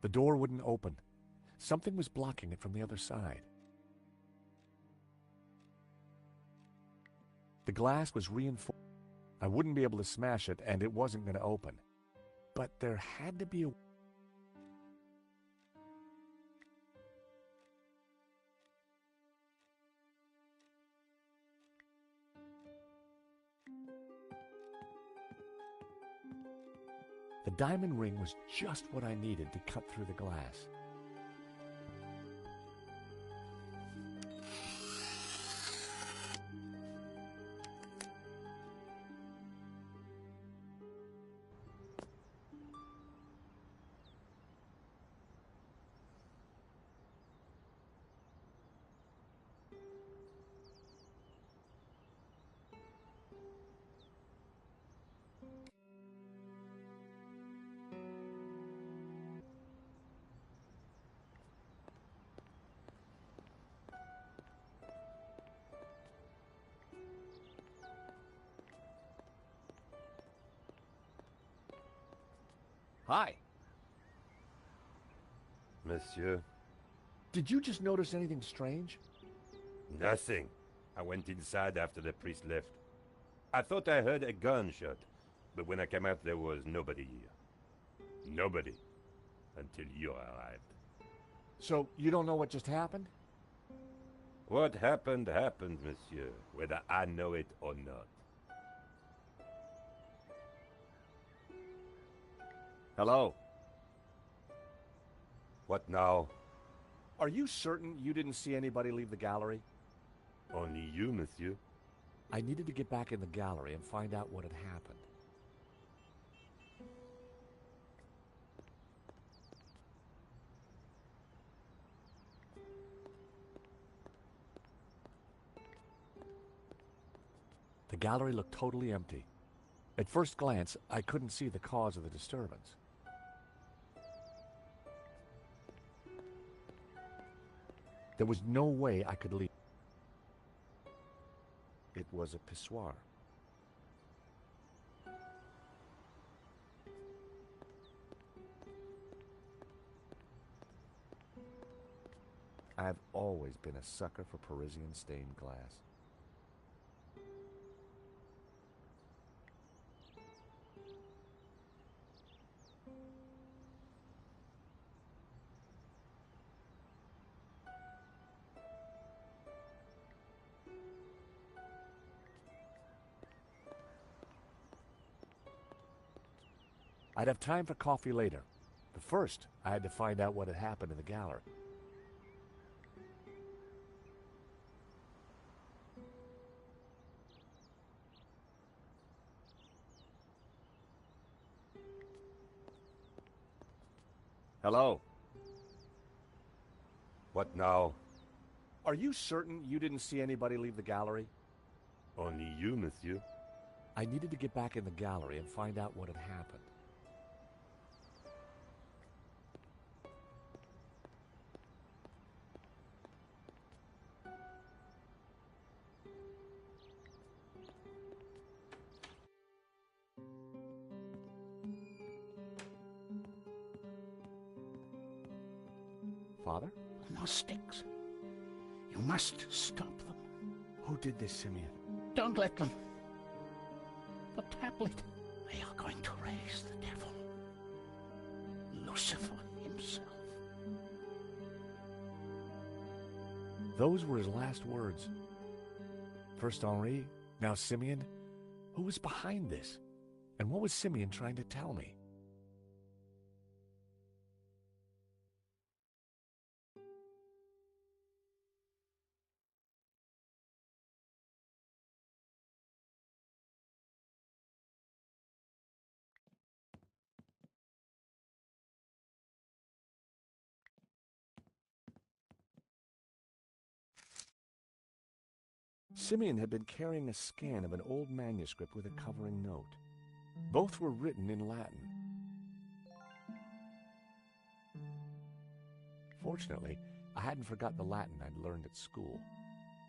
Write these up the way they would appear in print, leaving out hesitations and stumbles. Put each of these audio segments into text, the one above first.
The door wouldn't open. Something was blocking it from the other side. The glass was reinforced. I wouldn't be able to smash it, and it wasn't going to open. But there had to be a... The diamond ring was just what I needed to cut through the glass. Hi. Monsieur? Did you just notice anything strange? Nothing. I went inside after the priest left. I thought I heard a gunshot, but when I came out there was nobody here. Nobody. Until you arrived. So you don't know what just happened? What happened, happened, monsieur, whether I know it or not. Hello? What now? Are you certain you didn't see anybody leave the gallery? Only you, monsieur. I needed to get back in the gallery and find out what had happened. The gallery looked totally empty. At first glance, I couldn't see the cause of the disturbance. There was no way I could leave. It was a pissoir. I've always been a sucker for Parisian stained glass. I'd have time for coffee later, but first I had to find out what had happened in the gallery. Hello? What now? Are you certain you didn't see anybody leave the gallery? Only you, monsieur. I needed to get back in the gallery and find out what had happened. Father? Gnostics. You must stop them. Who did this, Simeon? Don't let them. The tablet. They are going to raise the devil. Lucifer himself. Those were his last words. First Henri, now Simeon. Who was behind this? And what was Simeon trying to tell me? Simeon had been carrying a scan of an old manuscript with a covering note. Both were written in Latin. Fortunately, I hadn't forgot the Latin I'd learned at school.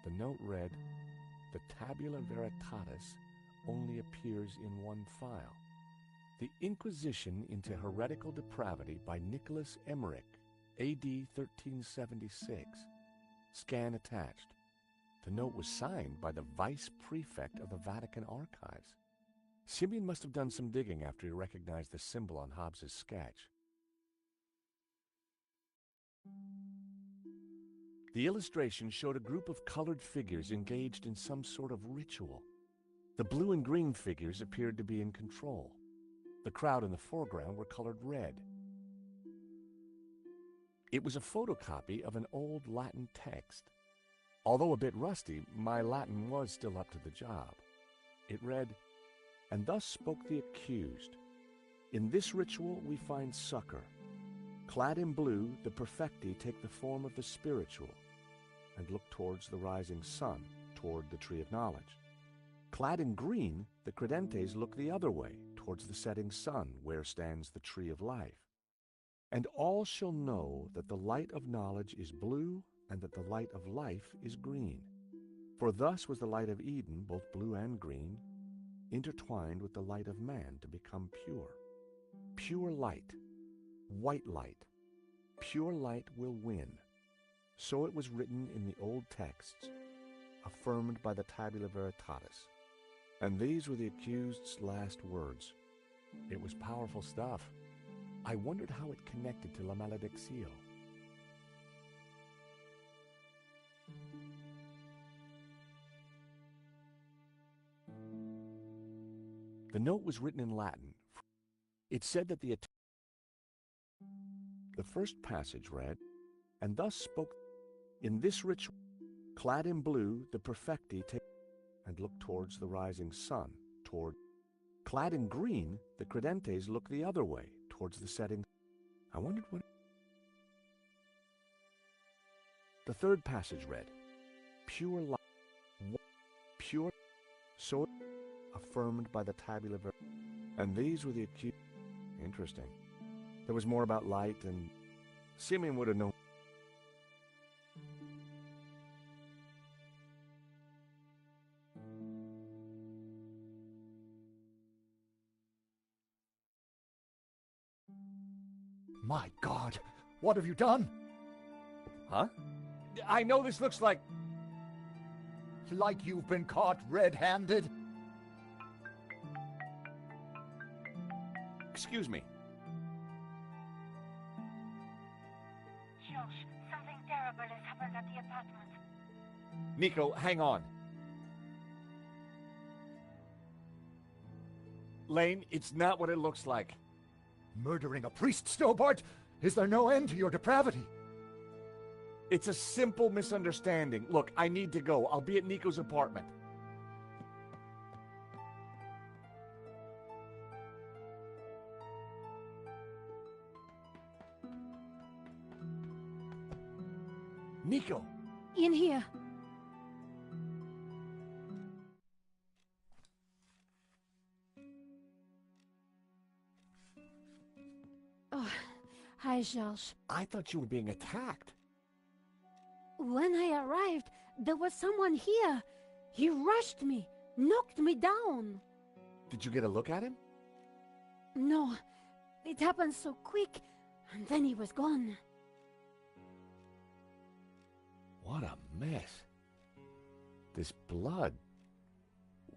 The note read, "The tabula veritatis only appears in one file." The Inquisition into Heretical Depravity by Nicholas Emmerich, A.D. 1376. Scan attached. The note was signed by the Vice Prefect of the Vatican Archives. Simeon must have done some digging after he recognized the symbol on Hobbes's sketch. The illustration showed a group of colored figures engaged in some sort of ritual. The blue and green figures appeared to be in control. The crowd in the foreground were colored red. It was a photocopy of an old Latin text. Although a bit rusty, my Latin was still up to the job. It read, "And thus spoke the accused. In this ritual we find succor. Clad in blue, the perfecti take the form of the spiritual and look towards the rising sun, toward the tree of knowledge. Clad in green, the credentes look the other way, towards the setting sun, where stands the tree of life. And all shall know that the light of knowledge is blue, and that the light of life is green. For thus was the light of Eden, both blue and green, intertwined with the light of man to become pure. Pure light, white light, pure light will win. So it was written in the old texts, affirmed by the Tabula Veritatis. And these were the accused's last words. It was powerful stuff. I wondered how it connected to La Malediccio. The note was written in Latin. It said that the first passage read, "And thus spoke, in this ritual, clad in blue, the perfecti take and look towards the rising sun, toward. Clad in green, the credentes look the other way, towards the setting." I wondered what. The third passage read, "Pure light, pure, so affirmed by the Tabula Veritatis." And these were the accused. Interesting. There was more about light, and Simeon would have known. My God, what have you done? Huh? I know this looks like... Like you've been caught red-handed? Excuse me. Josh, something terrible has happened at the apartment. Nico, hang on. Lane, it's not what it looks like. Murdering a priest, Snowbart? Is there no end to your depravity? It's a simple misunderstanding. Look, I need to go. I'll be at Nico's apartment. Nico! In here. Oh, hi, George. I thought you were being attacked. When I arrived, there was someone here. He rushed me, knocked me down. Did you get a look at him? No, it happened so quick, and then he was gone. What a mess. This blood.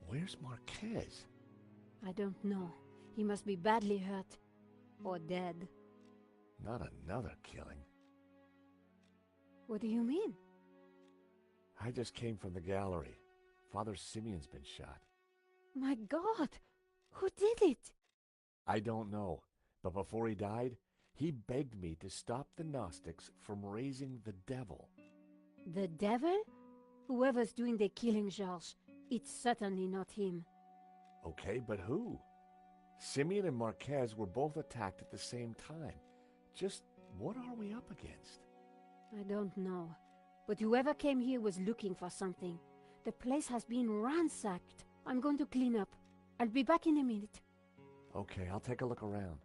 Where's Marquez? I don't know. He must be badly hurt. Or dead. Not another killing. What do you mean? I just came from the gallery. Father Simeon's been shot. My God! Who did it? I don't know, but before he died, he begged me to stop the Gnostics from raising the devil. The devil? Whoever's doing the killing, Georges, it's certainly not him. Okay, but who? Simeon and Marquez were both attacked at the same time. Just what are we up against? I don't know. But whoever came here was looking for something. The place has been ransacked. I'm going to clean up. I'll be back in a minute. Okay, I'll take a look around.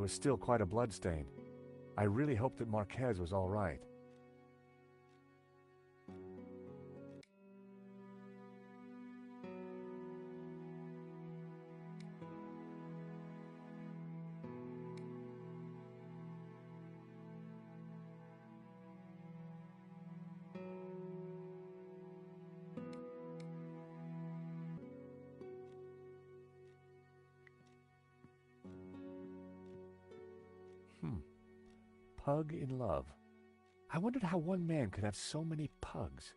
was still quite a bloodstain. I really hoped that Marquez was all right. Pug in love. I wondered how one man could have so many pugs.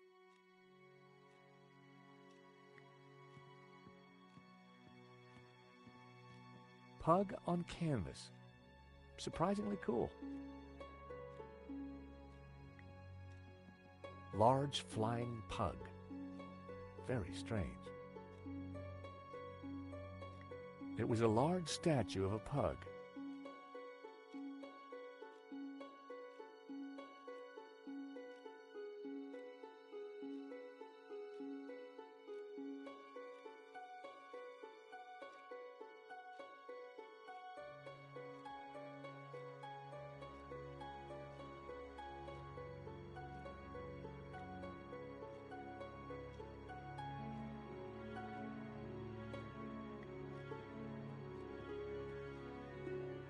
Pug on canvas. Surprisingly cool. Large flying pug. Very strange. It was a large statue of a pug.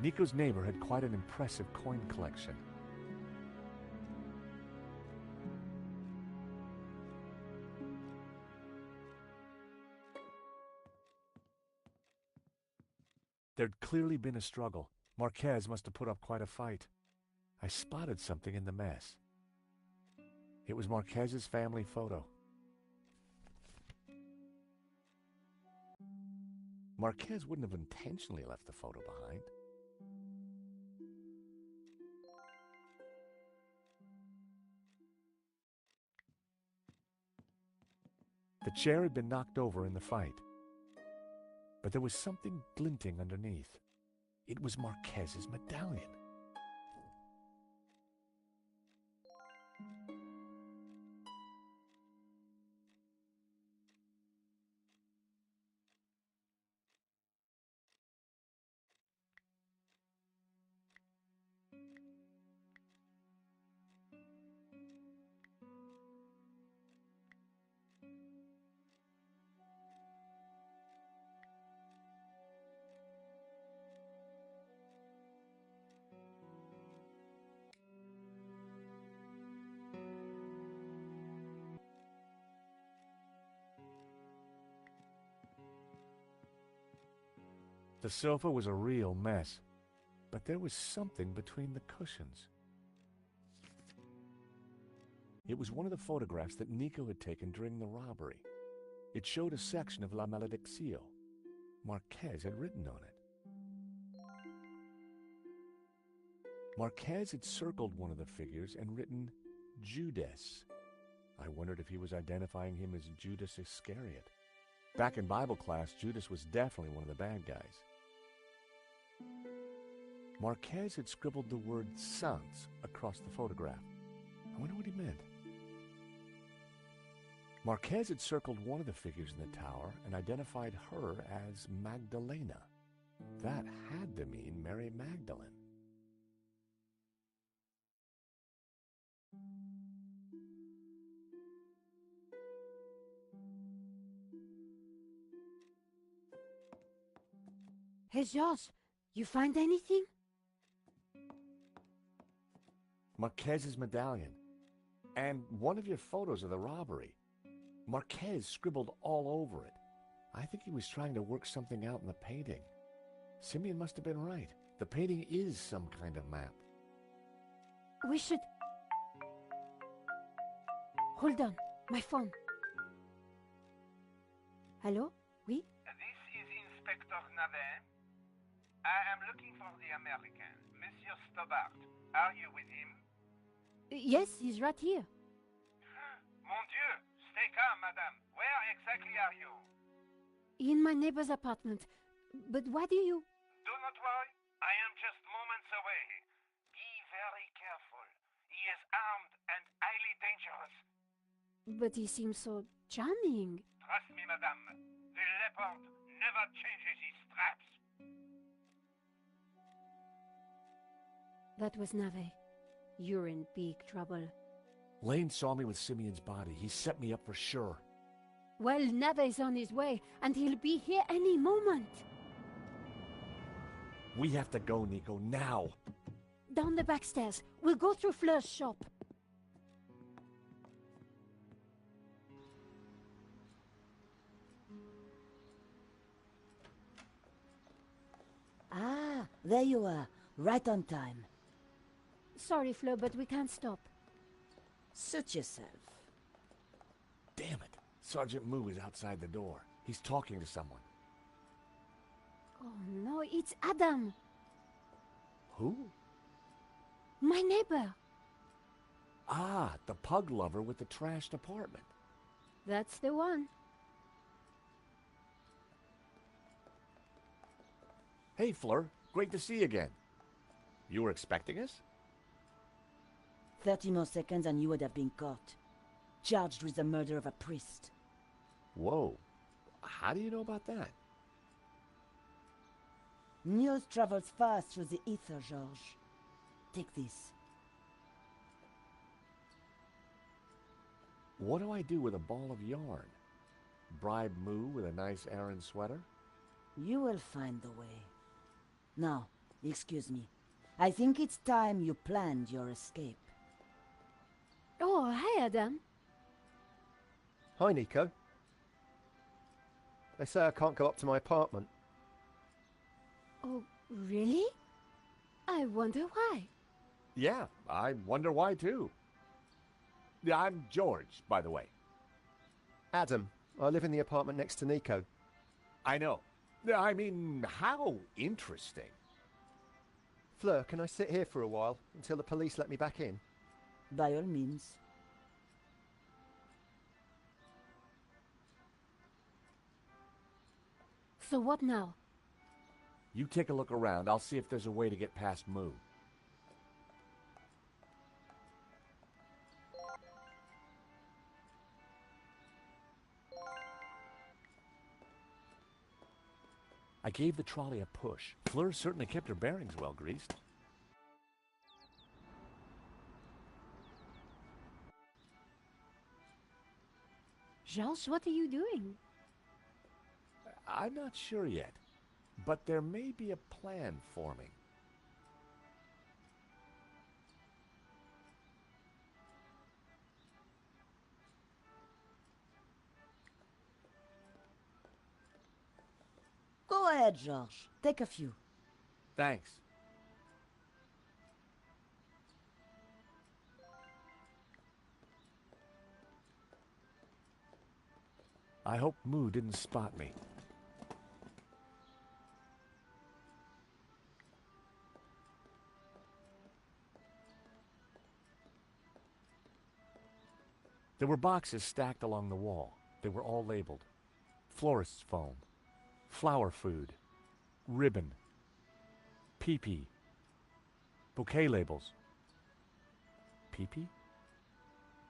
Nico's neighbor had quite an impressive coin collection. There'd clearly been a struggle. Marquez must have put up quite a fight. I spotted something in the mess. It was Marquez's family photo. Marquez wouldn't have intentionally left the photo behind. The chair had been knocked over in the fight, but there was something glinting underneath. It was Marquez's medallion. The sofa was a real mess, but there was something between the cushions. It was one of the photographs that Nico had taken during the robbery. It showed a section of La Maledicción. Marquez had written on it. Marquez had circled one of the figures and written Judas. I wondered if he was identifying him as Judas Iscariot. Back in Bible class, Judas was definitely one of the bad guys. Marquez had scribbled the word Sans across the photograph. I wonder what he meant. Marquez had circled one of the figures in the tower and identified her as Magdalena. That had to mean Mary Magdalene. Hey, George, you find anything? Marquez's medallion. And one of your photos of the robbery. Marquez scribbled all over it. I think he was trying to work something out in the painting. Simeon must have been right. The painting is some kind of map. We should... Hold on, my phone. Hello? Oui? This is Inspector Navet. I am looking for the American, Monsieur Stobart. Are you with him? Yes, he's right here. Mon Dieu! Stay calm, madame. Where exactly are you? In my neighbor's apartment. But why do you... Do not worry. I am just moments away. Be very careful. He is armed and highly dangerous. But he seems so charming. Trust me, madame. The leopard never changes his straps. That was Nave. You're in big trouble. Lane saw me with Simeon's body. He set me up for sure. Well, Nave's on his way, and he'll be here any moment. We have to go, Nico, now. Down the back stairs. We'll go through Fleur's shop. Ah, there you are. Right on time. Sorry, Fleur, but we can't stop. Suit yourself. Damn it. Sergeant Moo is outside the door. He's talking to someone. Oh no, it's Adam. Who? My neighbor. Ah, the pug lover with the trashed apartment. That's the one. Hey, Fleur. Great to see you again. You were expecting us? 30 more seconds and you would have been caught. Charged with the murder of a priest. Whoa. How do you know about that? News travels fast through the ether, Georges. Take this. What do I do with a ball of yarn? Bribe Moo with a nice Aran sweater? You will find the way. Now, excuse me. I think it's time you planned your escape. Oh, hi, Adam. Hi, Nico. They say I can't go up to my apartment. Oh, really? I wonder why. Yeah, I wonder why too. Yeah, I'm George, by the way. Adam, I live in the apartment next to Nico. I know. I mean, how interesting. Fleur, can I sit here for a while until the police let me back in? By all means. So what now? You take a look around. I'll see if there's a way to get past Moo. I gave the trolley a push. Fleur certainly kept her bearings well greased. Georges, what are you doing? I'm not sure yet, but there may be a plan forming. Go ahead, Georges. Take a few. Thanks. I hope Moo didn't spot me. There were boxes stacked along the wall. They were all labeled. Florist's foam, flower food, ribbon, pee-pee, bouquet labels. Pee-pee?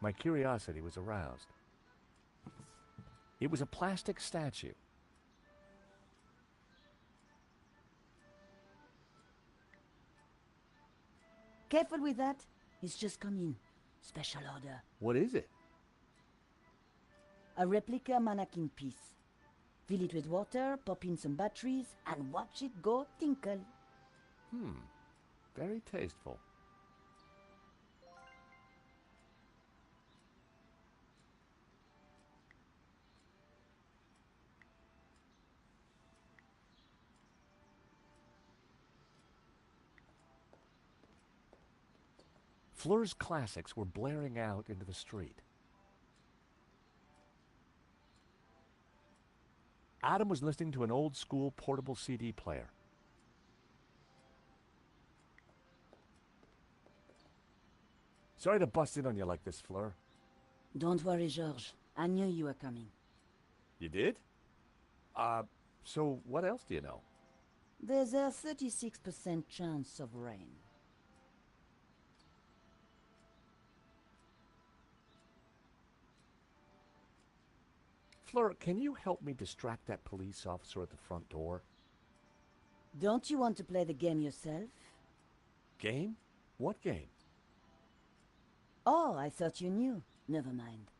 My curiosity was aroused. It was a plastic statue. Careful with that. It's just come in. Special order. What is it? A replica mannequin piece. Fill it with water, pop in some batteries, and watch it go tinkle. Very tasteful. Fleur's classics were blaring out into the street. Adam was listening to an old-school portable CD player. Sorry to bust in on you like this, Fleur. Don't worry, Georges. I knew you were coming. You did? So what else do you know? There's a 36% chance of rain. Fleur, can you help me distract that police officer at the front door? Don't you want to play the game yourself? Game? What game? Oh, I thought you knew. Never mind.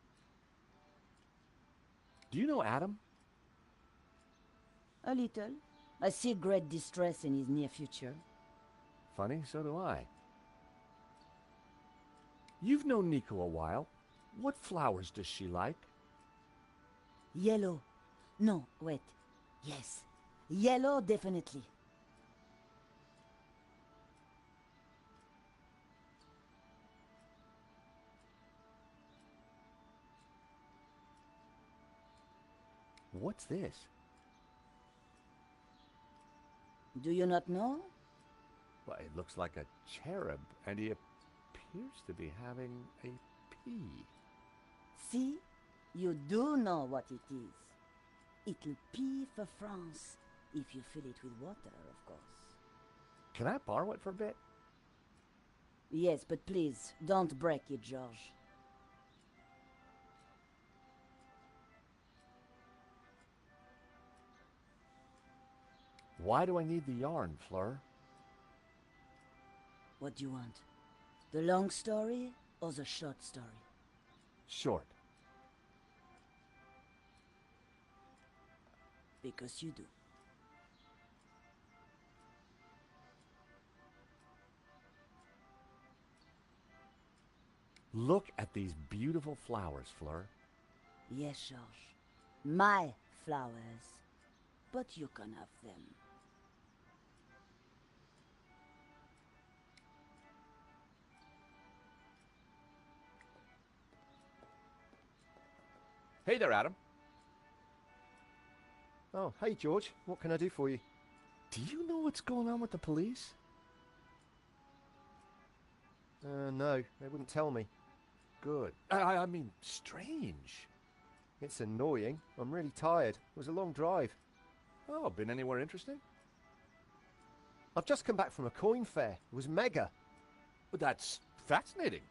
Do you know Adam? A little. I see great distress in his near future. Funny, so do I. You've known Nico a while. What flowers does she like? Yellow. No, wait. Yes. Yellow, definitely. What's this? Do you not know? Well, it looks like a cherub, and he appears to be having a pea. See? You do know what it is. It'll pee for France, if you fill it with water, of course. Can I borrow it for a bit? Yes, but please, don't break it, George. Why do I need the yarn, Fleur? What do you want? The long story or the short story? Short. Because you do. Look at these beautiful flowers, Fleur. Yes, George. My flowers. But you can have them. Hey there, Adam. Oh, hey, George. What can I do for you? Do you know what's going on with the police? No, they wouldn't tell me. Good. I mean, strange. It's annoying. I'm really tired. It was a long drive. Oh, been anywhere interesting? I've just come back from a coin fair. It was mega. Well, that's fascinating.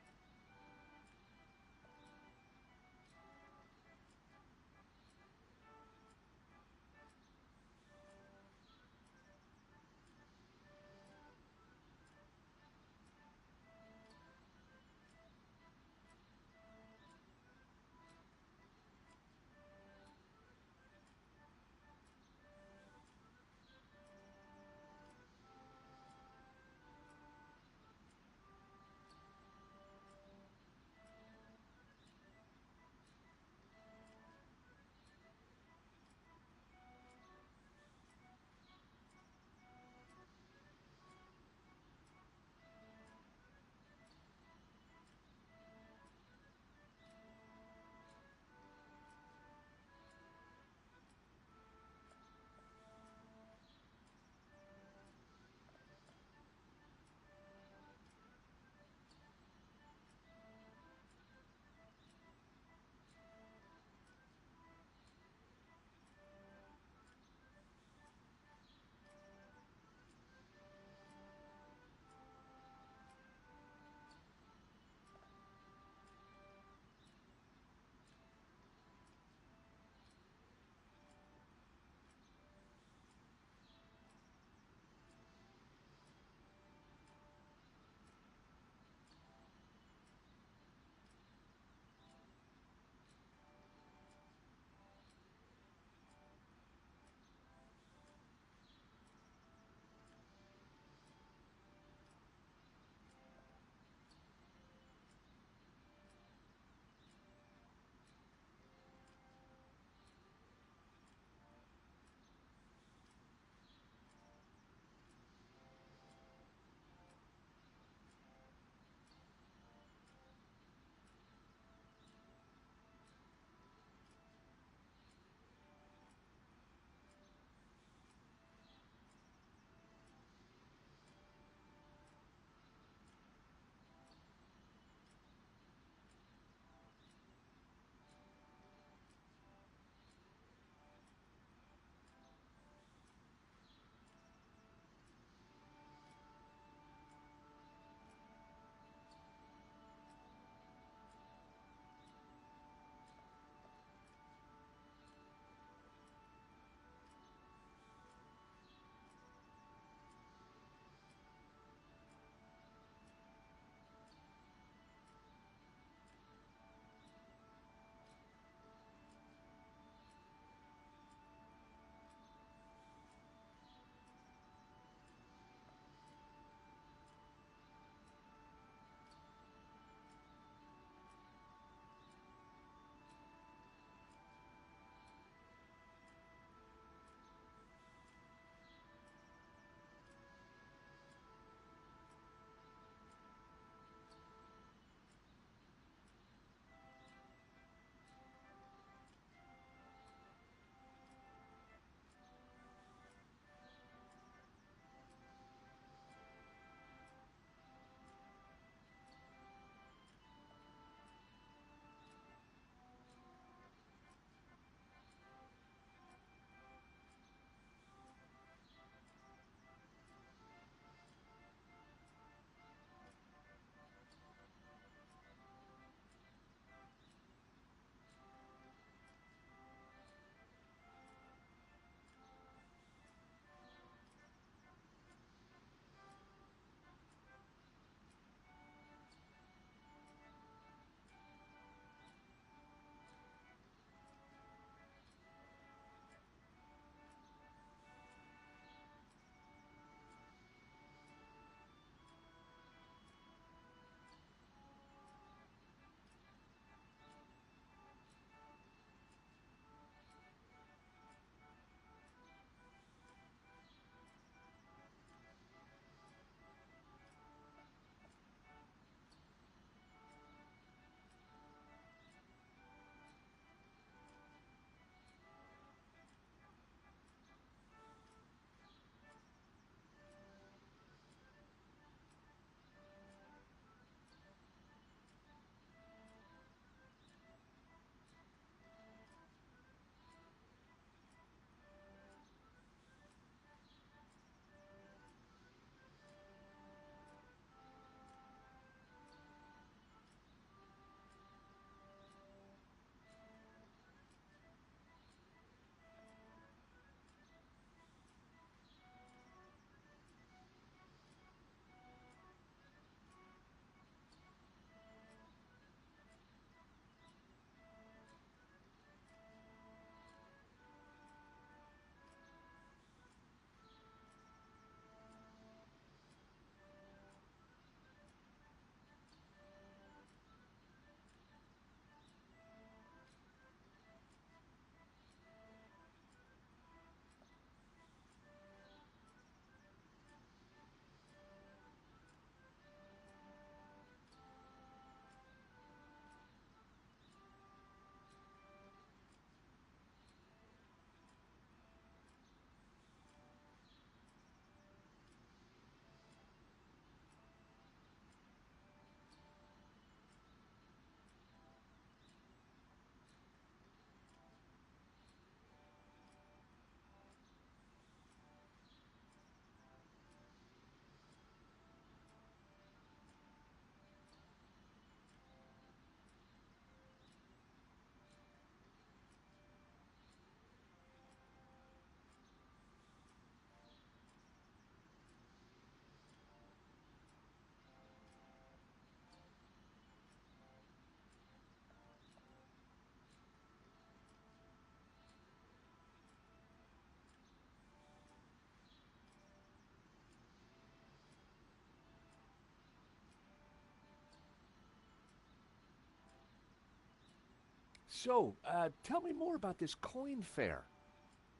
So, tell me more about this coin fair.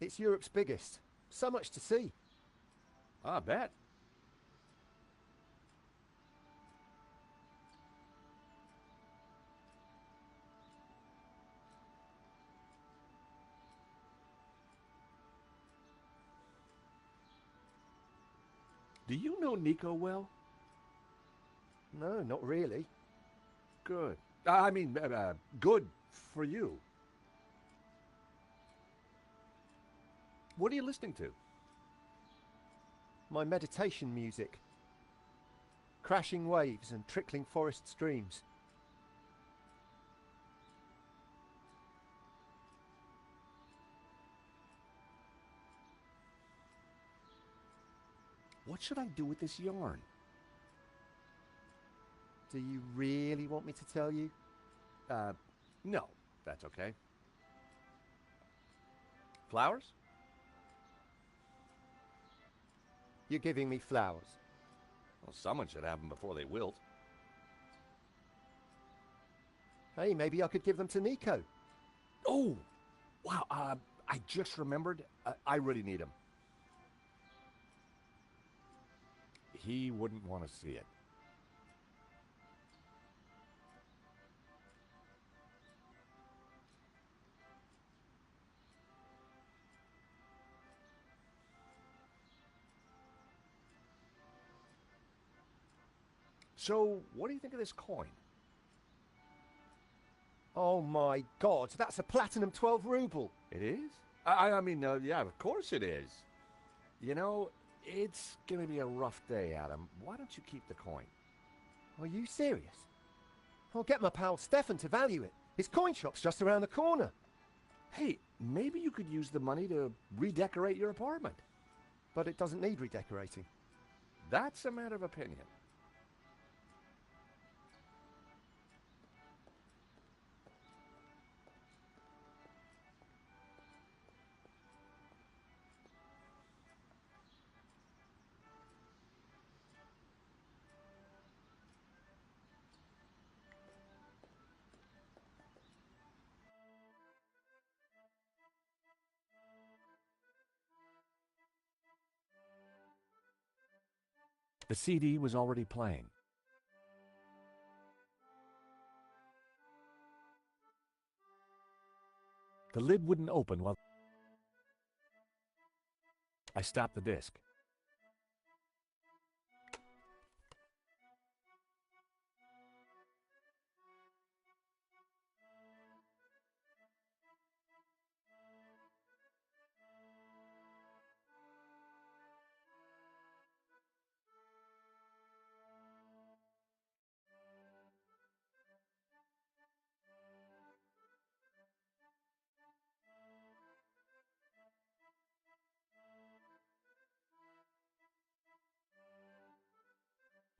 It's Europe's biggest. So much to see. I bet. Do you know Nico well? No, not really. Good. I mean, good for you. What are you listening to? My meditation music. Crashing waves and trickling forest streams. What should I do with this yarn? Do you really want me to tell you? No, that's okay. Flowers? You're giving me flowers. Well, someone should have them before they wilt. Hey, maybe I could give them to Nico. Oh, wow, I just remembered. I really need them. He wouldn't want to see it. So, what do you think of this coin? Oh my god, that's a platinum 12 ruble. It is? I mean, yeah, of course it is. You know, it's gonna be a rough day, Adam. Why don't you keep the coin? Are you serious? I'll get my pal Stefan to value it. His coin shop's just around the corner. Hey, maybe you could use the money to redecorate your apartment. But it doesn't need redecorating. That's a matter of opinion. The CD was already playing. The lid wouldn't open while I stopped the disc.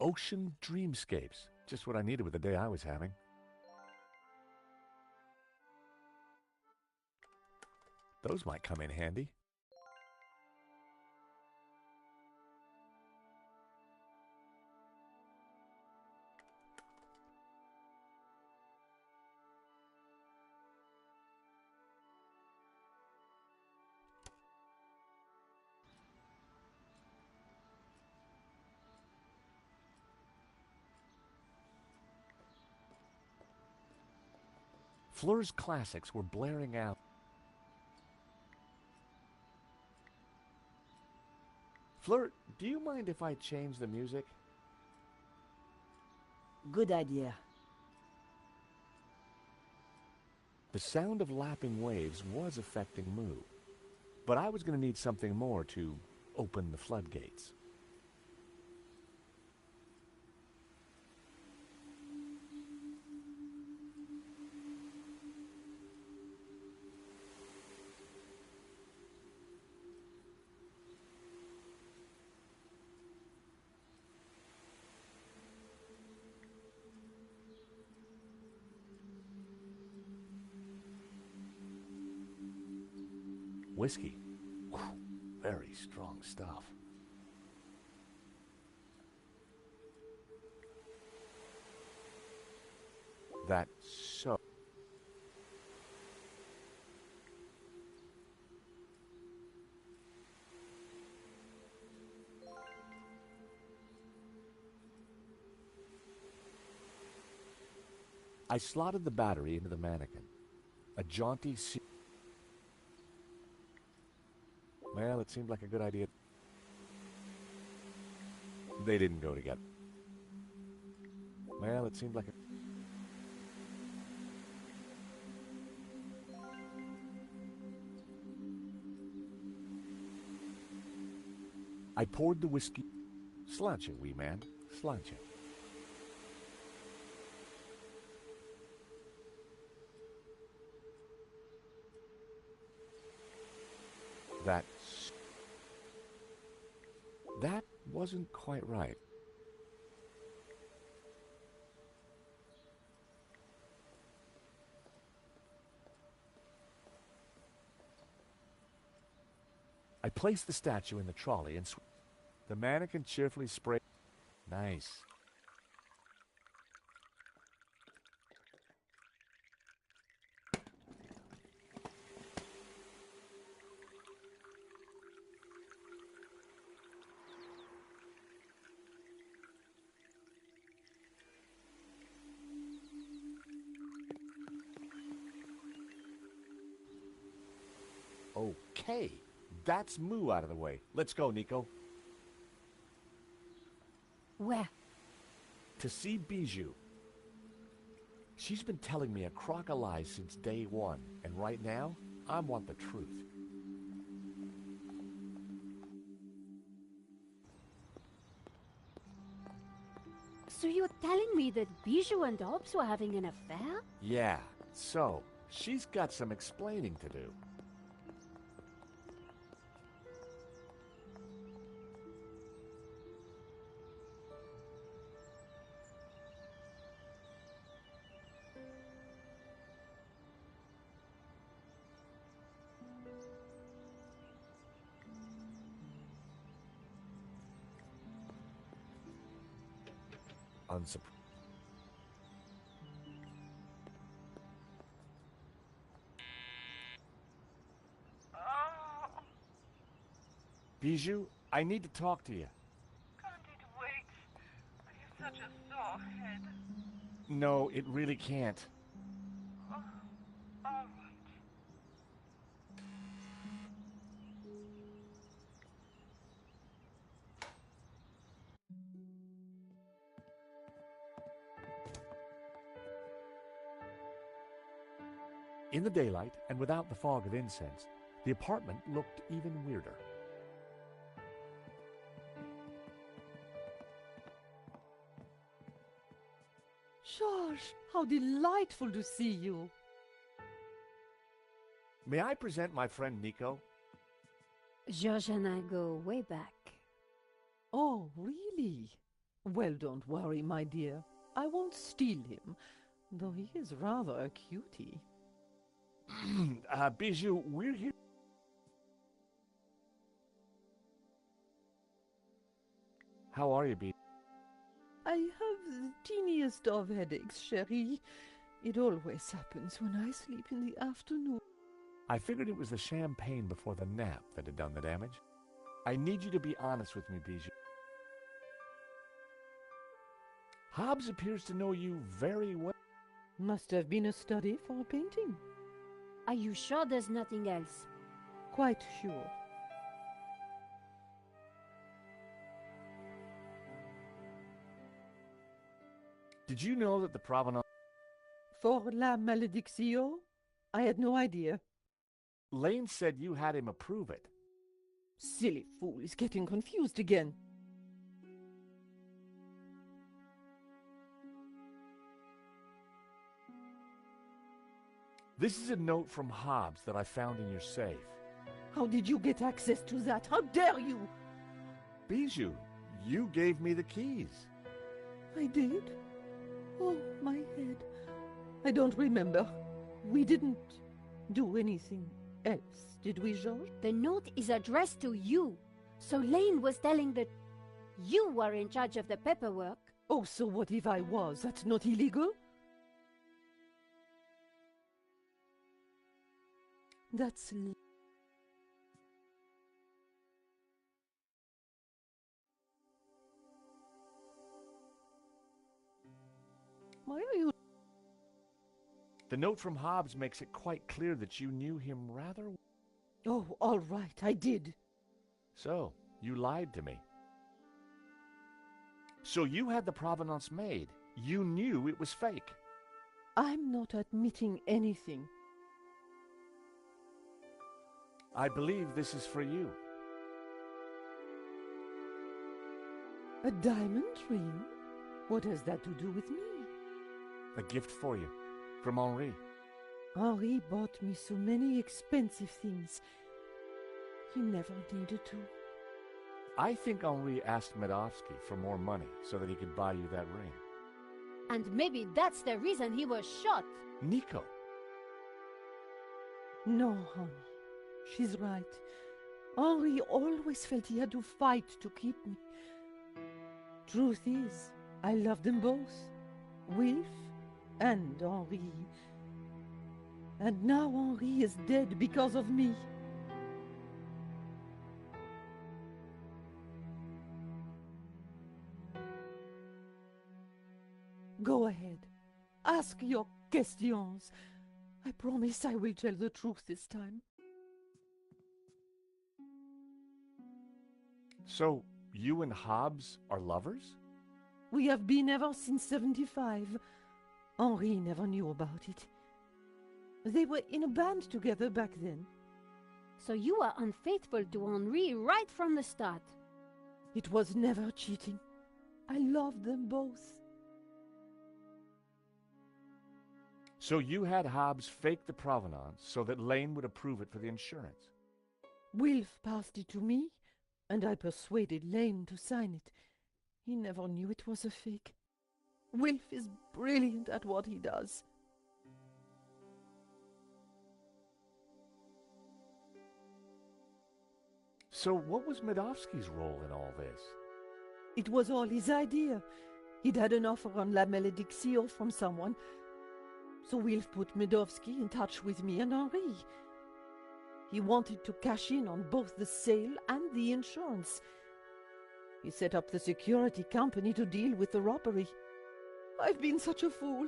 Ocean Dreamscapes. Just what I needed with the day I was having. Those might come in handy. Fleur's classics were blaring out. Fleur, do you mind if I change the music? Good idea. The sound of lapping waves was affecting Moo, but I was going to need something more to open the floodgates. Whiskey. Whew, very strong stuff. That's so... I slotted the battery into the mannequin. A jaunty Well, it seemed like a good idea. They didn't go together. Well, it seemed like a... I poured the whiskey. Sláinte, wee man. Sláinte. That wasn't quite right. I placed the statue in the trolley and the mannequin cheerfully sprayed. Nice. Okay, that's Moo out of the way. Let's go, Nico. Where? To see Bijou. She's been telling me a crock of lies since day one, and right now, I want the truth. So you're telling me that Bijou and Hobbs were having an affair? Yeah, so, she's got some explaining to do. Bijou, I need to talk to you. Can't it wait? I have such a sore head. No, it really can't. Oh, all right. In the daylight, and without the fog of incense, the apartment looked even weirder. Georges, how delightful to see you. May I present my friend Nico? Georges and I go way back. Oh, really? Well, don't worry, my dear. I won't steal him, though he is rather a cutie. Bijou, we're here. How are you, Bijou? I have the teeniest of headaches, chérie. It always happens when I sleep in the afternoon. I figured it was the champagne before the nap that had done the damage. I need you to be honest with me, Bijou. Hobbs appears to know you very well. Must have been a study for a painting. Are you sure there's nothing else? Quite sure. Did you know that the provenance... For la malédiction? I had no idea. Lane said you had him approve it. Silly fool is getting confused again. This is a note from Hobbs that I found in your safe. How did you get access to that? How dare you? Bijou, you gave me the keys. I did? Oh, my head. I don't remember. We didn't do anything else, did we, Georges? The note is addressed to you. So Lane was telling that you were in charge of the paperwork. Oh, so what if I was? That's not illegal? That's... Why are you... The note from Hobbs makes it quite clear that you knew him rather... Oh, all right, I did. So, you lied to me. So you had the provenance made. You knew it was fake. I'm not admitting anything. I believe this is for you. A diamond ring? What has that to do with me? A gift for you. From Henri. Henri bought me so many expensive things. He never needed to. I think Henri asked Medovsky for more money so that he could buy you that ring. And maybe that's the reason he was shot. Nico. No, honey. She's right. Henri always felt he had to fight to keep me. Truth is, I love them both. Wilf and Henri. And now Henri is dead because of me. Go ahead. Ask your questions. I promise I will tell the truth this time. So, you and Hobbs are lovers? We have been ever since 75. Henri never knew about it. They were in a band together back then. So you were unfaithful to Henri right from the start. It was never cheating. I loved them both. So you had Hobbs fake the provenance so that Lane would approve it for the insurance? Wilf passed it to me, and I persuaded Lane to sign it. He never knew it was a fake. Wilf is brilliant at what he does. So what was Medovsky's role in all this? It was all his idea. He'd had an offer on La Malédiction from someone, so Wilf put Medovsky in touch with me and Henri. He wanted to cash in on both the sale and the insurance. He set up the security company to deal with the robbery. I've been such a fool.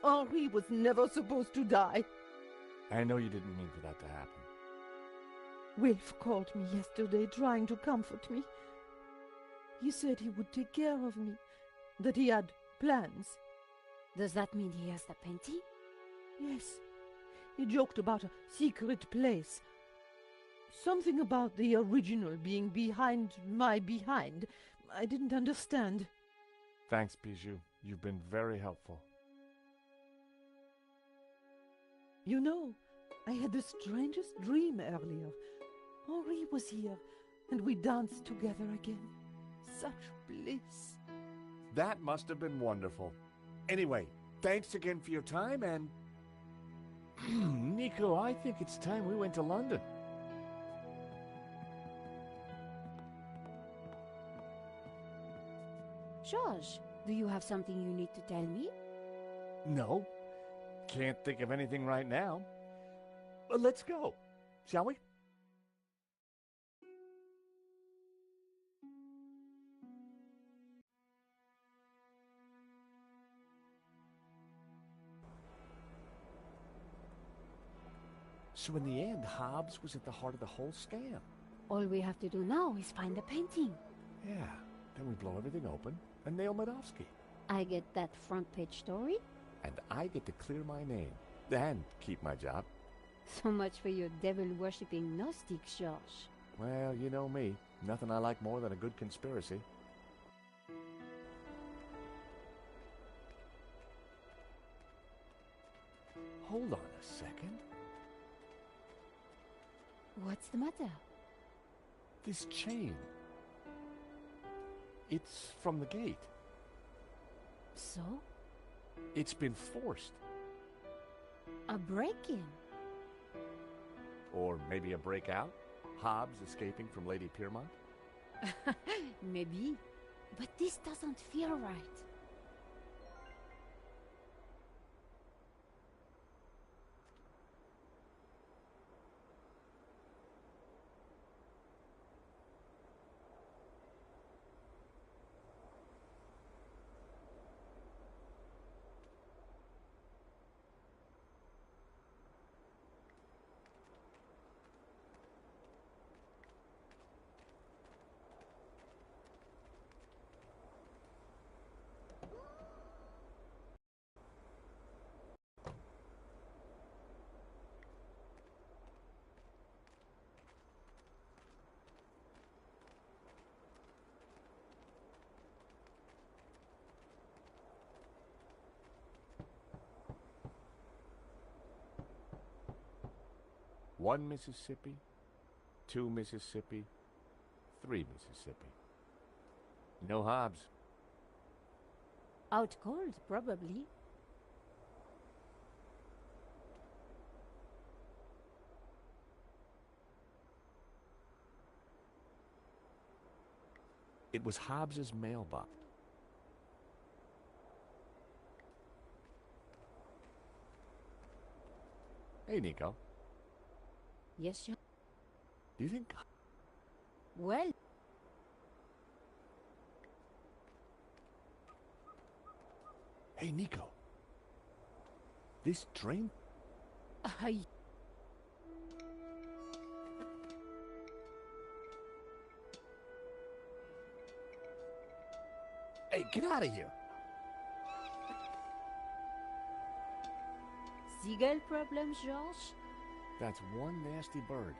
Henri was never supposed to die. I know you didn't mean for that to happen. Wilf called me yesterday trying to comfort me. He said he would take care of me, that he had plans. Does that mean he has the painting? Yes. He joked about a secret place. Something about the original being behind my behind. I didn't understand. Thanks, Bijou. You've been very helpful. You know, I had the strangest dream earlier. Henri was here, and we danced together again. Such bliss. That must have been wonderful. Anyway, thanks again for your time, and... Nico, I think it's time we went to London. George, do you have something you need to tell me? No. Can't think of anything right now. But let's go, shall we? So in the end, Hobbs was at the heart of the whole scam. All we have to do now is find the painting. Yeah, then we blow everything open and nail Medovsky. I get that front page story. And I get to clear my name and keep my job. So much for your devil-worshipping Gnostic, George. Well, you know me. Nothing I like more than a good conspiracy. Hold on a second. What's the matter? This chain. It's from the gate. So? It's been forced. A break-in? Or maybe a breakout? Hobbs escaping from Lady Piermont? Maybe. But this doesn't feel right. 1 Mississippi, 2 Mississippi, 3 Mississippi. No Hobbs. Out cold, probably. It was Hobbs's mailbox. Hey, Nico. Yes, John. Do you think... Well, Hey, Nico. This drain... I... Hey, get out of here. Seagull problems, George? That's one nasty bird.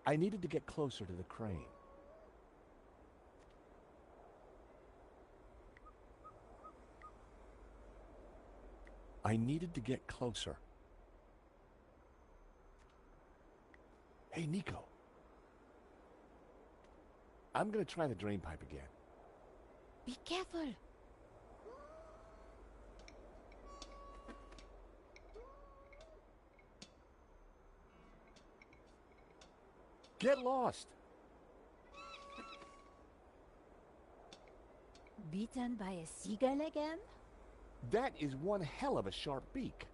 I needed to get closer to the crane. I needed to get closer. Hey, Nico. I'm gonna try the drain pipe again. Be careful. Get lost! Beaten by a seagull again? That is one hell of a sharp beak.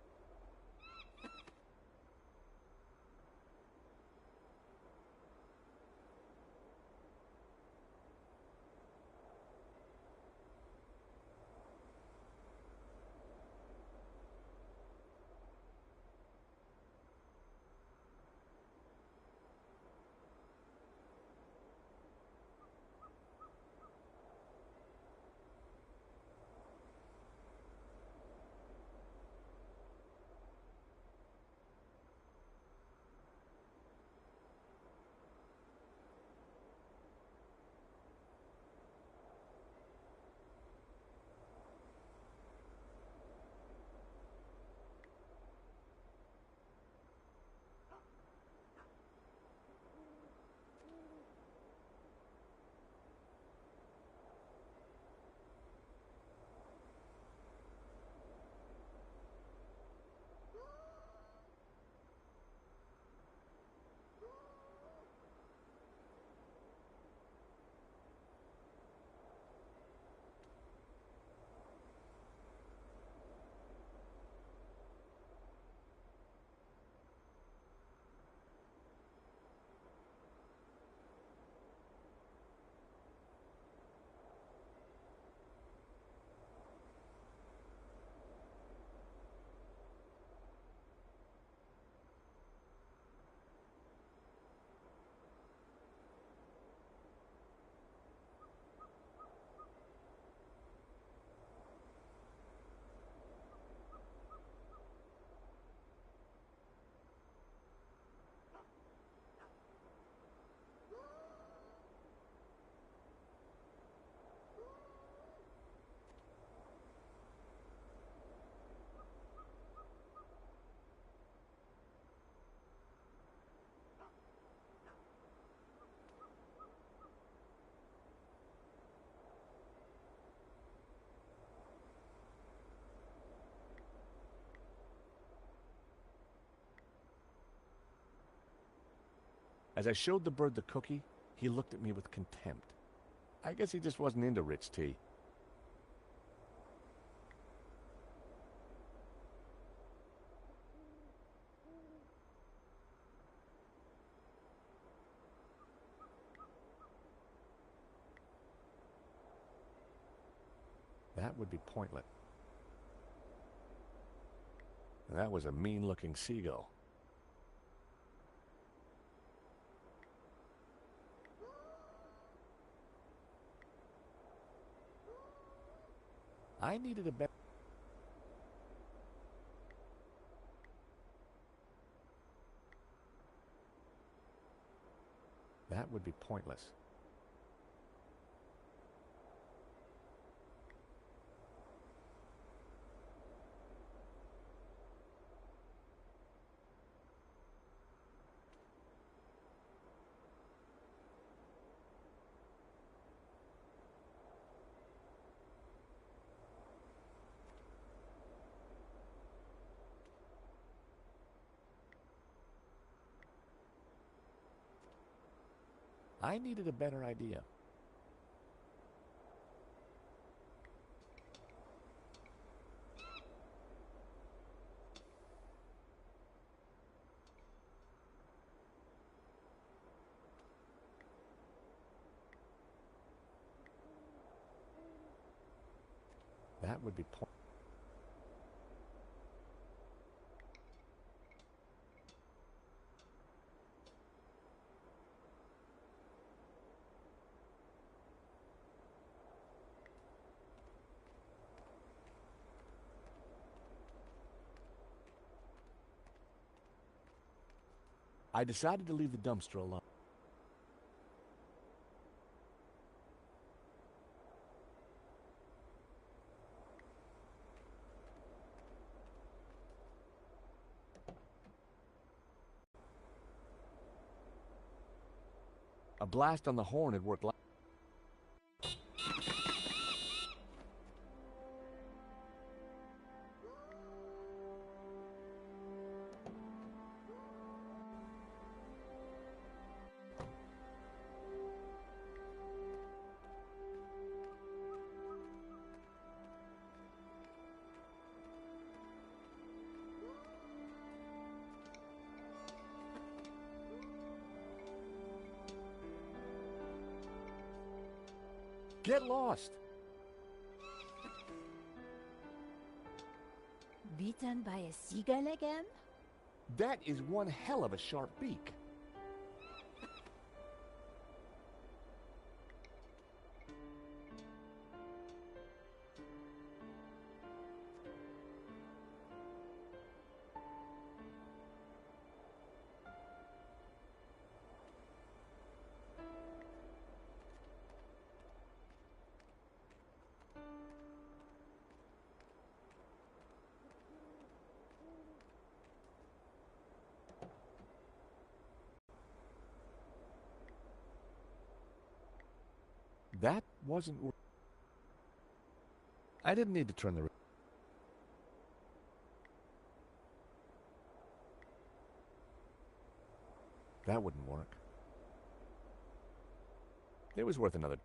As I showed the bird the cookie, he looked at me with contempt. I guess he just wasn't into rich tea. That would be pointless. That was a mean-looking seagull. I needed a better... That would be pointless. I needed a better idea. That would be point. I decided to leave the dumpster alone. A blast on the horn had worked. Get lost! Beaten by a seagull again? That is one hell of a sharp beak. That wasn't... I didn't need to turn the... That wouldn't work. It was worth another...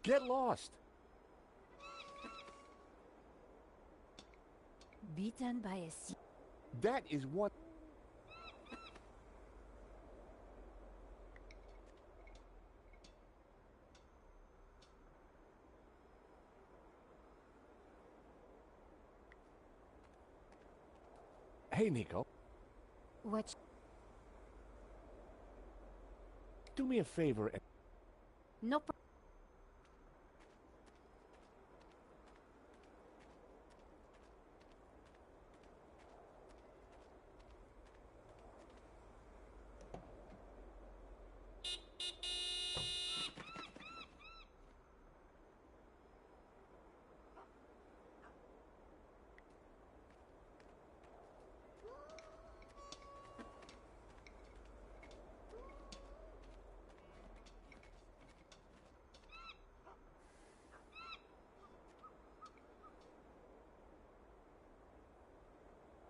Get lost! Beaten by a sea... That is one... Hey, Nico. What? Do me a favor and... No.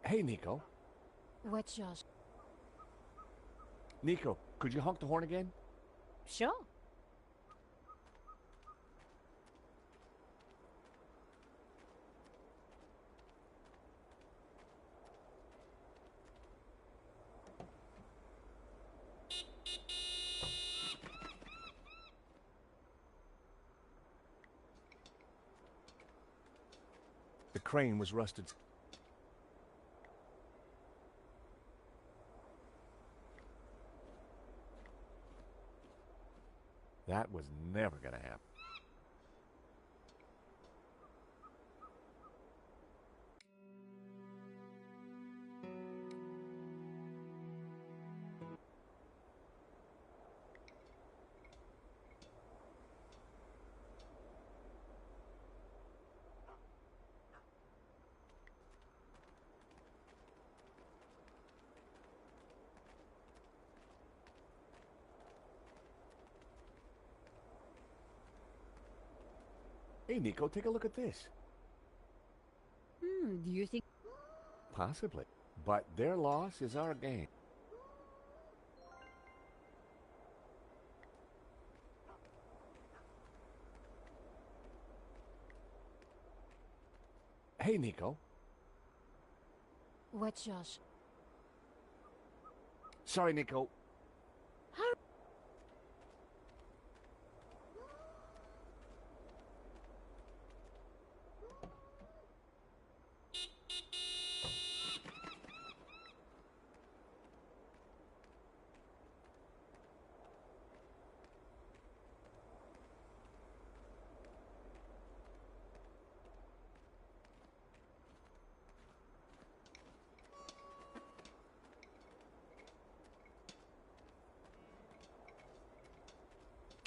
Hey, Nico. What's yours? Nico, could you honk the horn again? Sure. The crane was rusted. That was never gonna happen. Hey, Nico, take a look at this. Do you think... Possibly. But their loss is our gain. Hey, Nico. What, Josh? Sorry, Nico.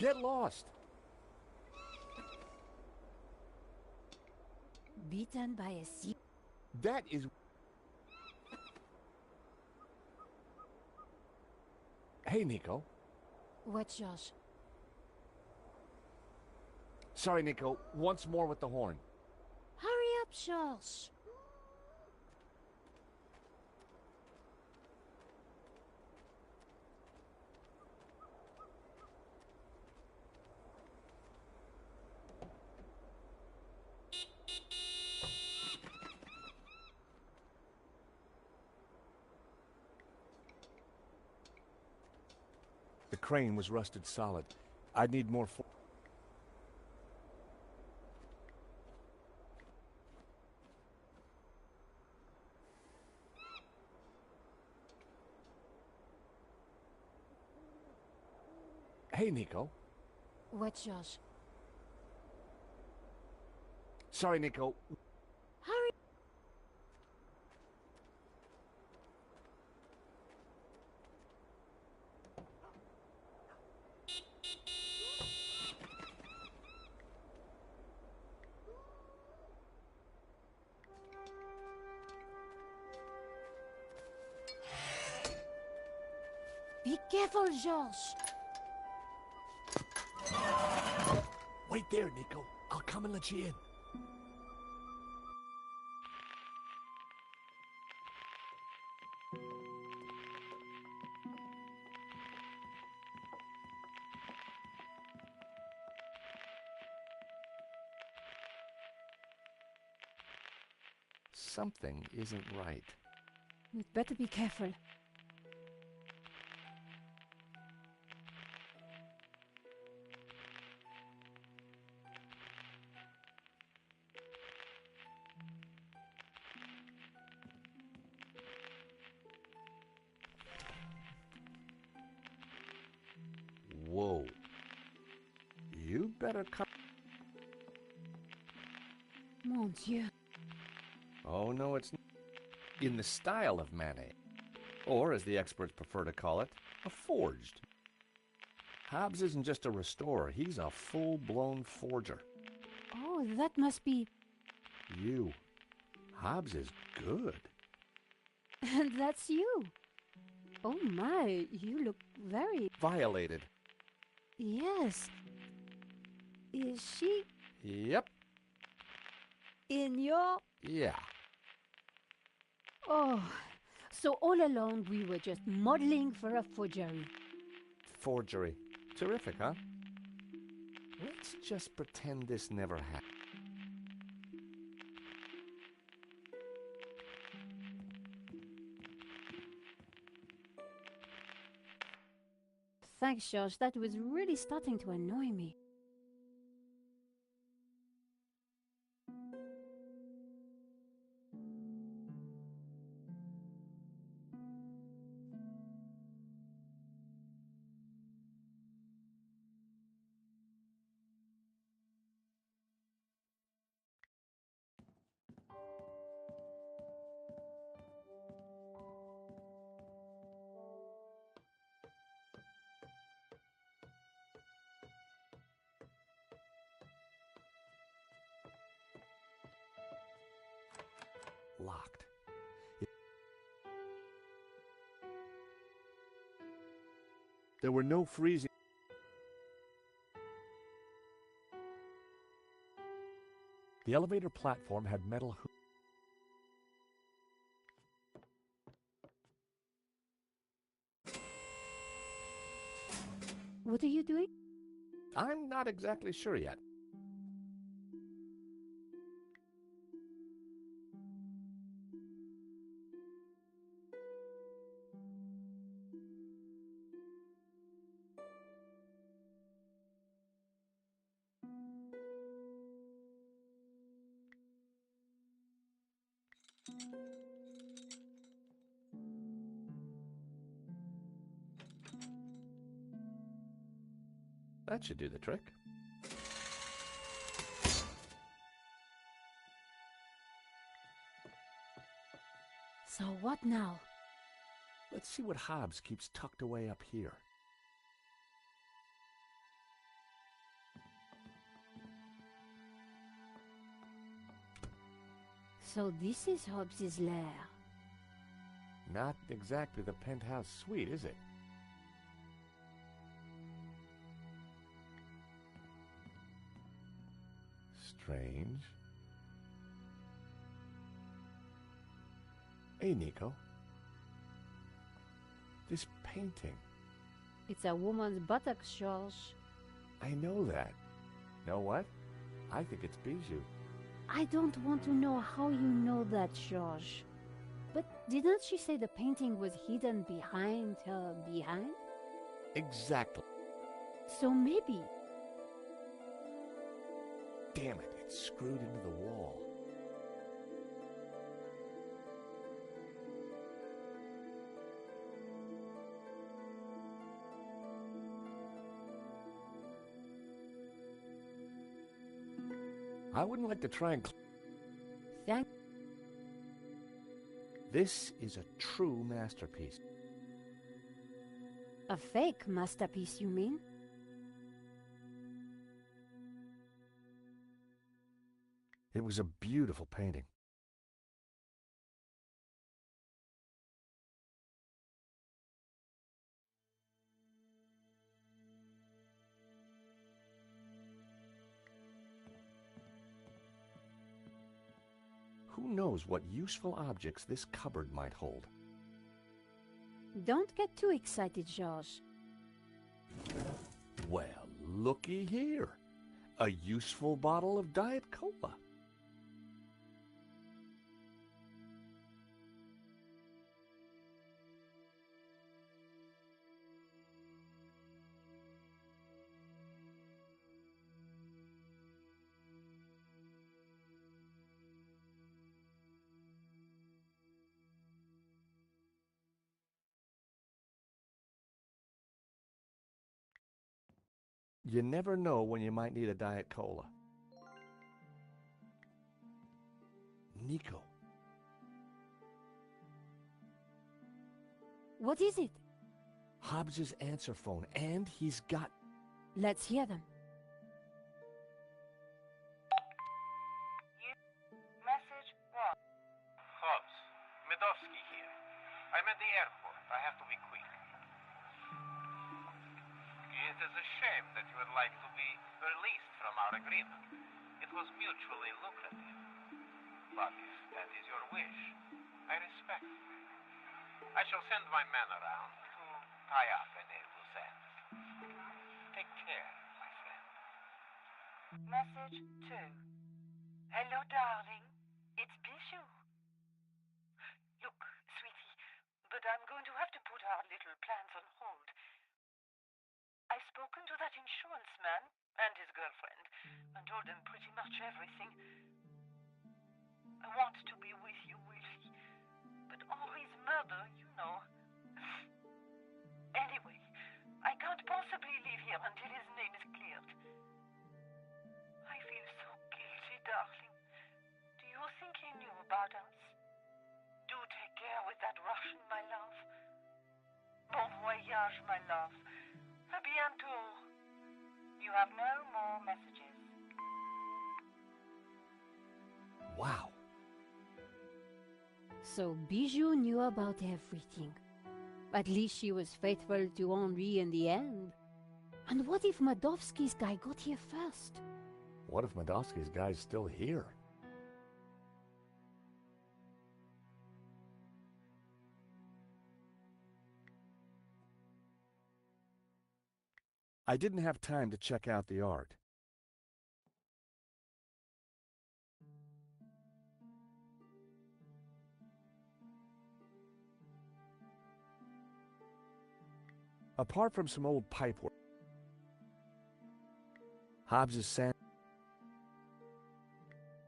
Get lost. Beaten by a sea... That is... Hey, Nico. What, Josh? Sorry, Nico. Once more with the horn. Hurry up, Josh. The crane was rusted solid. I'd need more Hey, Nico. What, Josh? Sorry, Nico. Hurry. Be careful, George. Wait there, Nico. I'll come and let you in. Something isn't right. We'd better be careful. Whoa. You better come. Mon Dieu. Oh, no, it's in the style of Manet. Or, as the experts prefer to call it, a forged. Hobbs isn't just a restorer, he's a full-blown forger. Oh, that must be... You. Hobbs is good. And that's you. Oh my, you look very... Violated. Yes. Is she Yep. in your... Yeah. Oh, so all along we were just modeling for a forgery. Forgery. Terrific, huh? Let's just pretend this never happened. Thanks, George. That was really starting to annoy me. locked. There were no freezing. The elevator platform had metal hoops. What are you doing? I'm not exactly sure yet. That should do the trick. So what now? Let's see what Hobbs keeps tucked away up here. So this is Hobbs's lair. Not exactly the penthouse suite, is it? Strange. Hey, Nico. This painting. It's a woman's buttocks, George. I know that. Know what? I think it's Bijou. I don't want to know how you know that, George. But didn't she say the painting was hidden behind her behind? Exactly. So maybe. Damn it, it's screwed into the wall. I wouldn't like to try and... Thank... This is a true masterpiece. A fake masterpiece, you mean? It was a beautiful painting. Who knows what useful objects this cupboard might hold? Don't get too excited, George. Well, looky here. A useful bottle of Diet Cola. You never know when you might need a Diet Cola. Nico. What is it? Hobbs's answer phone, and he's got... Let's hear them. Message 1. Hobbs, Medovsky here. I'm at the airport. I have to be quick. It is a shame that you would like to be released from our agreement. It was mutually lucrative. But if that is your wish, I respect it. I shall send my men around to tie up any loose ends. Take care, my friend. Message 2. Hello, darling. It's Bijou. Look, sweetie, but I'm going to have to put our little plans on hold. I've spoken to that insurance man and his girlfriend and told them pretty much everything. I want to be with you, Willie, but Henri's murder, you know. Anyway, I can't possibly leave here until his name is cleared. I feel so guilty, darling. Do you think he knew about us? Do take care with that Russian, my love. Bon voyage, my love. À bientôt. You have no more messages. Wow. So Bijou knew about everything. At least she was faithful to Henri in the end. And what if Madovsky's guy got here first? What if Madovsky's guy's still here? I didn't have time to check out the art. Apart from some old pipework, Hobbs's sand,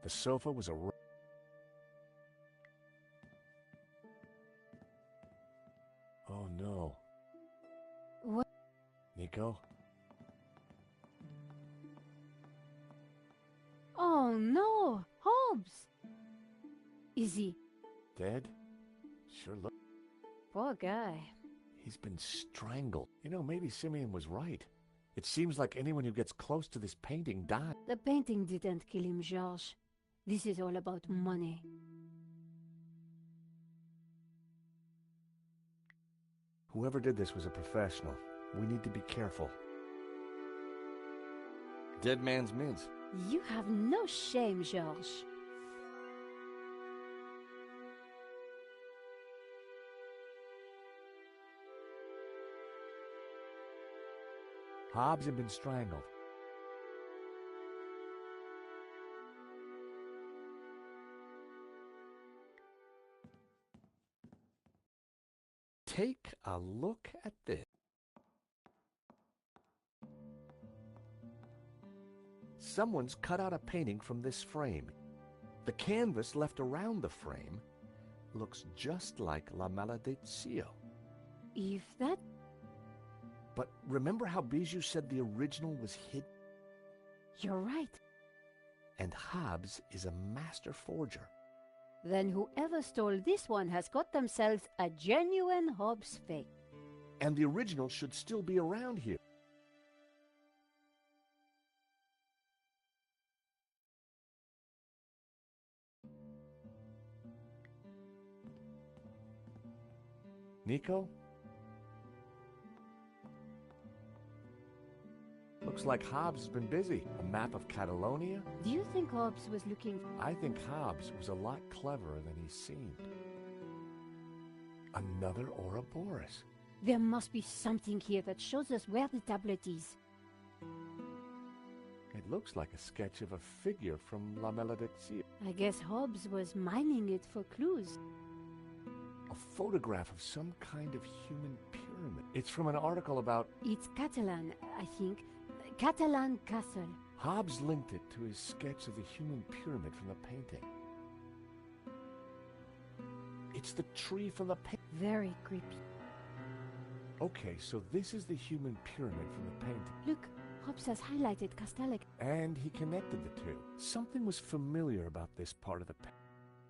the sofa was a... Oh no. What? Nico? Oh no! Hobbs! Is he? Dead? Sure look. Poor guy. He's been strangled. You know, maybe Simeon was right. It seems like anyone who gets close to this painting dies. The painting didn't kill him, Georges. This is all about money. Whoever did this was a professional. We need to be careful. Dead man's mince. You have no shame, Georges. Hobbs had been strangled. Take a look at this. Someone's cut out a painting from this frame. The canvas left around the frame looks just like La Malediccio. If that... But remember how Bijou said the original was hidden? You're right. And Hobbs is a master forger. Then whoever stole this one has got themselves a genuine Hobbs fake. And the original should still be around here. Nico? Looks like Hobbs has been busy. A map of Catalonia? Do you think Hobbs was looking... I think Hobbs was a lot cleverer than he seemed. Another Ouroboros. There must be something here that shows us where the tablet is. It looks like a sketch of a figure from La Malediccio. I guess Hobbs was mining it for clues. A photograph of some kind of human pyramid. It's from an article about... It's Catalan, I think. Catalan Castle. Hobbs linked it to his sketch of the human pyramid from the painting. It's the tree from the painting. Very creepy. Okay, so this is the human pyramid from the painting. Look, Hobbs has highlighted Castellic. And he connected the two. Something was familiar about this part of the painting.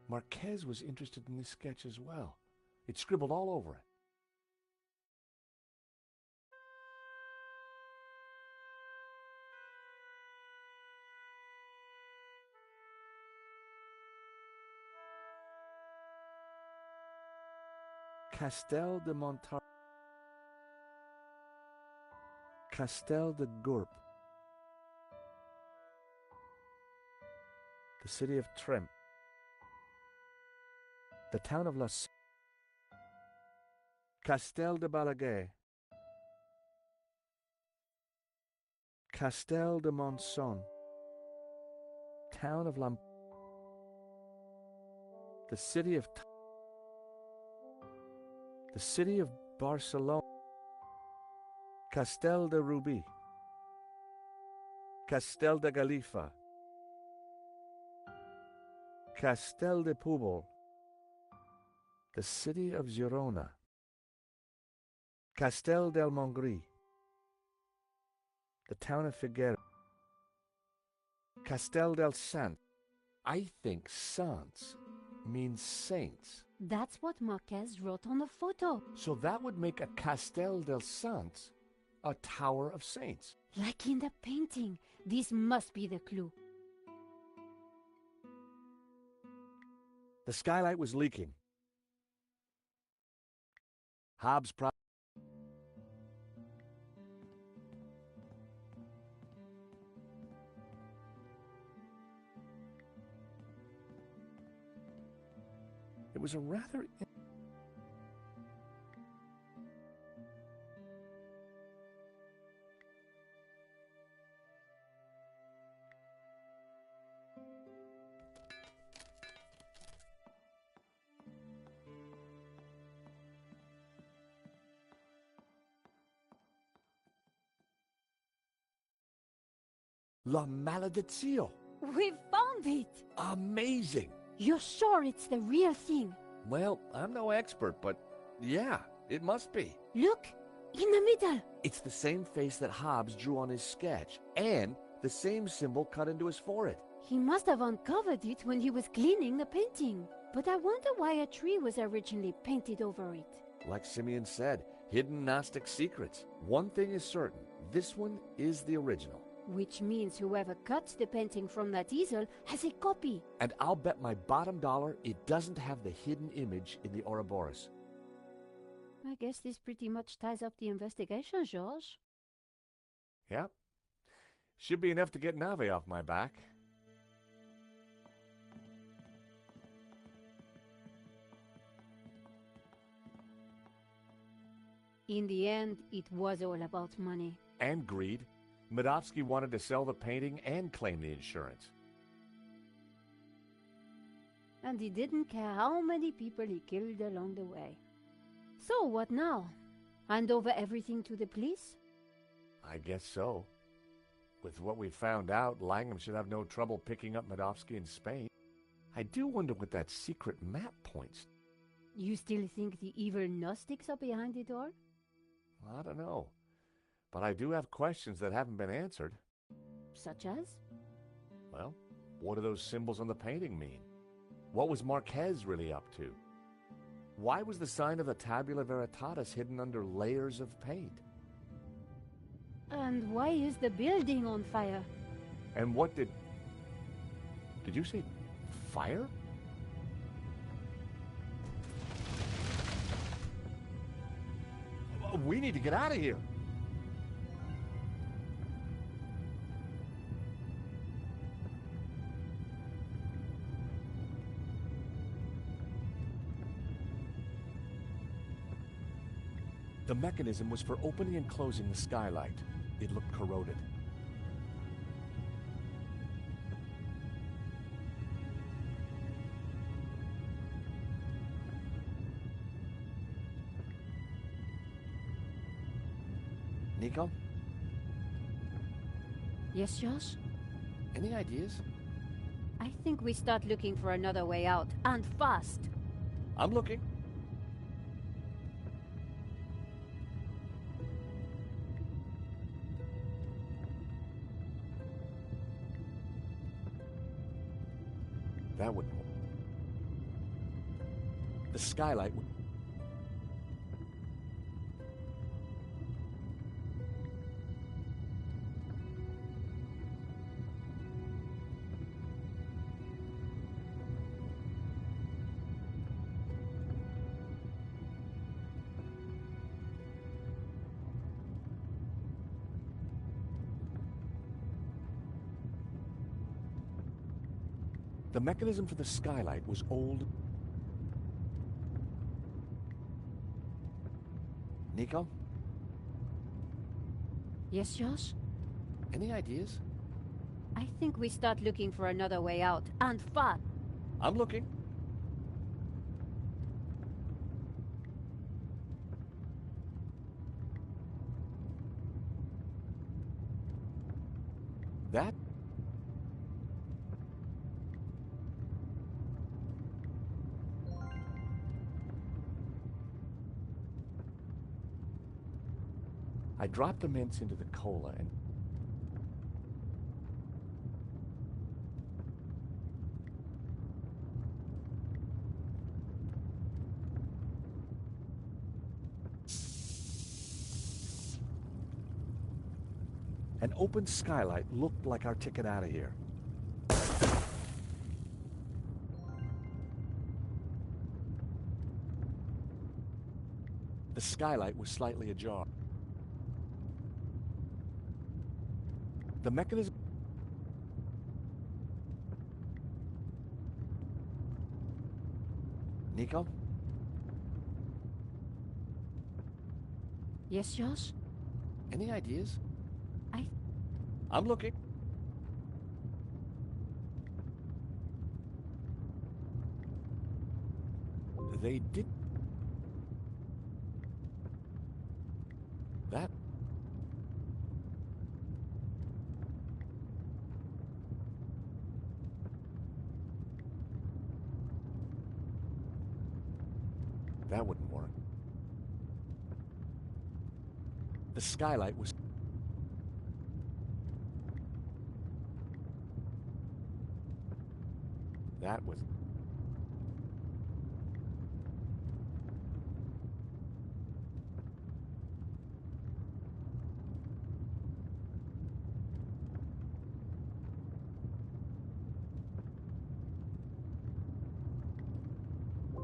Marquez was interested in this sketch as well. It's scribbled all over it. Castel de Montar... Castel de Gurb. The city of Tremp. The town of Las... Castel de Balaguer. Castel de Monson. Town of Lamp... The city of... The city of Barcelona. Castel de Rubi. Castel de Galifa. Castel de Pubol. The city of Girona. Castel del Montgrí. The town of Figueres. Castel del Sant. I think Sants means saints. That's what Marquez wrote on the photo. So that would make a Castel del Sant a tower of saints. Like in the painting. This must be the clue. The skylight was leaking. Hobbs It was a rather... La Maledizione! We found it! Amazing! You're sure it's the real thing? Well, I'm no expert, but yeah, it must be. Look! In the middle! It's the same face that Hobbs drew on his sketch, and the same symbol cut into his forehead. He must have uncovered it when he was cleaning the painting. But I wonder why a tree was originally painted over it. Like Simeon said, hidden Gnostic secrets. One thing is certain, this one is the original. Which means whoever cuts the painting from that easel has a copy. And I'll bet my bottom dollar it doesn't have the hidden image in the Ouroboros. I guess this pretty much ties up the investigation, Georges. Yep. Should be enough to get Nave off my back. In the end, it was all about money. And greed. Medovsky wanted to sell the painting and claim the insurance. And he didn't care how many people he killed along the way. So what now? Hand over everything to the police? I guess so. With what we found out, Langham should have no trouble picking up Medovsky in Spain. I do wonder what that secret map points. You still think the evil Gnostics are behind it all? I don't know. But I do have questions that haven't been answered. Such as? Well, what do those symbols on the painting mean? What was Marquez really up to? Why was the sign of the Tabula Veritatis hidden under layers of paint? And why is the building on fire? And what did you say fire? We need to get out of here. The mechanism was for opening and closing the skylight. It looked corroded. Nico? Yes, Josh? Any ideas? I think we start looking for another way out, and fast. I'm looking. That would... The skylight would... The mechanism for the skylight was old. Nico? Yes, Josh? Any ideas? I think we start looking for another way out, and fast. I'm looking. That? I dropped the mints into the cola and... An open skylight looked like our ticket out of here. The skylight was slightly ajar. The mechanism... Nico? Yes, Josh? Any ideas? I... I'm looking. They did... That... That wouldn't work. The skylight was... That was...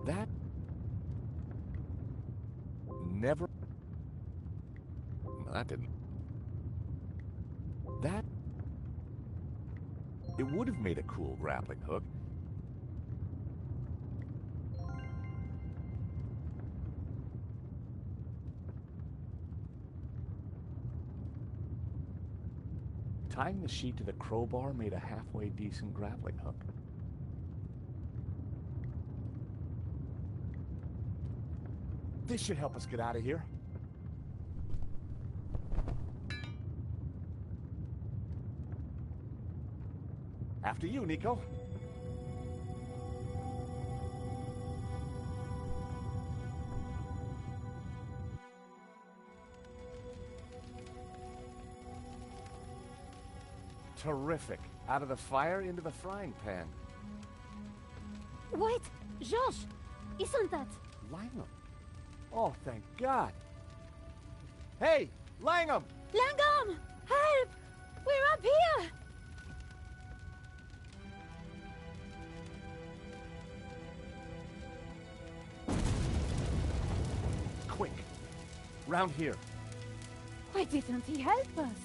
That... Never... That didn't... That... It would have made a cool grappling hook. Tying the sheet to the crowbar made a halfway decent grappling hook. This should help us get out of here. After you, Nico. Terrific. Out of the fire into the frying pan. Wait! Josh! Isn't that... Langham. Oh, thank God. Hey, Langham! Langham! Help! We're up here! Quick. Round here. Why didn't he help us?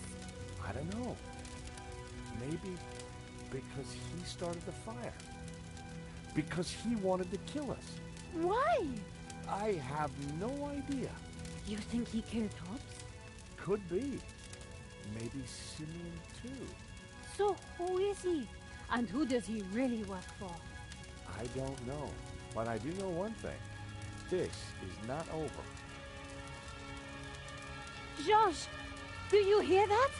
I don't know. Maybe because he started the fire. Because he wanted to kill us. Why? I have no idea. You think he killed Hobbs? Could be. Maybe Simeon too. So who is he? And who does he really work for? I don't know. But I do know one thing. This is not over. Josh! Do you hear that?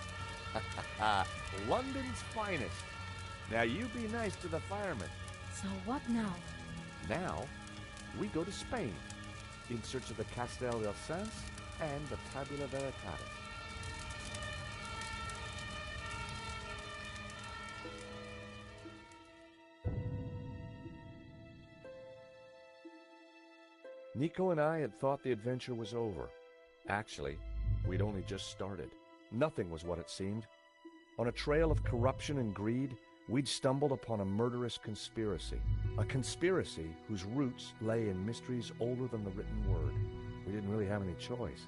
London's finest. Now you be nice to the firemen. So what now? Now, we go to Spain, in search of the Castel del Sans and the Tabula Veritatis. Nico and I had thought the adventure was over. Actually, we'd only just started. Nothing was what it seemed. On a trail of corruption and greed, we'd stumbled upon a murderous conspiracy. A conspiracy whose roots lay in mysteries older than the written word. We didn't really have any choice.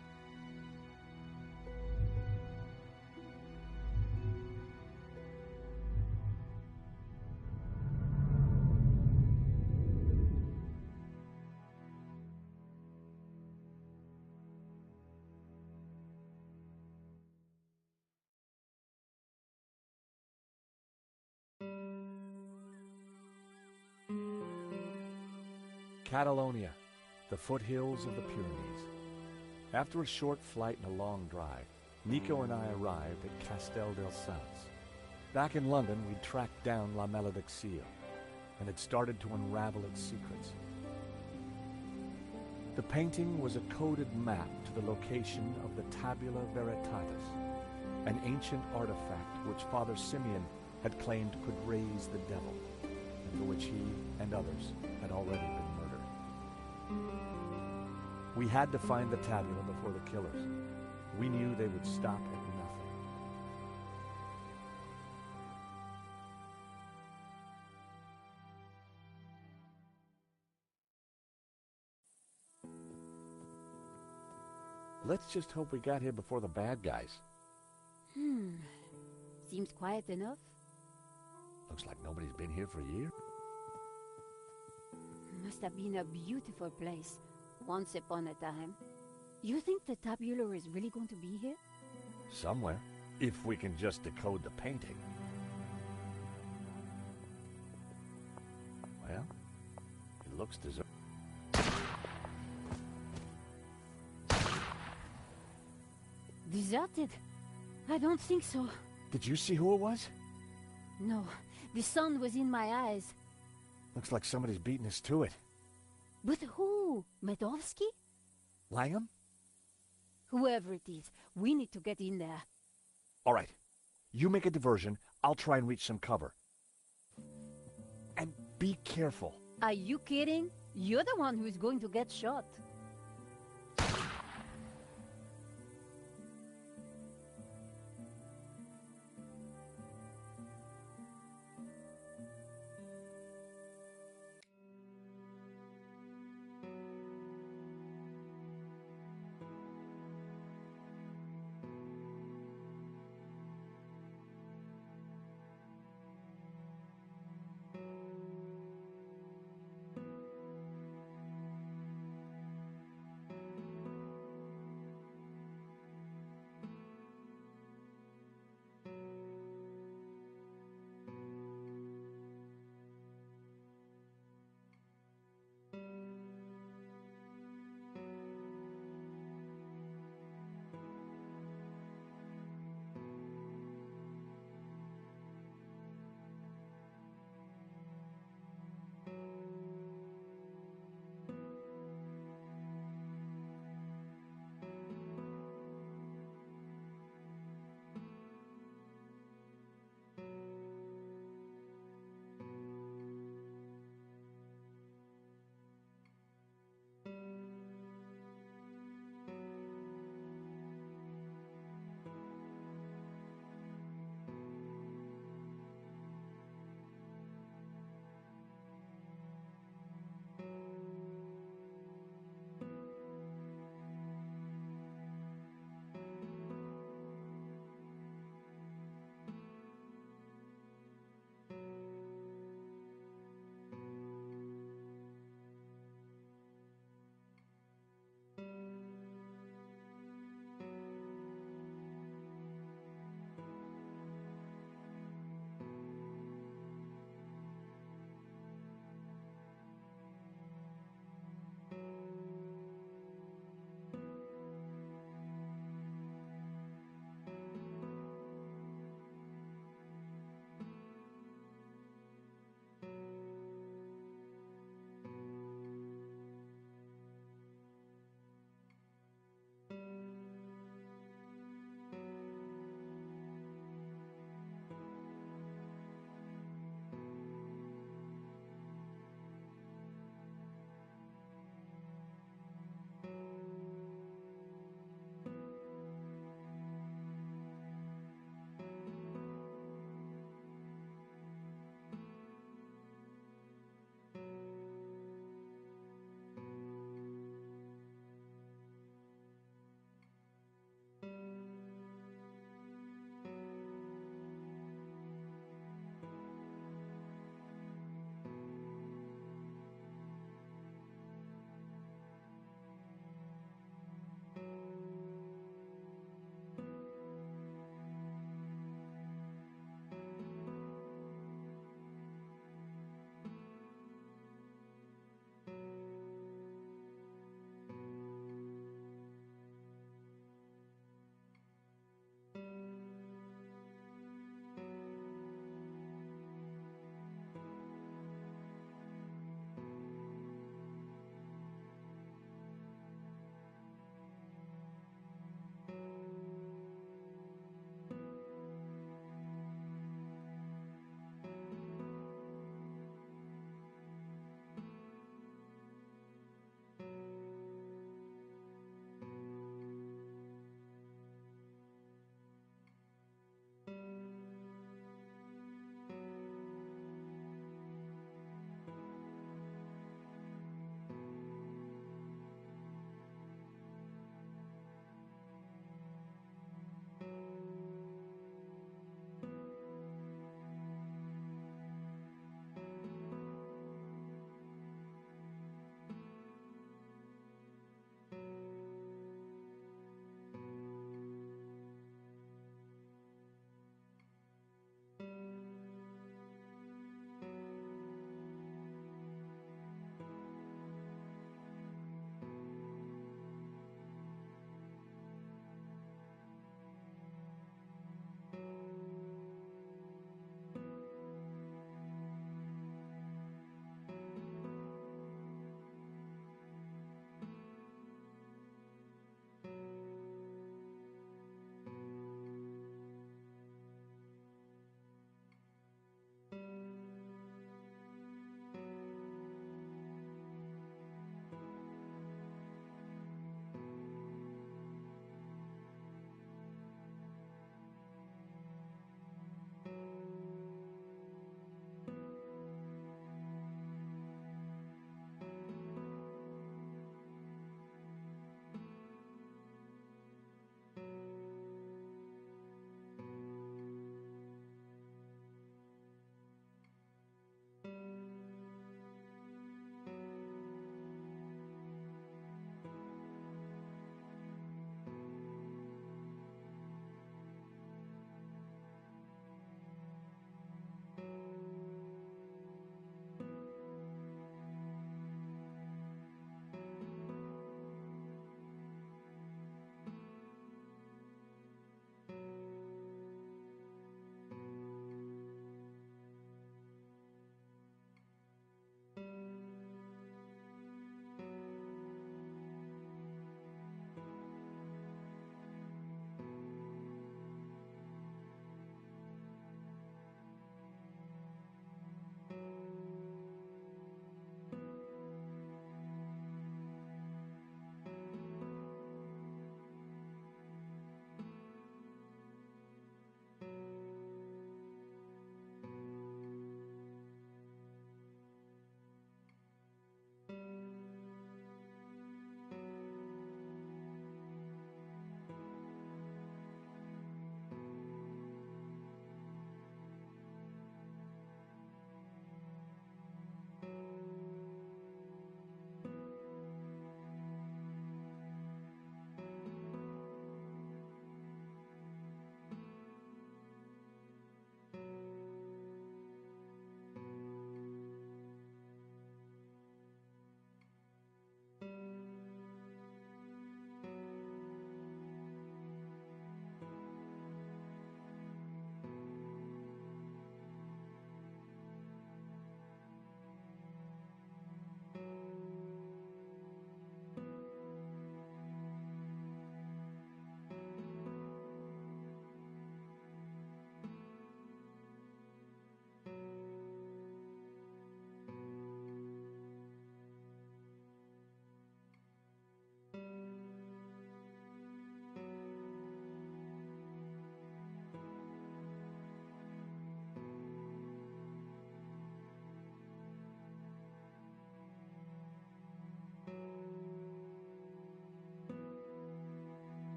Catalonia, the foothills of the Pyrenees. After a short flight and a long drive, Nico and I arrived at Castel del Sans. Back in London, we'd tracked down La Malediccio and had started to unravel its secrets. The painting was a coded map to the location of the Tabula Veritatis, an ancient artifact which Father Simeon had claimed could raise the devil, and for which he and others had already been murdered. We had to find the tabula before the killers. We knew they would stop at nothing. Let's just hope we got here before the bad guys. Seems quiet enough. Looks like nobody's been here for a year. Must have been a beautiful place, once upon a time. You think the tabular is really going to be here? Somewhere. If we can just decode the painting. Well, it looks deserved. Deserted? I don't think so. Did you see who it was? No, the sun was in my eyes. Looks like somebody's beating us to it. But who? Medovsky? Langham? Whoever it is, we need to get in there. All right. You make a diversion. I'll try and reach some cover. And be careful. Are you kidding? You're the one who's going to get shot.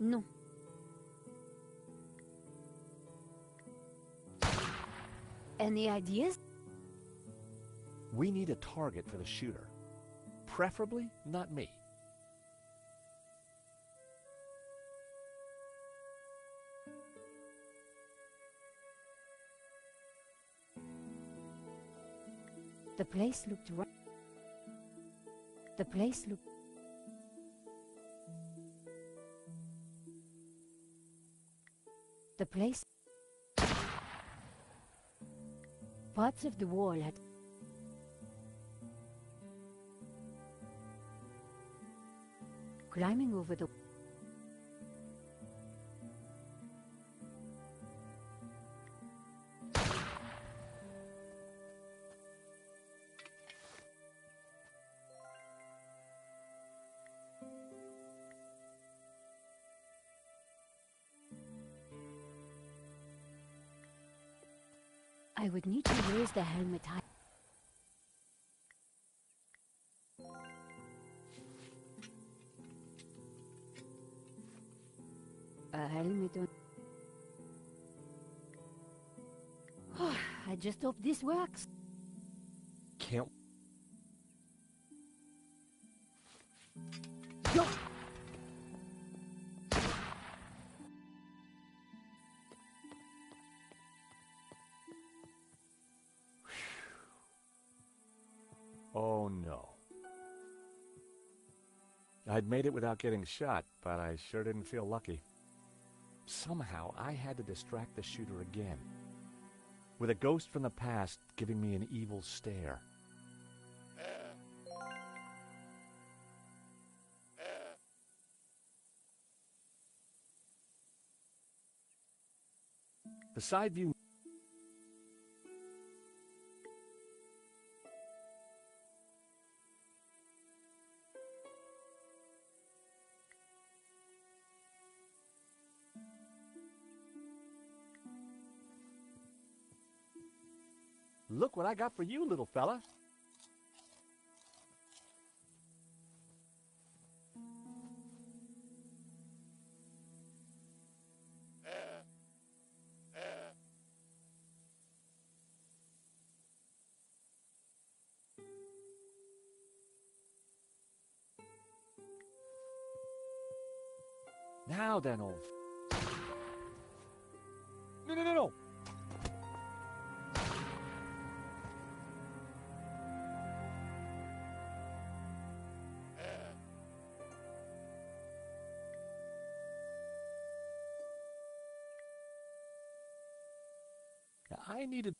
No. Any ideas? We need a target for the shooter. Preferably not me. The place looked right. The place looked... The place... Parts of the wall had... Climbing over the... I would need to raise the helmet high. A helmet on... I just hope this works. Can't... Go! Oh no. I'd made it without getting shot, but I sure didn't feel lucky. Somehow I had to distract the shooter again, with a ghost from the past giving me an evil stare. The side view... Look what I got for you, little fella. Now then, old... No. I needed...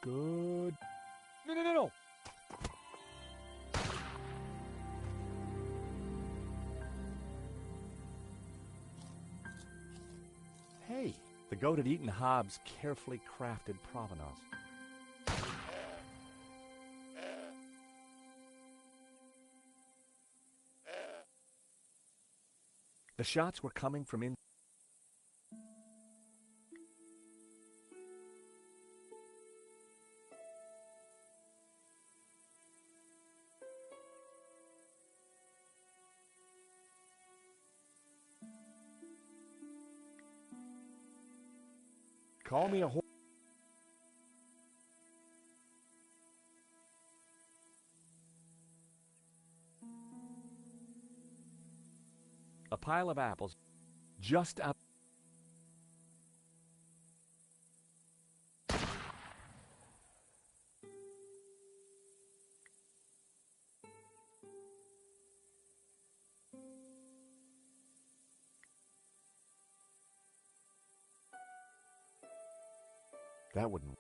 Good... No. Hey, the goat had eaten Hobbs' carefully crafted provenance. The shots were coming from in... Call me a whore. A pile of apples just out. That wouldn't.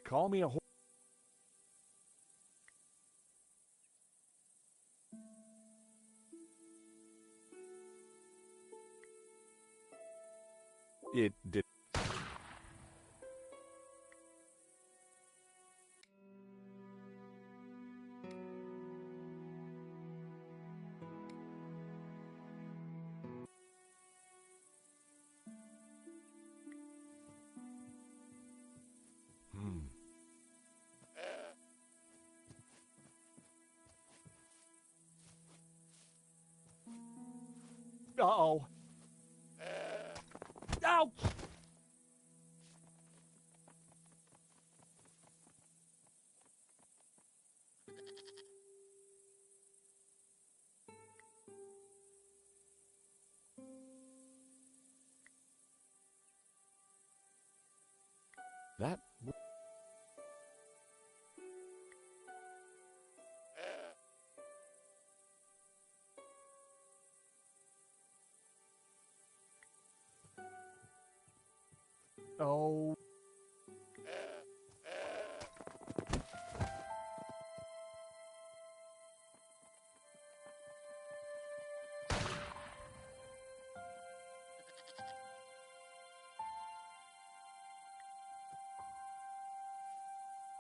Call me a whore. It did. Uh-oh. Ouch! That... Oh...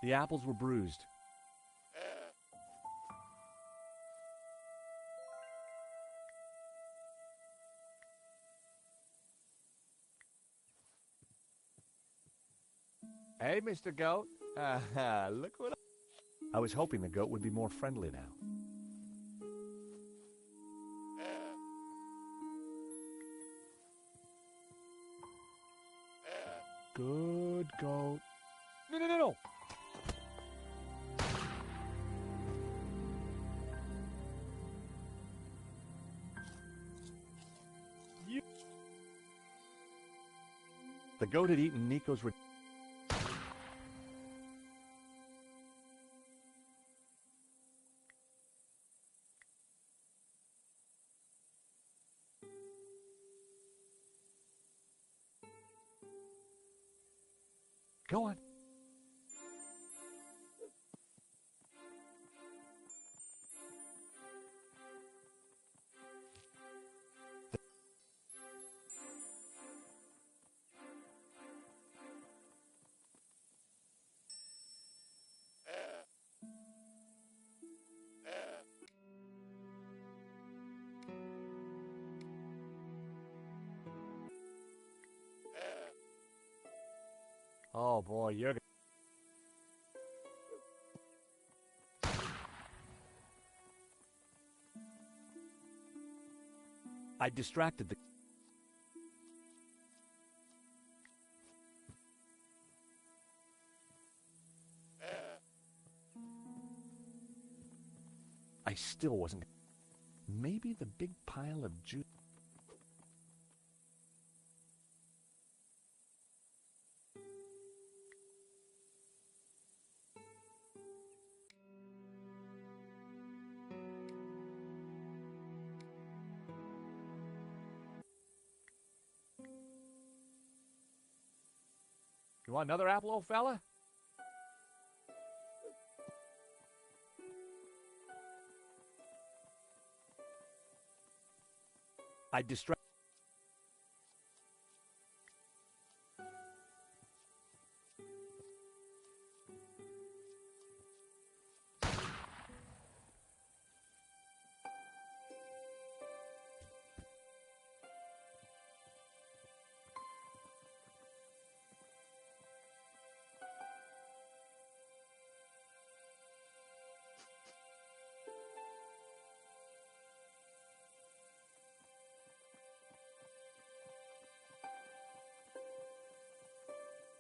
The apples were bruised. Hey, Mr. Goat. Look what I was hoping the goat would be more friendly now. Good goat. No. The goat had eaten Nico's... Go on. Oh boy, you're... I distracted the... I still wasn't... Maybe the big pile of juice... You want another apple, old fella? I distract...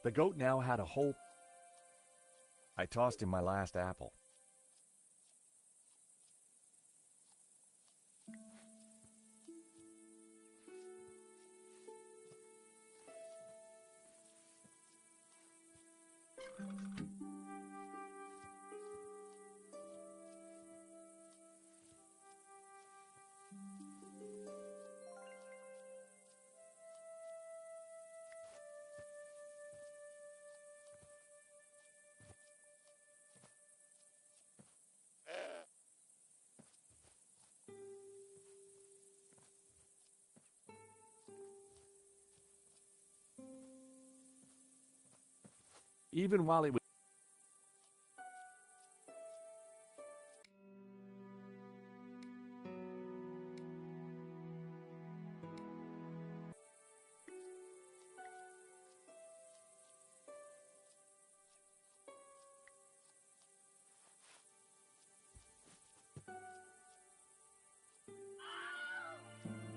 The goat now had a whole... I tossed him my last apple. Even while it was...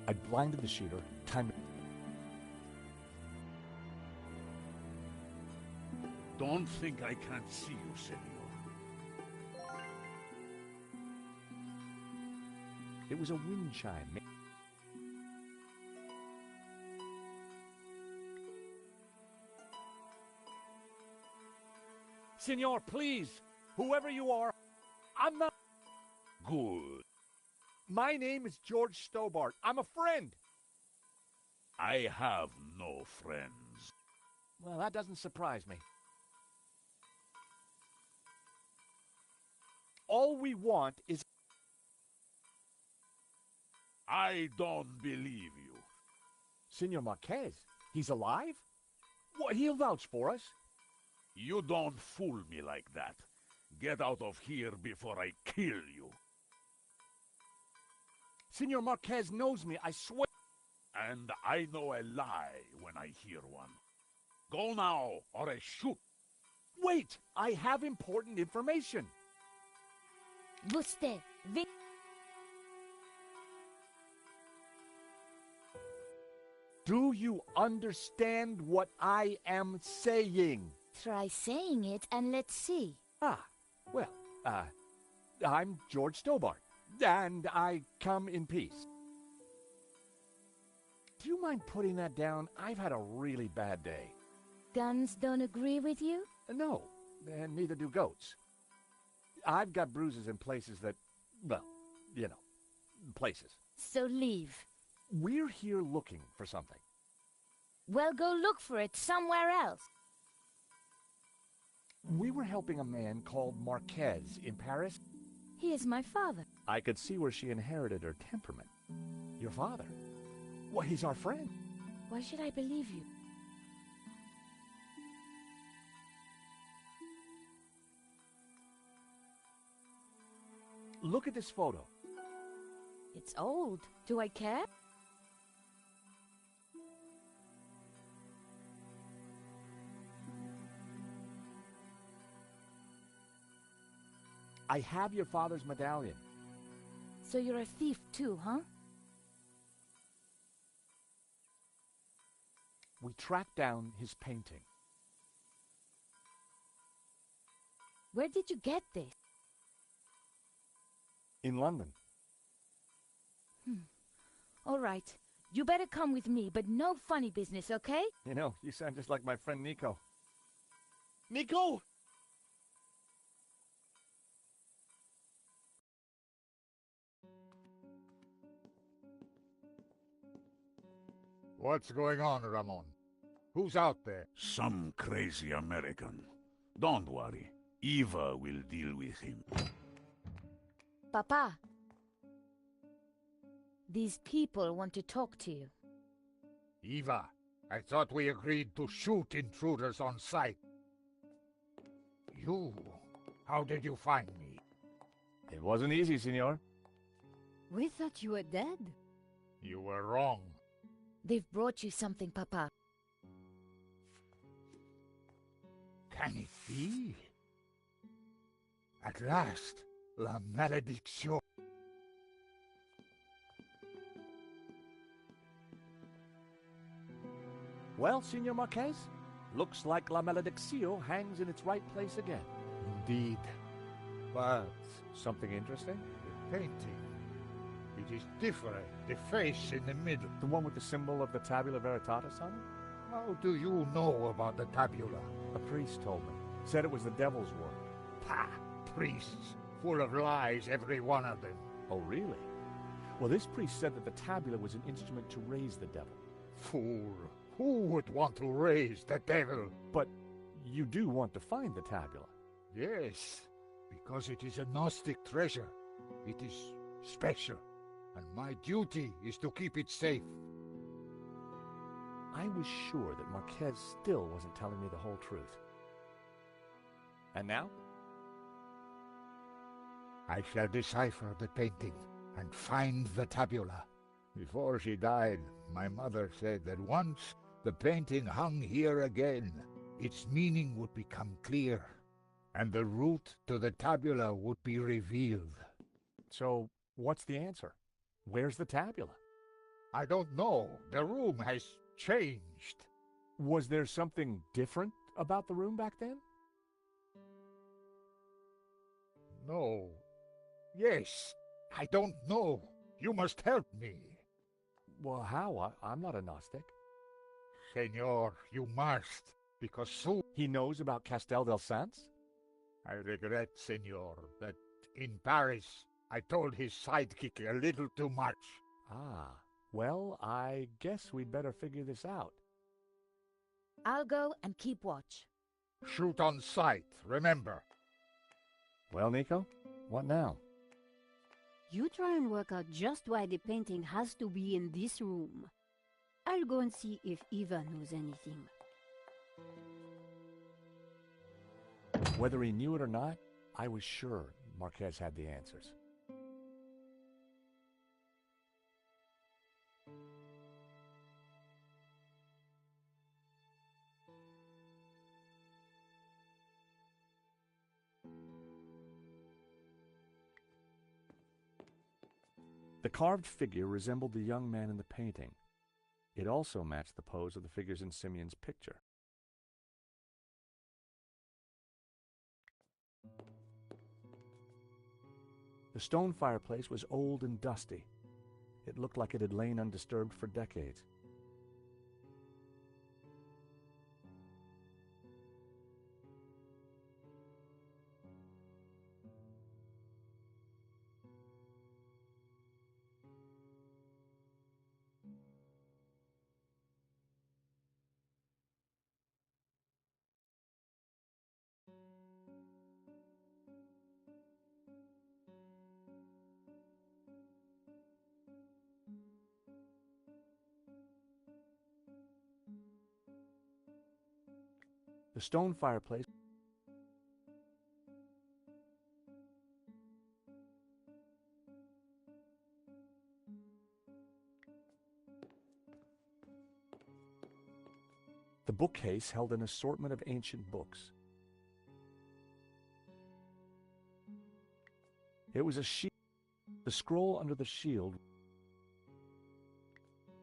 I I blinded the shooter. Time to... Don't think I can't see you, senor. It was a wind chime. Senor, please! Whoever you are, I'm not... Good. My name is George Stobart. I'm a friend! I have no friends. Well, that doesn't surprise me. All we want is... I don't believe you. Senor Marquez? He's alive? Well, he'll vouch for us. You don't fool me like that. Get out of here before I kill you. Senor Marquez knows me, I swear. And I know a lie when I hear one. Go now, or I shoot. Wait! I have important information. Vostè, Do you understand what I am saying? try saying it and let's see. Well, I'm George Stobart, and I come in peace. Do you mind putting that down? I've had a really bad day. Guns don't agree with you? No, and neither do goats. I've got bruises in places that, well, you know, places. So leave. We're here looking for something. Well, go look for it somewhere else. We were helping a man called Marquez in Paris. He is my father. I could see where she inherited her temperament. Your father? Well, he's our friend. Why should I believe you? Look at this photo. It's old. Do I care? I have your father's medallion. So you're a thief too, huh? We tracked down his painting. Where did you get this? In London. All right. You better come with me, but no funny business, okay? You know, you sound just like my friend Nico. Nico! What's going on, Ramon? Who's out there? Some crazy American. Don't worry. Eva will deal with him. Papa. These people want to talk to you. Eva, I thought we agreed to shoot intruders on sight. You, how did you find me? It wasn't easy, senor. We thought you were dead. You were wrong. They've brought you something, Papa. Can it be? At last, La Malédiction. Well, Senor Marquez, looks like La Malediccio hangs in its right place again. Indeed. But Something interesting? the painting, it is different. The face in the middle. The one with the symbol of the Tabula Veritatis on it? How do you know about the tabula? A priest told me. Said it was the devil's work. Pah! Priests, full of lies, every one of them. Oh, really? Well, this priest said that the tabula was an instrument to raise the devil. Fool. Who would want to raise the devil? But you do want to find the tabula. Yes, because it is a Gnostic treasure. It is special, and my duty is to keep it safe. I was sure that Marquez still wasn't telling me the whole truth. And now? I shall decipher the painting and find the tabula. Before she died, my mother said that once the painting hung here again, its meaning would become clear, and the route to the tabula would be revealed. So, what's the answer? Where's the tabula? I don't know. The room has changed. Was there something different about the room back then? No. Yes. I don't know. You must help me. Well, how? I'm not a Gnostic. Senor, you must, because soon... He knows about Castel del Sans? I regret, senor, that in Paris I told his sidekick a little too much. Ah, well, I guess we'd better figure this out. I'll go and keep watch. Shoot on sight, remember. Well, Nico, what now? You try and work out just why the painting has to be in this room. I'll go and see if Eva knows anything. Whether he knew it or not, I was sure Marquez had the answers. The carved figure resembled the young man in the painting. It also matched the pose of the figures in Simeon's picture. The stone fireplace was old and dusty. It looked like it had lain undisturbed for decades. The stone fireplace The bookcase held an assortment of ancient books. It was a shield. The scroll under the shield.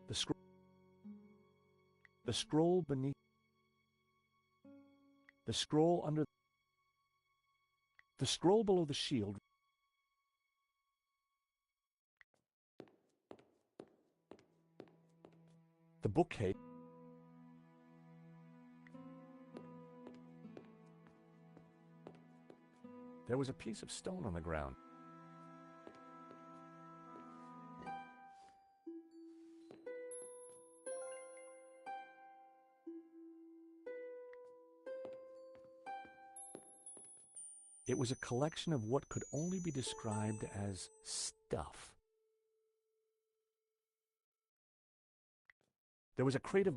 The scroll beneath. The scroll under. The scroll below the shield. The bookcase. There was a piece of stone on the ground. It was a collection of what could only be described as stuff. There was a crate of...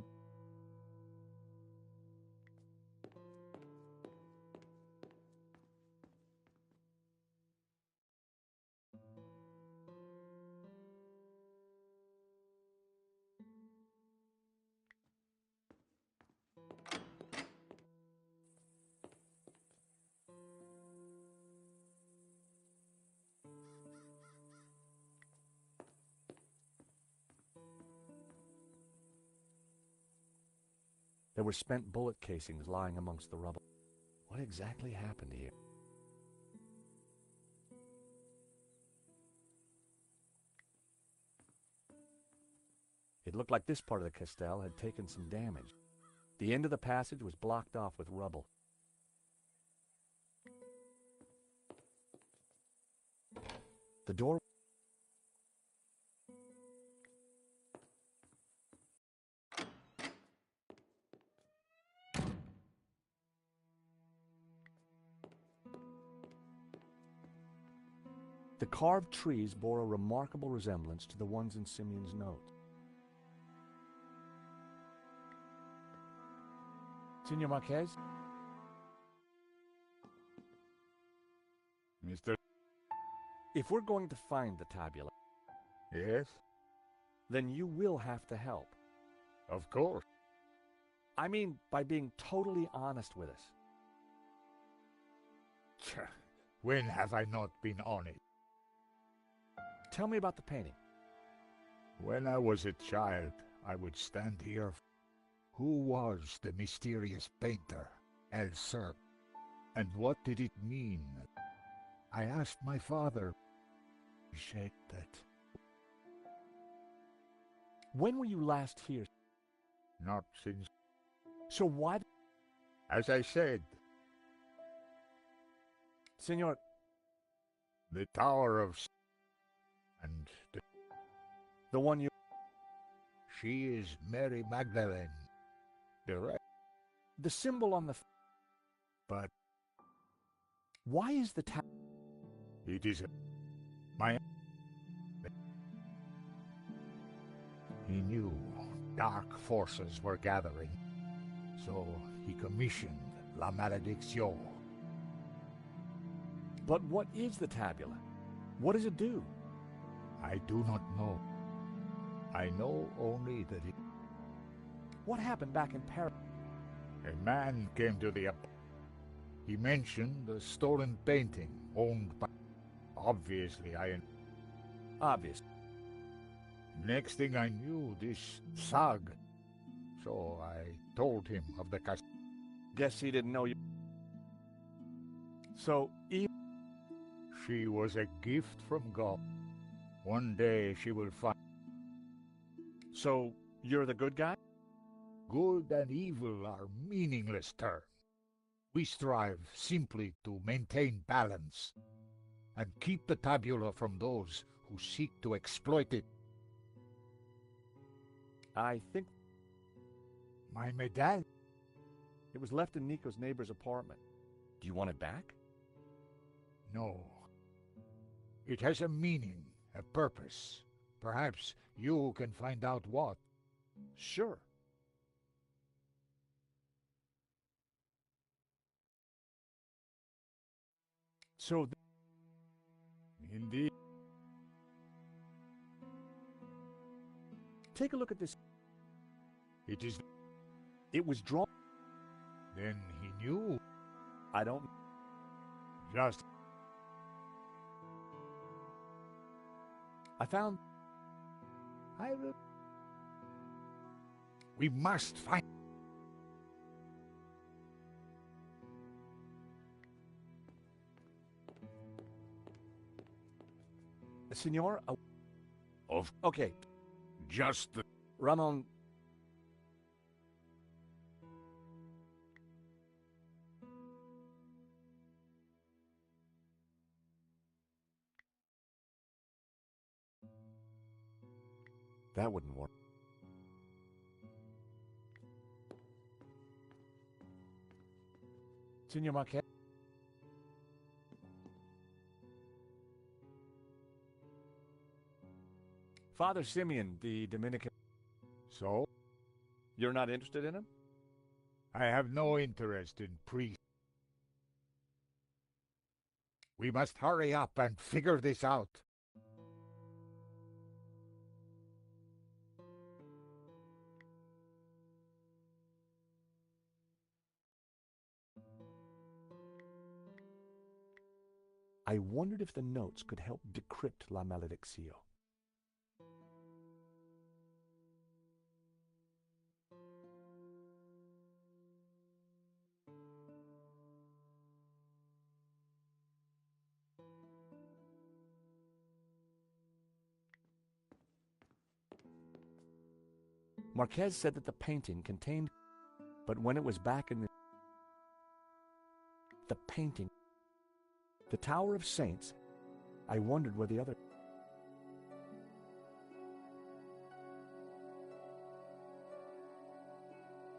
There were spent bullet casings lying amongst the rubble. What exactly happened here? It looked like this part of the Castel had taken some damage. The end of the passage was blocked off with rubble. The door... The carved trees bore a remarkable resemblance to the ones in Simeon's note. Senor Marquez? Mr. If we're going to find the tabula... Yes? Then you will have to help. Of course. I mean, by being totally honest with us. When have I not been honest? Tell me about the painting. When I was a child, I would stand here. Who was the mysterious painter, El Sir? And what did it mean? I asked my father. He said that... When were you last here? Not since... So why... As I said... Senor... The Tower of... And the one you... She is Mary Magdalene. The rest... The symbol on the... But... Why is the tower... It is... My... He knew dark forces were gathering, so he commissioned La Malédiction. But what is the tabula? What does it do? I do not know. I know only that it... What happened back in Paris? A man came to the... He mentioned a stolen painting owned by... Obviously, Obvious. Next thing I knew, this Sag. So I told him of the cast... Guess he didn't know you... So, She was a gift from God. One day she will find... So, you're the good guy? Good and evil are meaningless terms. We strive simply to maintain balance and keep the tabula from those who seek to exploit it. I think... My medallion? It was left in Nico's neighbor's apartment. Do you want it back? No. It has a meaning, a purpose. Perhaps you can find out what. Sure. So... Indeed. Take a look at this. It is... It was drawn... Then he knew. I don't... Just... I found... I will... We must find... Senor? Of... Okay. Just the... Ramon... That wouldn't work. Senor Marquez? Father Simeon, the Dominican... So? You're not interested in him? I have no interest in priests. We must hurry up and figure this out. I wondered if the notes could help decrypt La Malediccio. Marquez said that the painting contained... But when it was back in the painting... The Tower of Saints, I wondered where the other...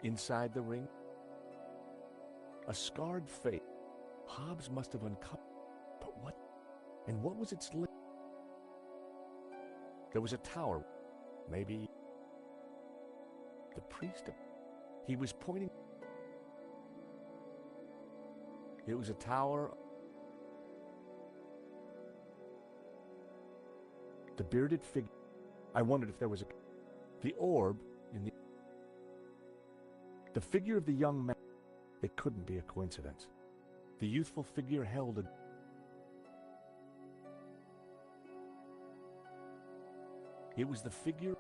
Inside the ring, a scarred face. Hobbs must have uncovered... But what? And what was its lip? There was a tower. Maybe... The priest... He was pointing... It was a tower... The bearded figure. I wondered if there was a... The orb in the... The figure of the young man. It couldn't be a coincidence. The youthful figure held a... It was the figure.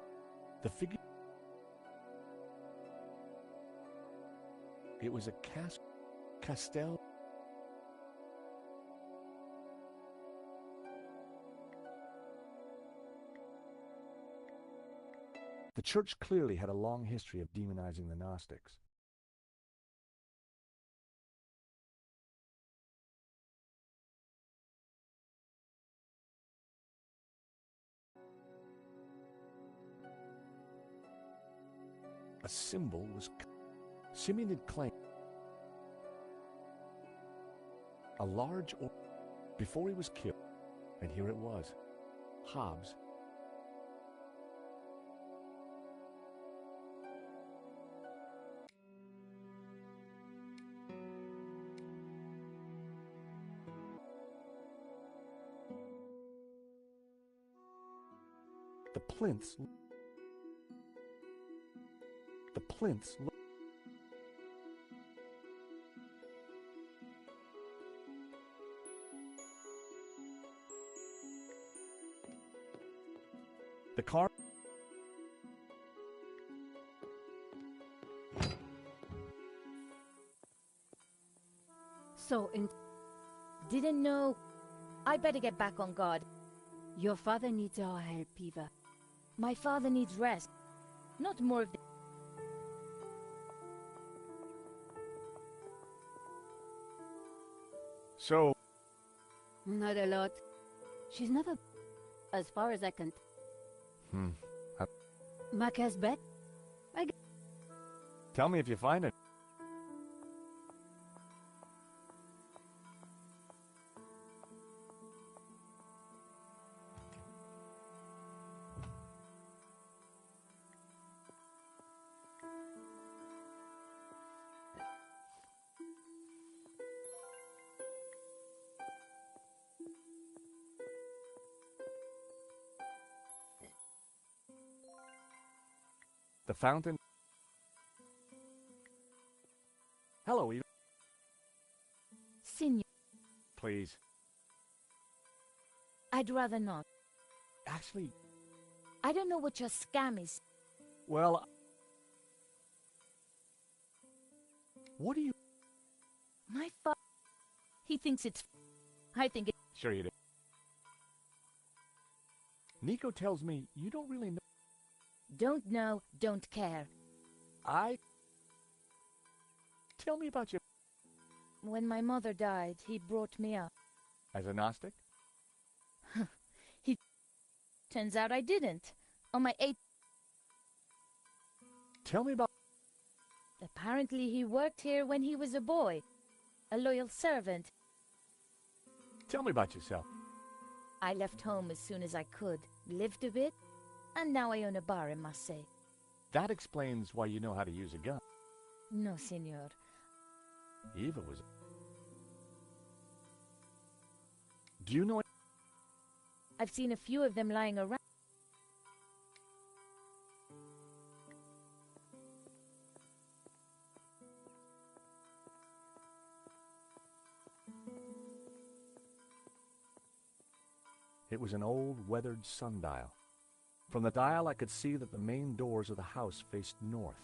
It was a castel. The church clearly had a long history of demonizing the Gnostics. A symbol was Simeon had claimed a large orb before he was killed, and here it was, Hobbes. The plinths. The car. So, Didn't know. I better get back on guard. your father needs our help, Eva. My father needs rest. Not more of the... So, Not a lot. She's never, as far as I can. Marcus bet? Tell me if you find it. The fountain. Hello, Eva. Signor, Please. I'd rather not. Actually, I don't know what your scam is. well, what do you... My father... He thinks it's... I think it... Sure you do. Nico tells me you don't really know... Don't know, don't care. Tell me about your... When my mother died, he brought me up. As a Gnostic? Turns out I didn't. On my 8th... Tell me about... Apparently he worked here when he was a boy. A loyal servant. Tell me about yourself. I left home as soon as I could, lived a bit, and now I own a bar in Marseille. That explains why you know how to use a gun. No, senor. Eva was... Do you know... I've seen a few of them lying around. It was an old, weathered sundial. From the dial, I could see that the main doors of the house faced north.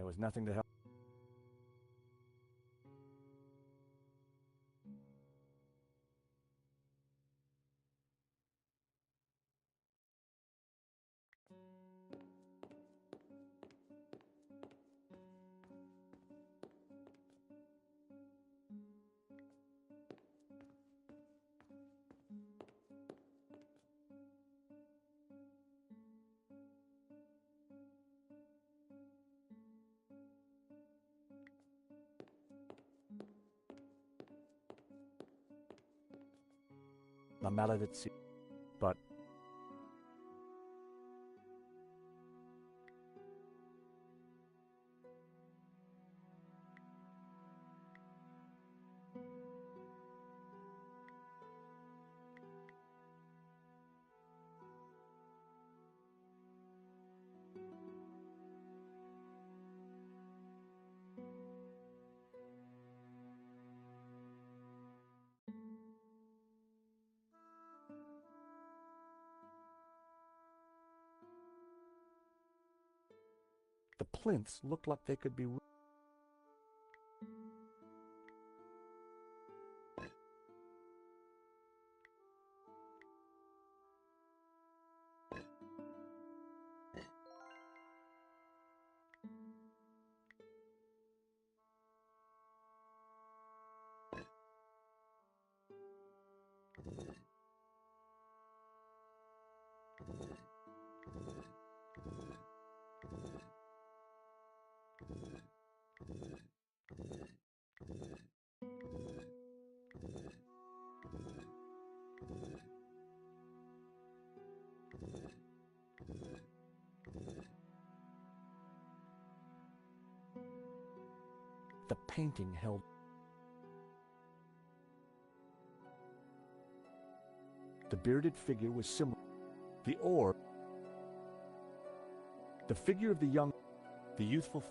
was nothing to help. La Maledicție. But the plinths looked like they could be. The painting held. The bearded figure was similar. The orb. The figure of the young, the youthful.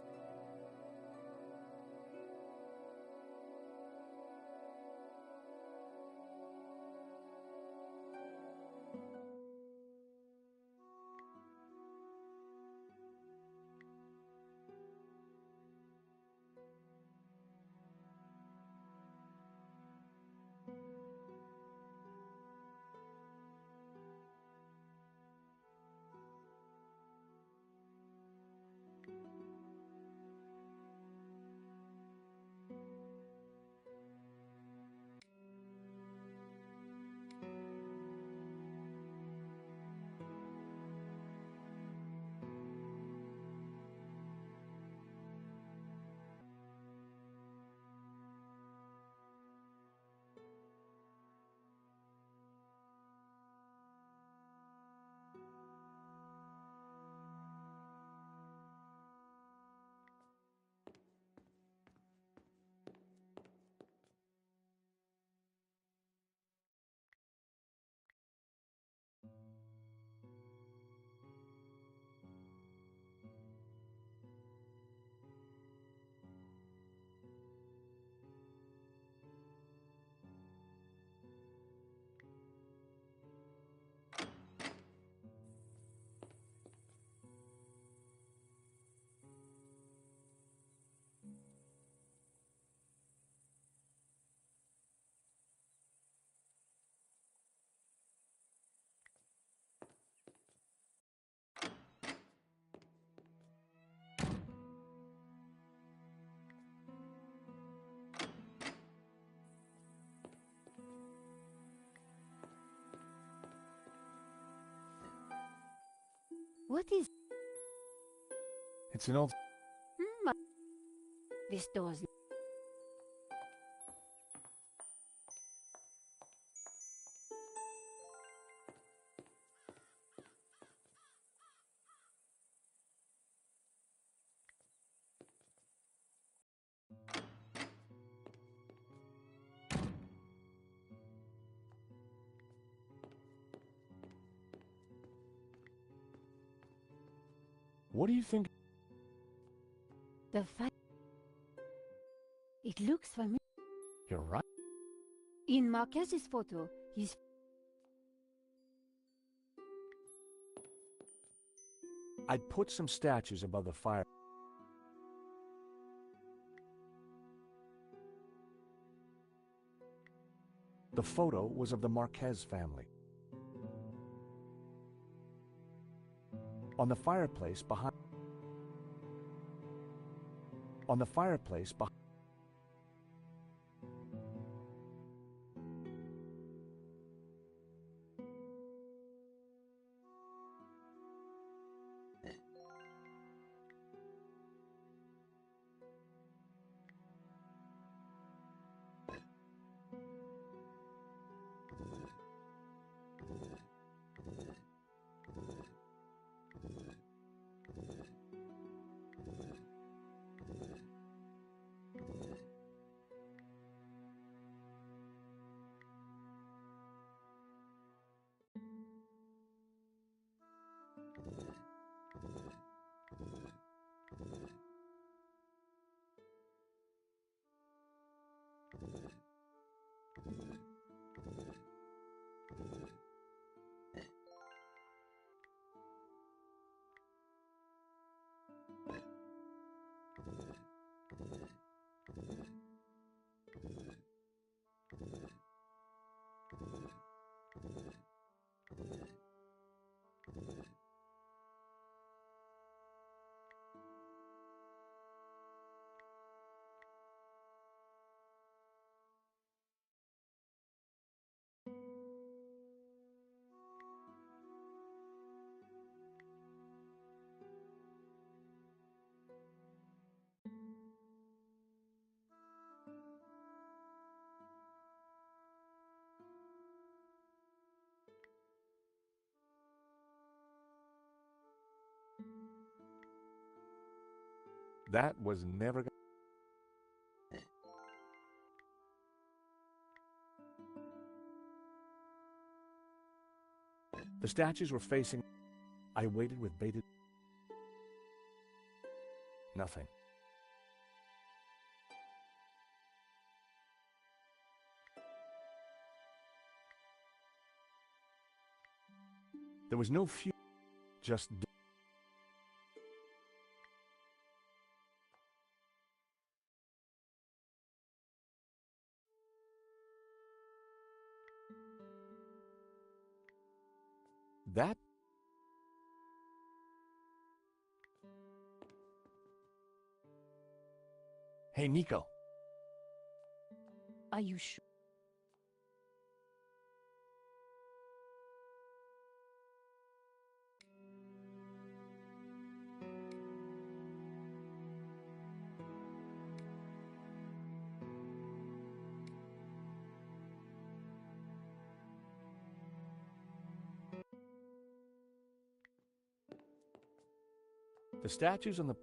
What is? It's an old. This door's. What do you think? The fact. It looks familiar. You're right. In Marquez's photo, he's. I'd put some statues above the fire. The photo was of the Marquez family. On the fireplace behind that was never gonna... The statues were facing... I waited with bated... Nothing. There was no fuel, just... That... Hey, Nico. Are you sure? The statues on the...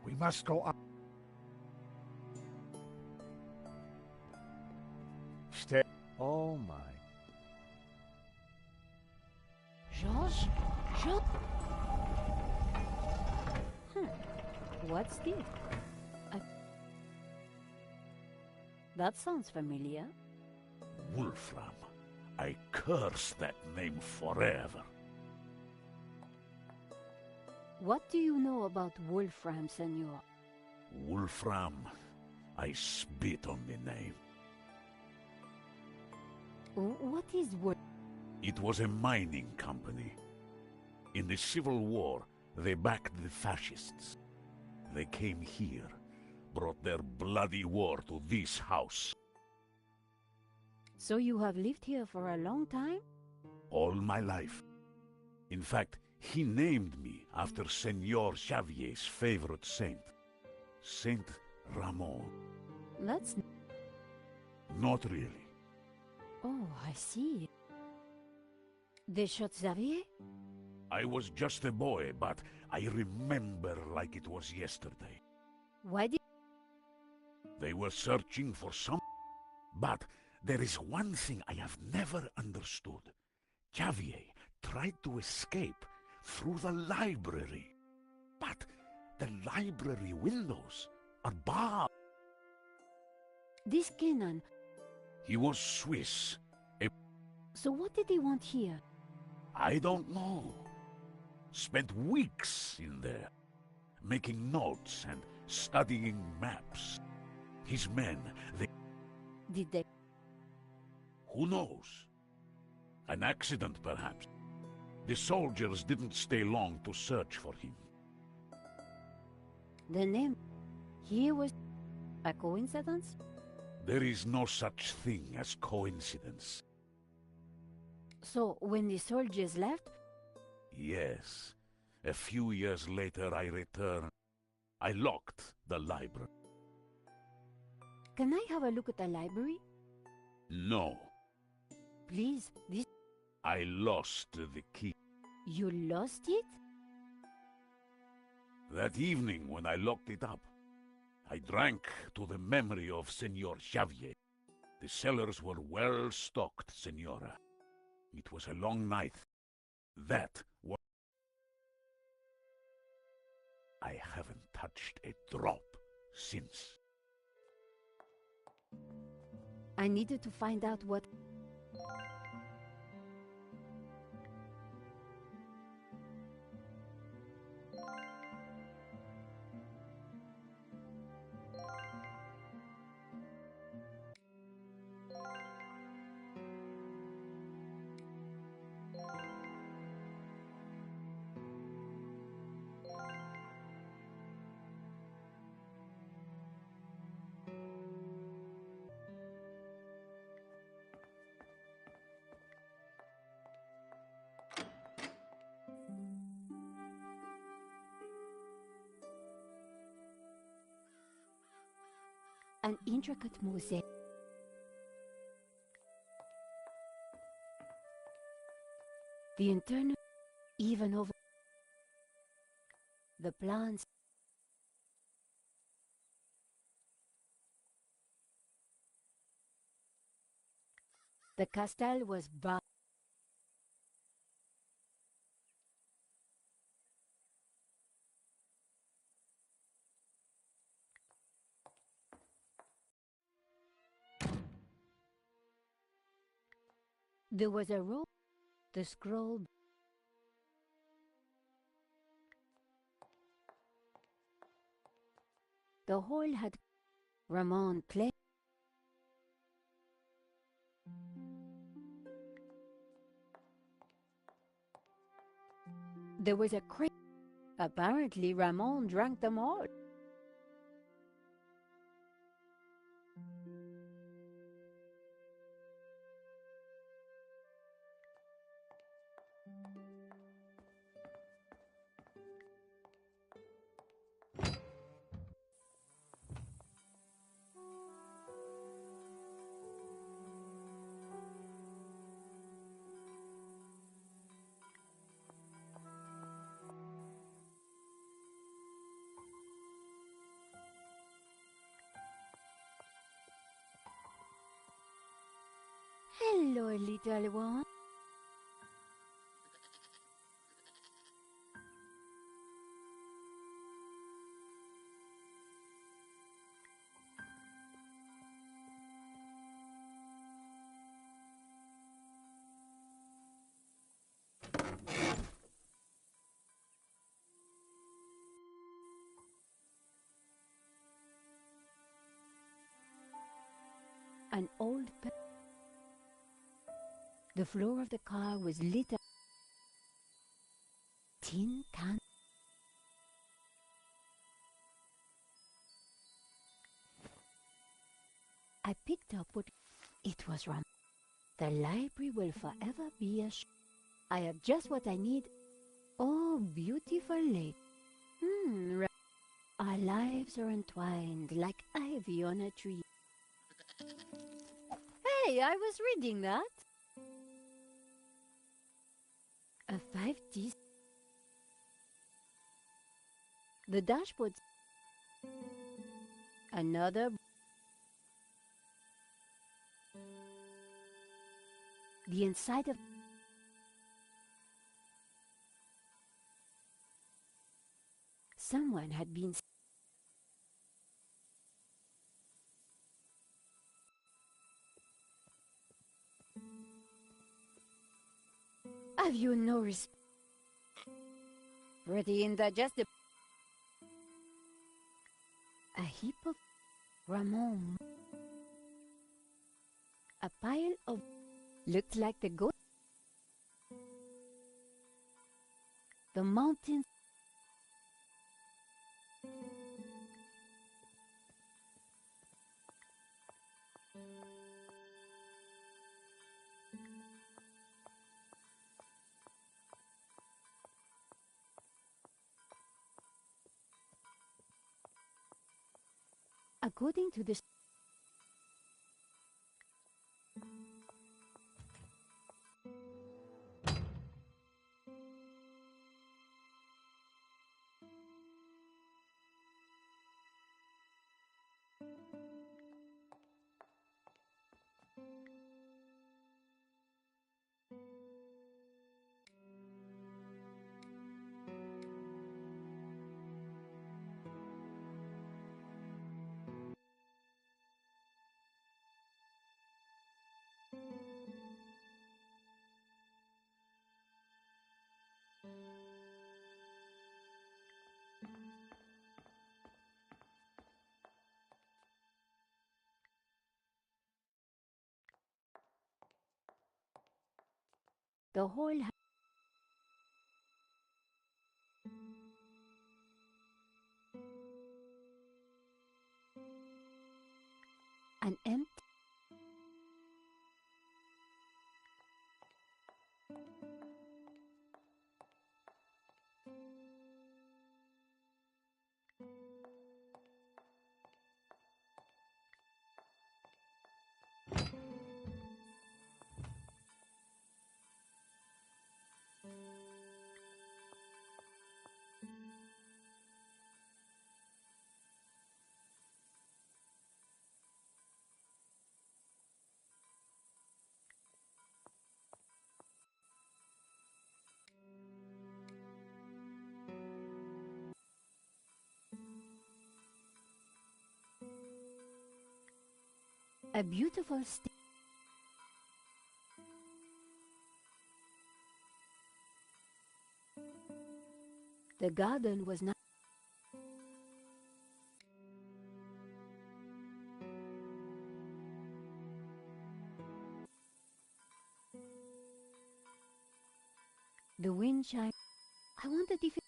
We must go up. Stay. Oh my. Georges? What's this? That sounds familiar. Wolfram. I curse that name forever. What do you know about Wolfram, senor? Wolfram. I spit on the name. What is Wolfram? It was a mining company. In the Civil War, they backed the fascists. They came here, brought their bloody war to this house. So you have lived here for a long time? All my life. In fact, he named me after Senor Xavier's favorite saint, Saint Ramon. That's... Not really. Oh, I see. They shot Xavier? I was just a boy, but I remember like it was yesterday. Why did... They were searching for some... But there is one thing I have never understood. Xavier tried to escape through the library. But the library windows are barred. This Kenan, He was Swiss. so what did he want here? I don't know. Spent weeks in there, making notes and studying maps. His men, they... Did they? Who knows? An accident, perhaps. The soldiers didn't stay long to search for him. The name here was a coincidence? There is no such thing as coincidence. So when the soldiers left, Yes. A few years later I returned. I locked the library. can I have a look at the library? No. Please, this... I lost the key. You lost it? That evening when I locked it up, I drank to the memory of Senor Xavier. The cellars were well stocked, Senora. It was a long night. That was... I haven't touched a drop since. I needed to find out what... An intricate mosaic. The internal, even over the plants. The castle was barred. There was a rope, the scroll. The hall had Ramon clay. There was a crate. Apparently, Ramon drank them all. Hello, little one. An old The floor of the car was lit up. Tin can. I picked up what it was wrong. The library will forever be a I have just what I need. Oh, beautiful lake. Our lives are entwined like ivy on a tree. Hey, I was reading that. A 5D. The dashboard. Another. The inside of... Someone had been... Have you no respect? Pretty indigestible. A heap of... Ramon. A pile of... Looked like the goat. The mountains. According to the... The whole... An empty... A beautiful The garden was not... The wind chime... I wondered if it...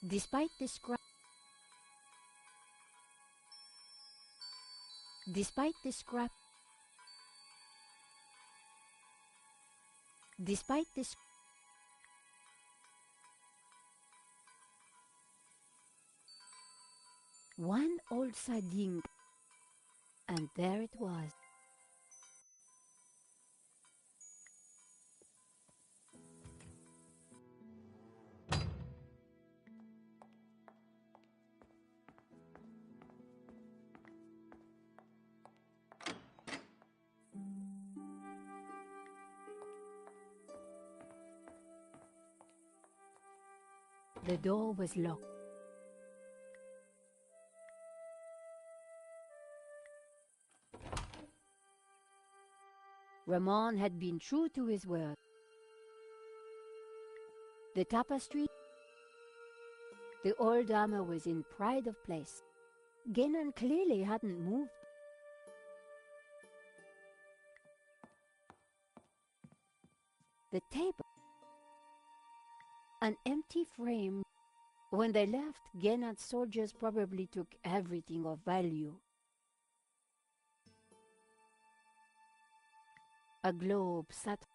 Despite the scrap... Despite the scrap... Despite this... One old sardine... And there it was. The door was locked. Ramon had been true to his word. The tapestry, the old armor was in pride of place. Guénon clearly hadn't moved. The table, an empty frame. When they left, Guénon's soldiers probably took everything of value. A globe sat.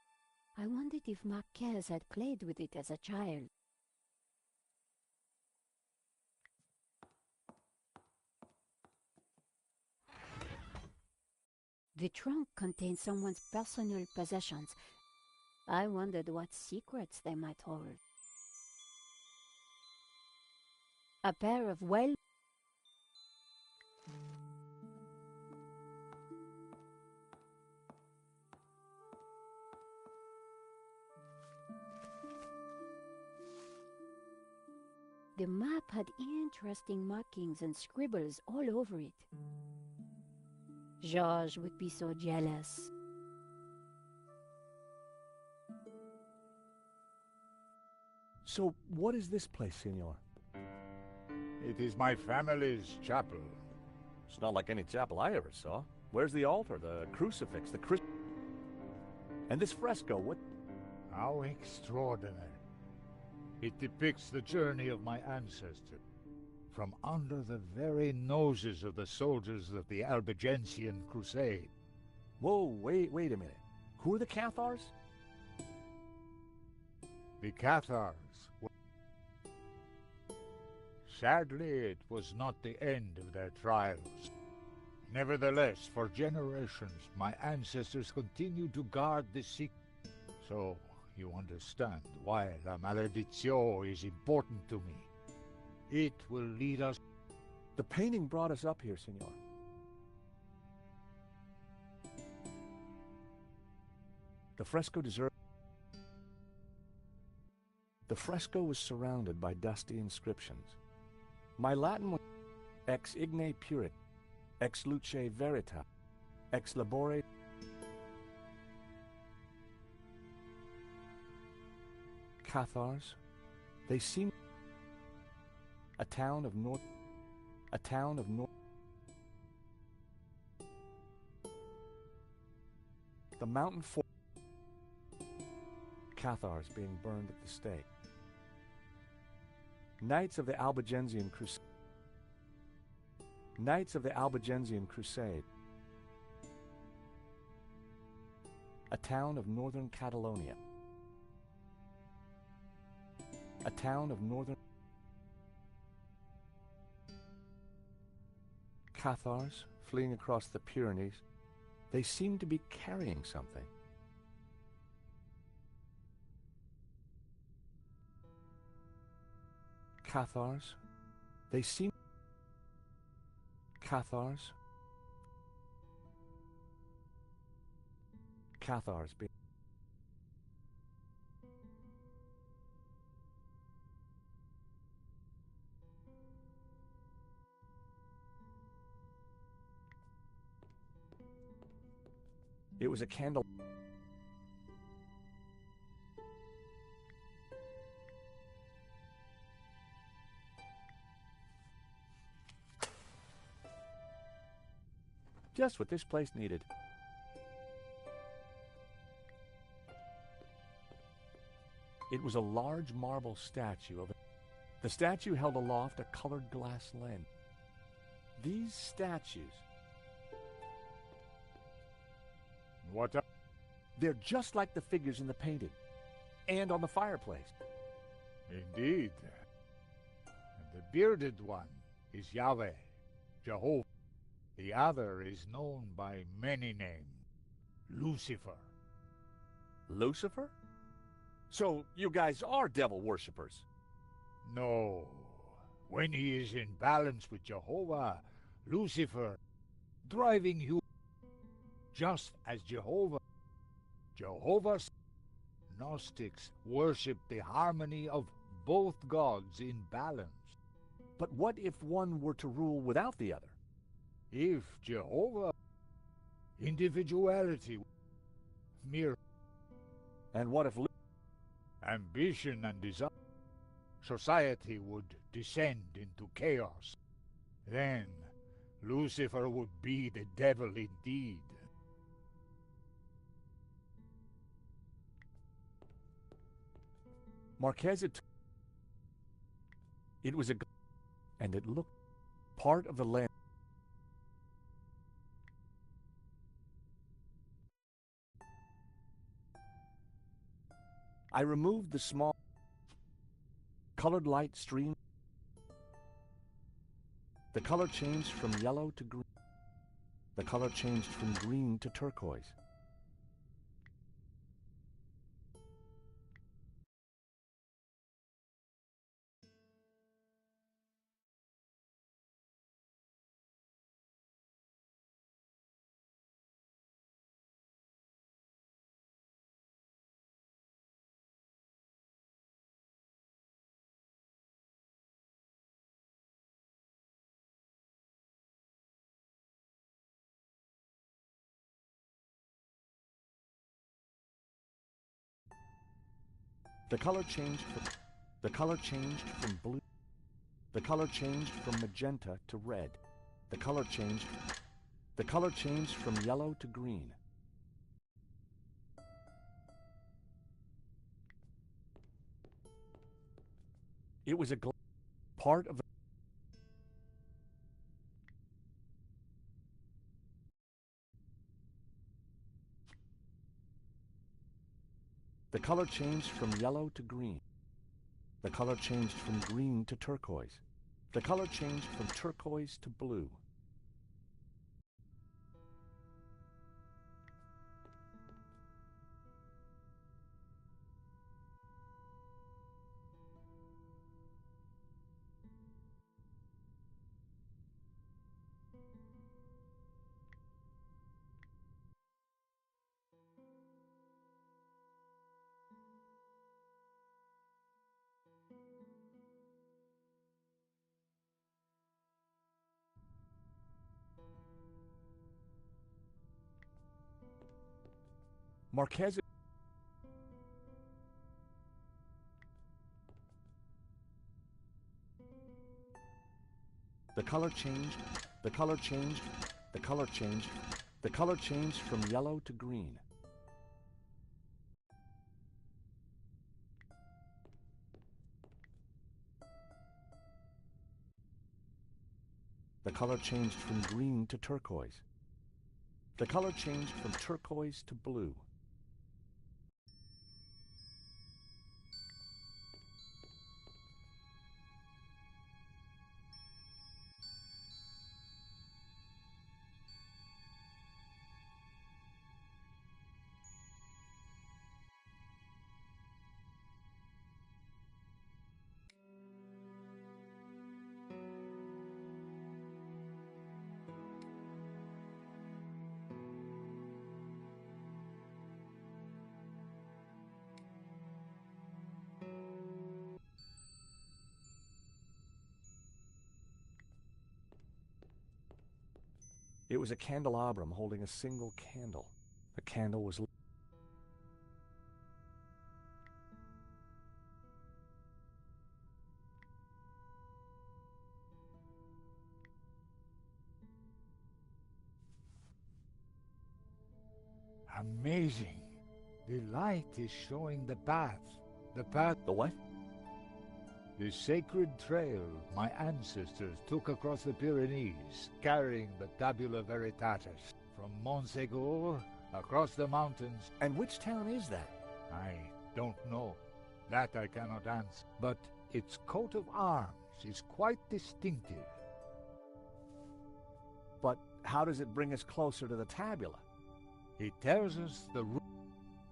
I wondered if Marquez had played with it as a child. The trunk contained someone's personal possessions. I wondered what secrets they might hold. A pair of well... The map had interesting markings and scribbles all over it. Georges would be so jealous. So, what is this place, Senor? It is my family's chapel. It's not like any chapel I ever saw. Where's the altar, the crucifix, the And this fresco, what? How extraordinary. It depicts the journey of my ancestors, from under the very noses of the soldiers of the Albigensian Crusade. Whoa, wait a minute. Who are the Cathars? The Cathars were... Sadly, it was not the end of their trials. Nevertheless, for generations, my ancestors continued to guard the secret. So, you understand why La Maledizione is important to me. It will lead us... The painting brought us up here, Senor. The fresco deserved... The fresco was surrounded by dusty inscriptions. My Latin was ex igne purit, ex luce verita, ex labore... Cathars, they seem... A town of north... The mountain fort... Cathars being burned at the stake. Knights of the Albigensian Crusade. Knights of the Albigensian Crusade. A town of northern Catalonia. A town of northern... Cathars, fleeing across the Pyrenees, they seem to be carrying something. Cathars, they seem... Cathars... Cathars being... It was a candle... Just what this place needed. It was a large marble statue of... The statue held aloft a colored glass lens. These statues... What? They're just like the figures in the painting. And on the fireplace. Indeed. And the bearded one is Yahweh, Jehovah. The other is known by many names. Lucifer. Lucifer? So you guys are devil worshippers? No. When he is in balance with Jehovah, Lucifer, driving you just as Jehovah's Gnostics worship the harmony of both gods in balance. But what if one were to rule without the other? If Jehovah, individuality, mere... And what if... Ambition and desire, society would descend into chaos. Then Lucifer would be the devil indeed. Marquez, it was a... And it looked part of the land. I removed the small colored light stream. The color changed from yellow to green. The color changed from green to turquoise. The color changed from blue. The color changed from magenta to red. The color changed from yellow to green. It was a part of the The color changed from yellow to green. The color changed from green to turquoise. The color changed from turquoise to blue. Marquez. The color changed. The color changed. The color changed. The color changed from yellow to green. The color changed from green to turquoise. The color changed from turquoise to blue. It was a candelabrum holding a single candle. The candle was lit. Amazing. The light is showing the path. The path... The what? The sacred trail my ancestors took across the Pyrenees, carrying the Tabula Veritatis from Montségur across the mountains. And which town is that? I don't know. That I cannot answer. But its coat of arms is quite distinctive. But how does it bring us closer to the tabula? It tells us the route.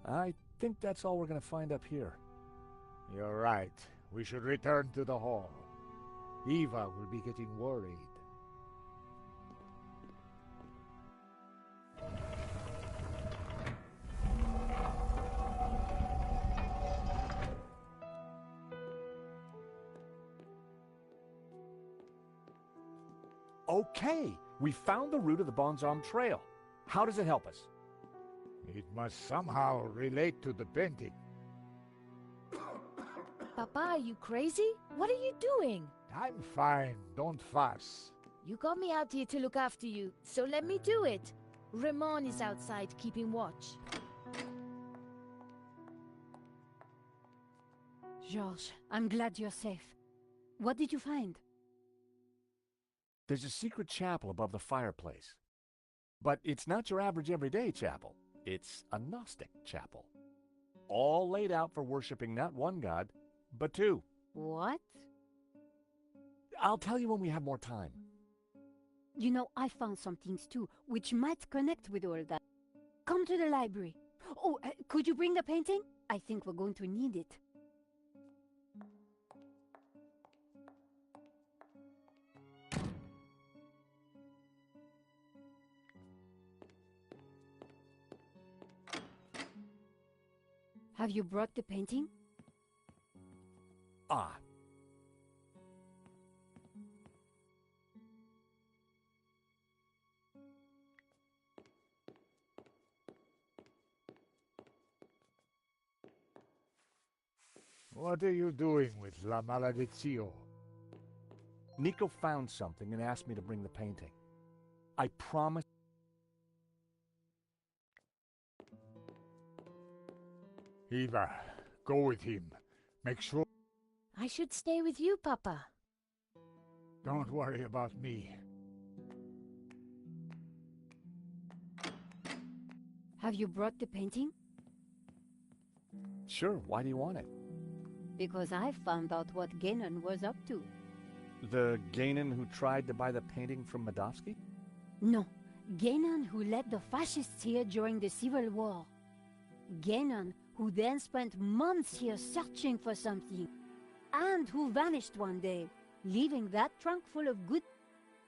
I think that's all we're going to find up here. You're right. We should return to the hall. Eva will be getting worried. Okay, we found the route of the Bonzarm Trail. How does it help us? It must somehow relate to the painting. Papa, are you crazy? What are you doing? I'm fine, don't fuss. You got me out here to look after you, so let me do it. Ramon is outside keeping watch. Georges, I'm glad you're safe. What did you find? There's a secret chapel above the fireplace. But it's not your average everyday chapel. It's a Gnostic chapel. All laid out for worshiping not one god, but two. What? I'll tell you when we have more time. You know, I found some things too, which might connect with all that. Come to the library. Oh, could you bring the painting? I think we're going to need it. Have you brought the painting? Ah. What are you doing with La Maledizio? Nico found something and asked me to bring the painting. I promise. Eva, go with him. Make sure... I should stay with you, Papa. Don't worry about me. Have you brought the painting? Sure, why do you want it? Because I found out what Genon was up to. The Ganon who tried to buy the painting from Medovsky? No, Genon who led the fascists here during the Civil War. Genon who then spent months here searching for something, and who vanished one day, leaving that trunk full of good...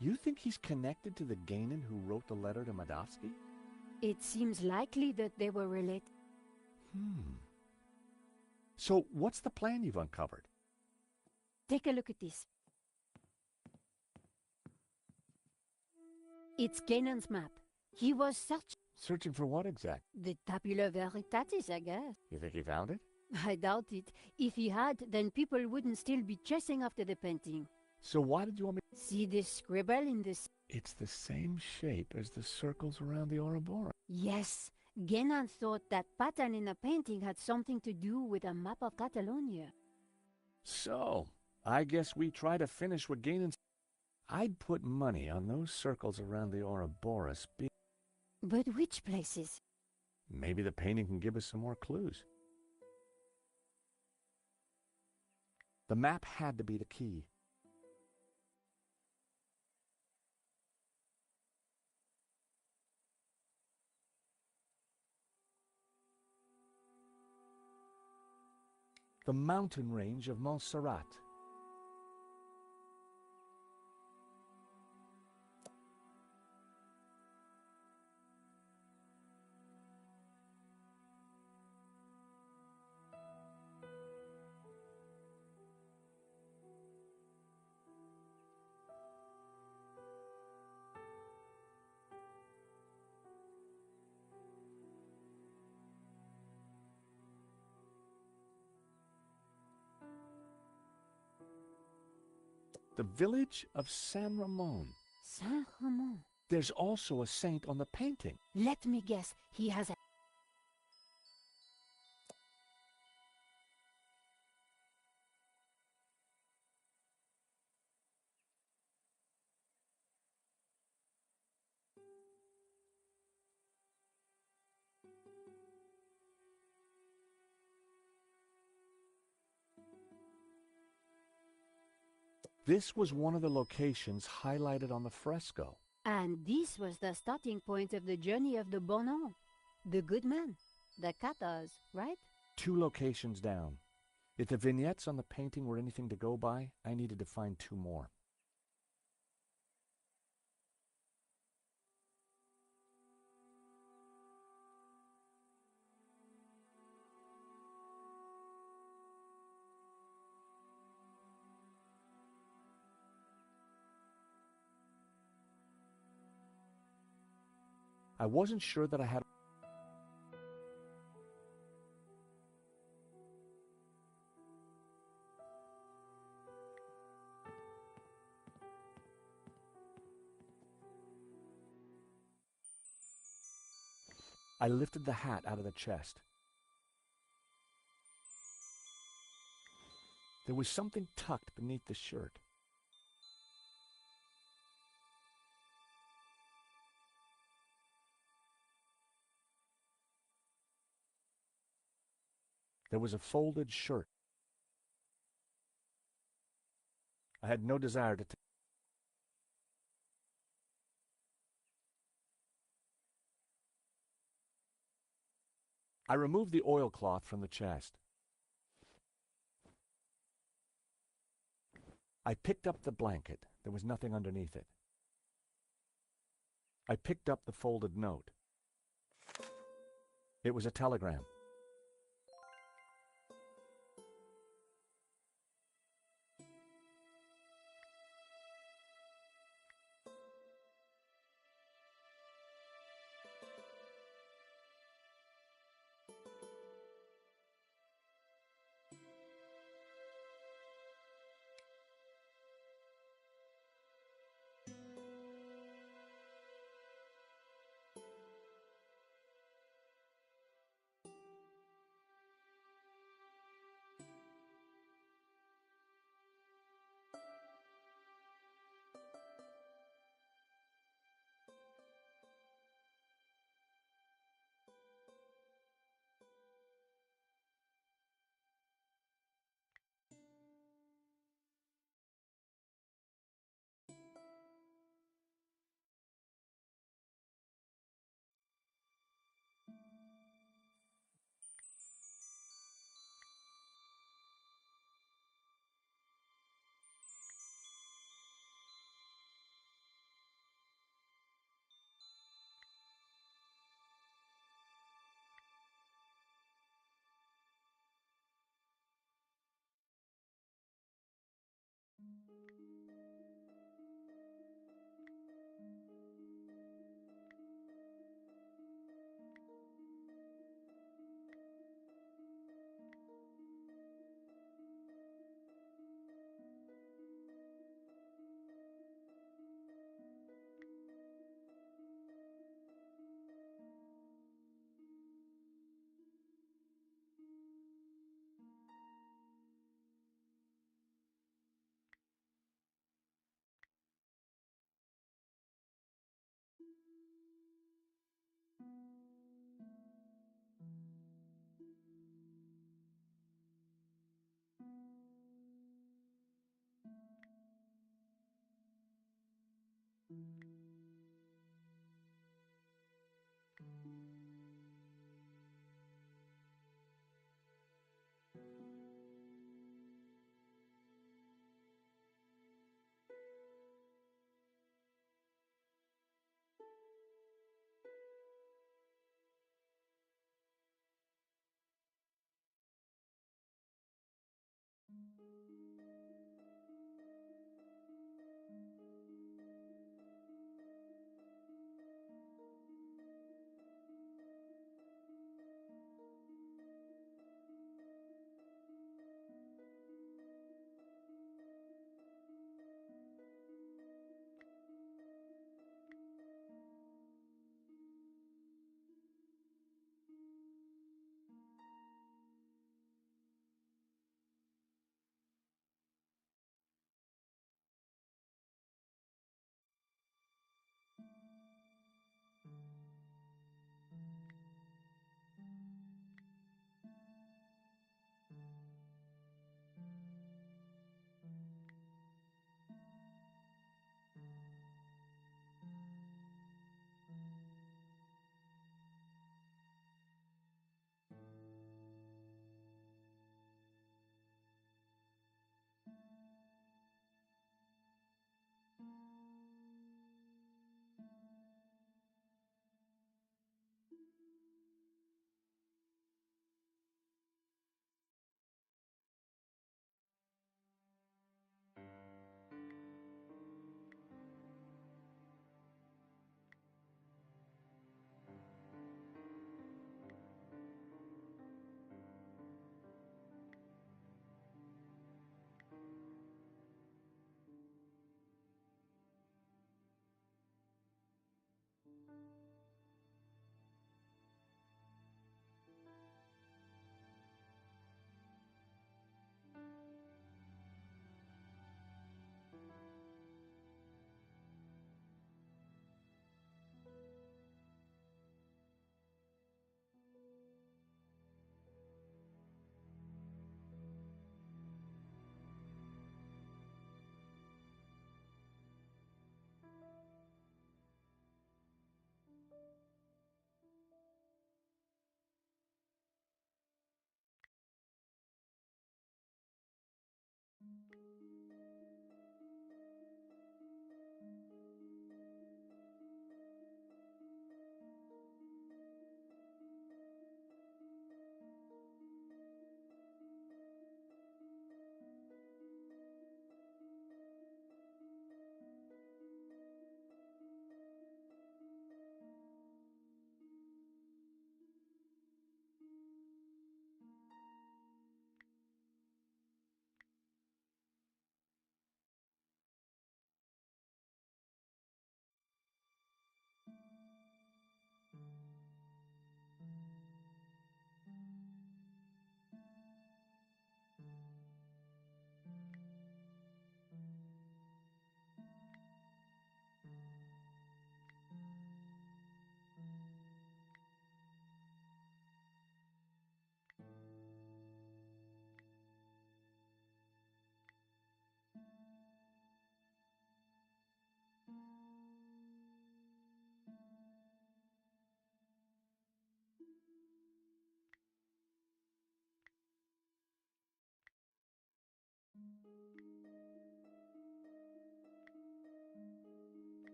You think he's connected to the Ganon who wrote the letter to Medovsky? It seems likely that they were related. So, what's the plan you've uncovered? Take a look at this. It's Ganon's map. He was Searching for what exact? the Tabula Veritatis, I guess. You think he found it? I doubt it. If he had, then people wouldn't still be chasing after the painting. So why did you want me... See this scribble in this? It's the same shape as the circles around the Ouroboros. Yes. Genon thought that pattern in the painting had something to do with a map of Catalonia. So, I guess we try to finish what Ganon's... I'd put money on those circles around the Ouroboros being... But which places? Maybe the painting can give us some more clues. The map had to be the key. The mountain range of Montserrat. The village of San Ramon. Saint Ramon. There's also a saint on the painting. Let me guess. He has a... This was one of the locations highlighted on the fresco. And this was the starting point of the journey of the Bonan. The good man. The Cathars, right? 2 locations down. If the vignettes on the painting were anything to go by, I needed to find 2 more. I wasn't sure that I had... I lifted the hat out of the chest. There was something tucked beneath the shirt. There was a folded shirt. I had no desire to I removed the oilcloth from the chest. I picked up the blanket. There was nothing underneath it. I picked up the folded note. It was a telegram.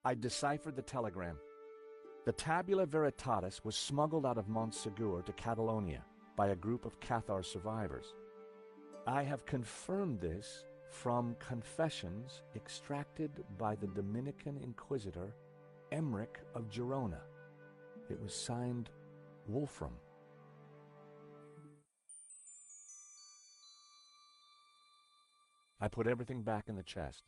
I deciphered the telegram. The Tabula Veritatis was smuggled out of Montsegur to Catalonia by a group of Cathar survivors. I have confirmed this from confessions extracted by the Dominican Inquisitor Emmerich of Girona. It was signed Wolfram. I put everything back in the chest.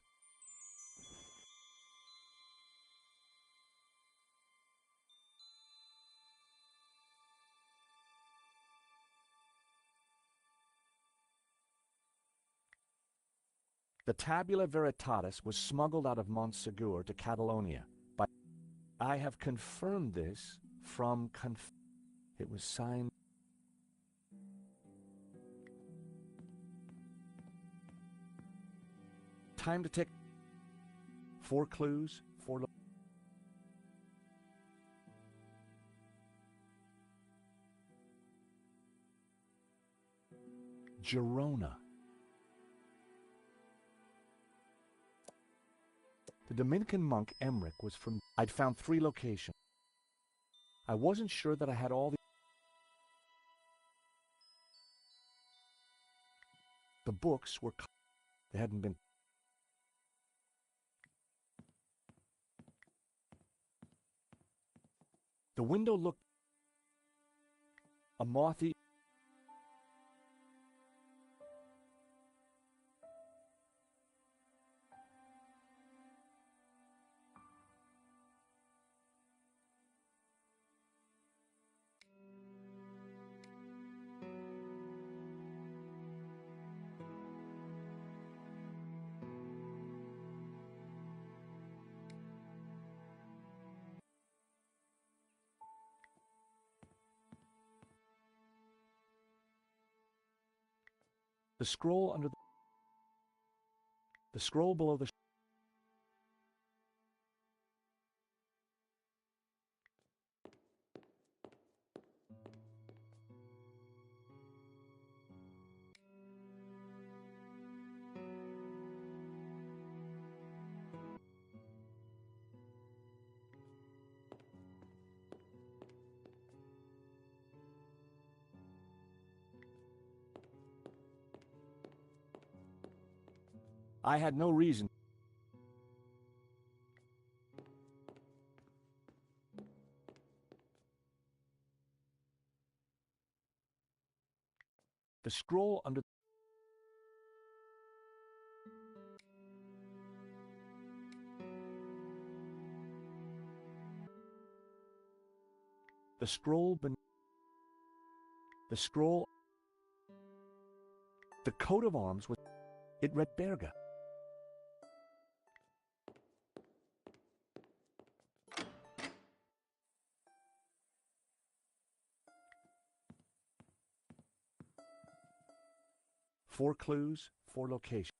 The Tabula Veritatis was smuggled out of Montsegur to Catalonia by... I have confirmed this from it was signed... Time to take 4 clues, 4... Girona. The Dominican monk Emmerich was from... I'd found 3 locations. I wasn't sure that I had all the books were... They hadn't been... The window looked... a mothy... The scroll under the scroll below the... I had no reason. The scroll under... The scroll beneath... The scroll... The coat of arms was... It read Berga. 4 clues, 4 locations.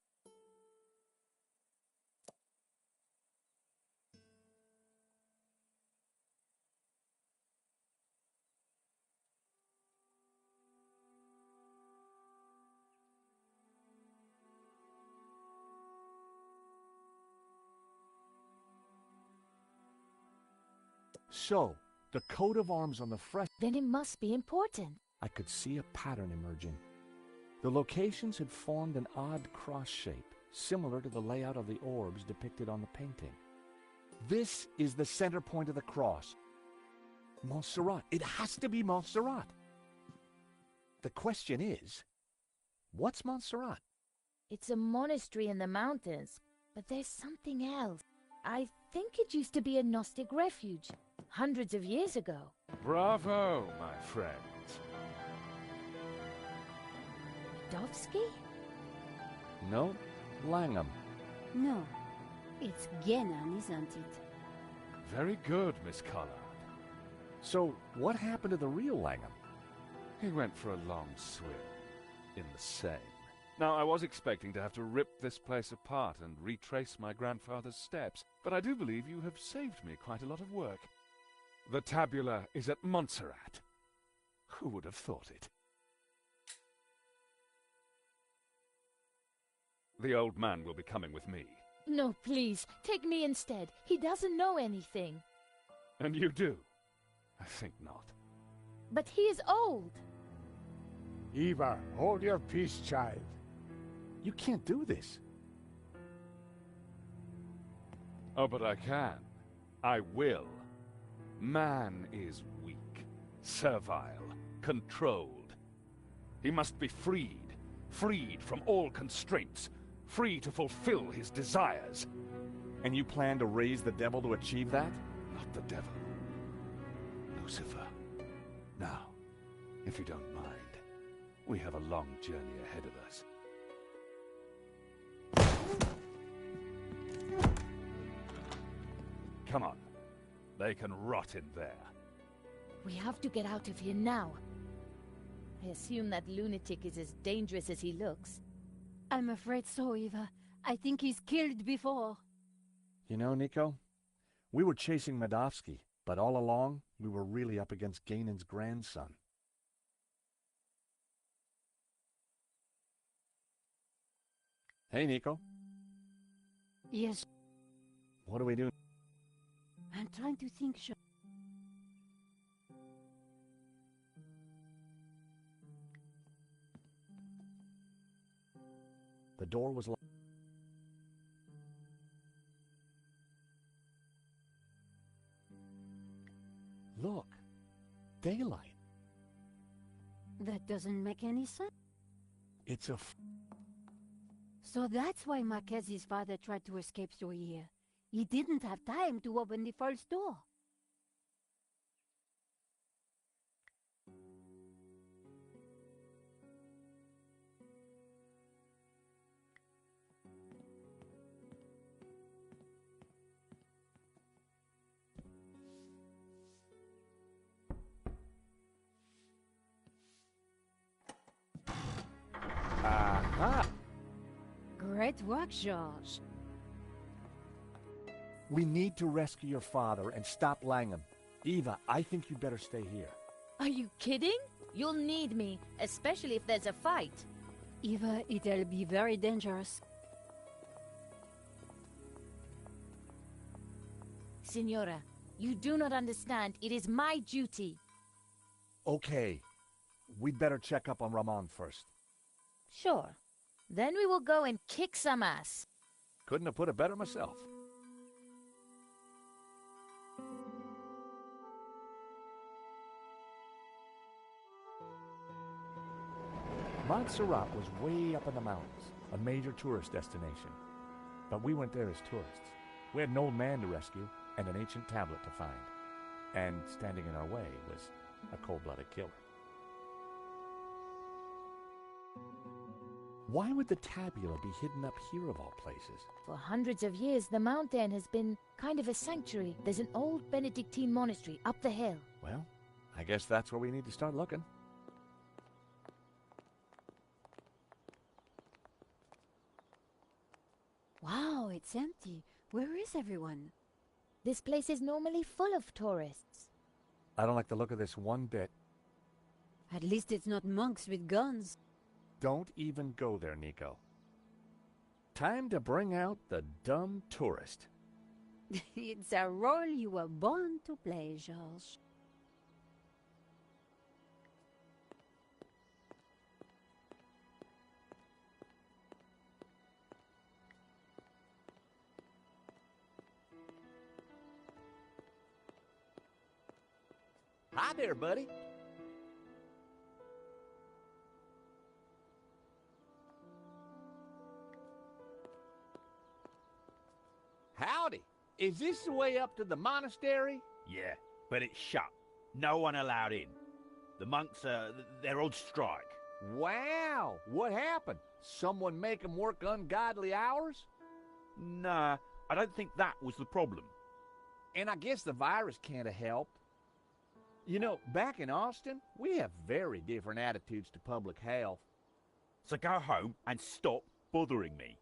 So, the coat of arms on the fresh... Then it must be important. I could see a pattern emerging. The locations had formed an odd cross shape, similar to the layout of the orbs depicted on the painting. This is the center point of the cross. Montserrat. It has to be Montserrat. The question is, what's Montserrat? It's a monastery in the mountains, but there's something else. I think it used to be a Gnostic refuge, hundreds of years ago. Bravo, my friends. Medovsky? No, Langham. No, it's Genon, isn't it? Very good, Miss Collard. So, what happened to the real Langham? He went for a long swim in the Seine. Now, I was expecting to have to rip this place apart and retrace my grandfather's steps, but I do believe you have saved me quite a lot of work. The tabula is at Montserrat. Who would have thought it? The old man will be coming with me. No, please, take me instead. He doesn't know anything. And you do? I think not. But he is old. Eva, hold your peace, child. You can't do this. Oh, but I can. I will. Man is weak, servile, controlled. He must be freed, freed from all constraints, free to fulfill his desires. And you plan to raise the devil to achieve that? Not the devil. Lucifer. Now, if you don't mind, we have a long journey ahead of us. Come on. They can rot in there. We have to get out of here now. I assume that lunatic is as dangerous as he looks. I'm afraid so, Eva. I think he's killed before. You know, Nico, we were chasing Medovsky, but all along, we were really up against Ganon's grandson. Hey, Nico. Yes. What do we do? I'm trying to think, Sean. The door was locked. Look. Daylight. That doesn't make any sense. It's a... So that's why Marquez's father tried to escape through here. He didn't have time to open the false door. Aha! Great work, George. We need to rescue your father and stop Langham. Eva, I think you'd better stay here. Are you kidding? You'll need me, especially if there's a fight. Eva, it'll be very dangerous. Signora, you do not understand. It is my duty. Okay. We'd better check up on Ramon first. Sure. Then we will go and kick some ass. Couldn't have put it better myself. Montserrat was way up in the mountains, a major tourist destination. But we went there as tourists. We had an old man to rescue and an ancient tablet to find. And standing in our way was a cold-blooded killer. Why would the tabula be hidden up here of all places? For hundreds of years, the mountain has been kind of a sanctuary. There's an old Benedictine monastery up the hill. Well, I guess that's where we need to start looking. Now it's empty. Where is everyone? This place is normally full of tourists. I don't like the look of this one bit. At least it's not monks with guns. Don't even go there, Nico. Time to bring out the dumb tourist. It's a role you were born to play, Georges. Hi there, buddy. Howdy. Is this the way up to the monastery? Yeah, but it's shut. No one allowed in. The monks, they're on strike. Wow, what happened? Someone make 'em work ungodly hours? Nah, I don't think that was the problem. And I guess the virus can't have helped. You know, back in Austin, we have very different attitudes to public health. So go home and stop bothering me.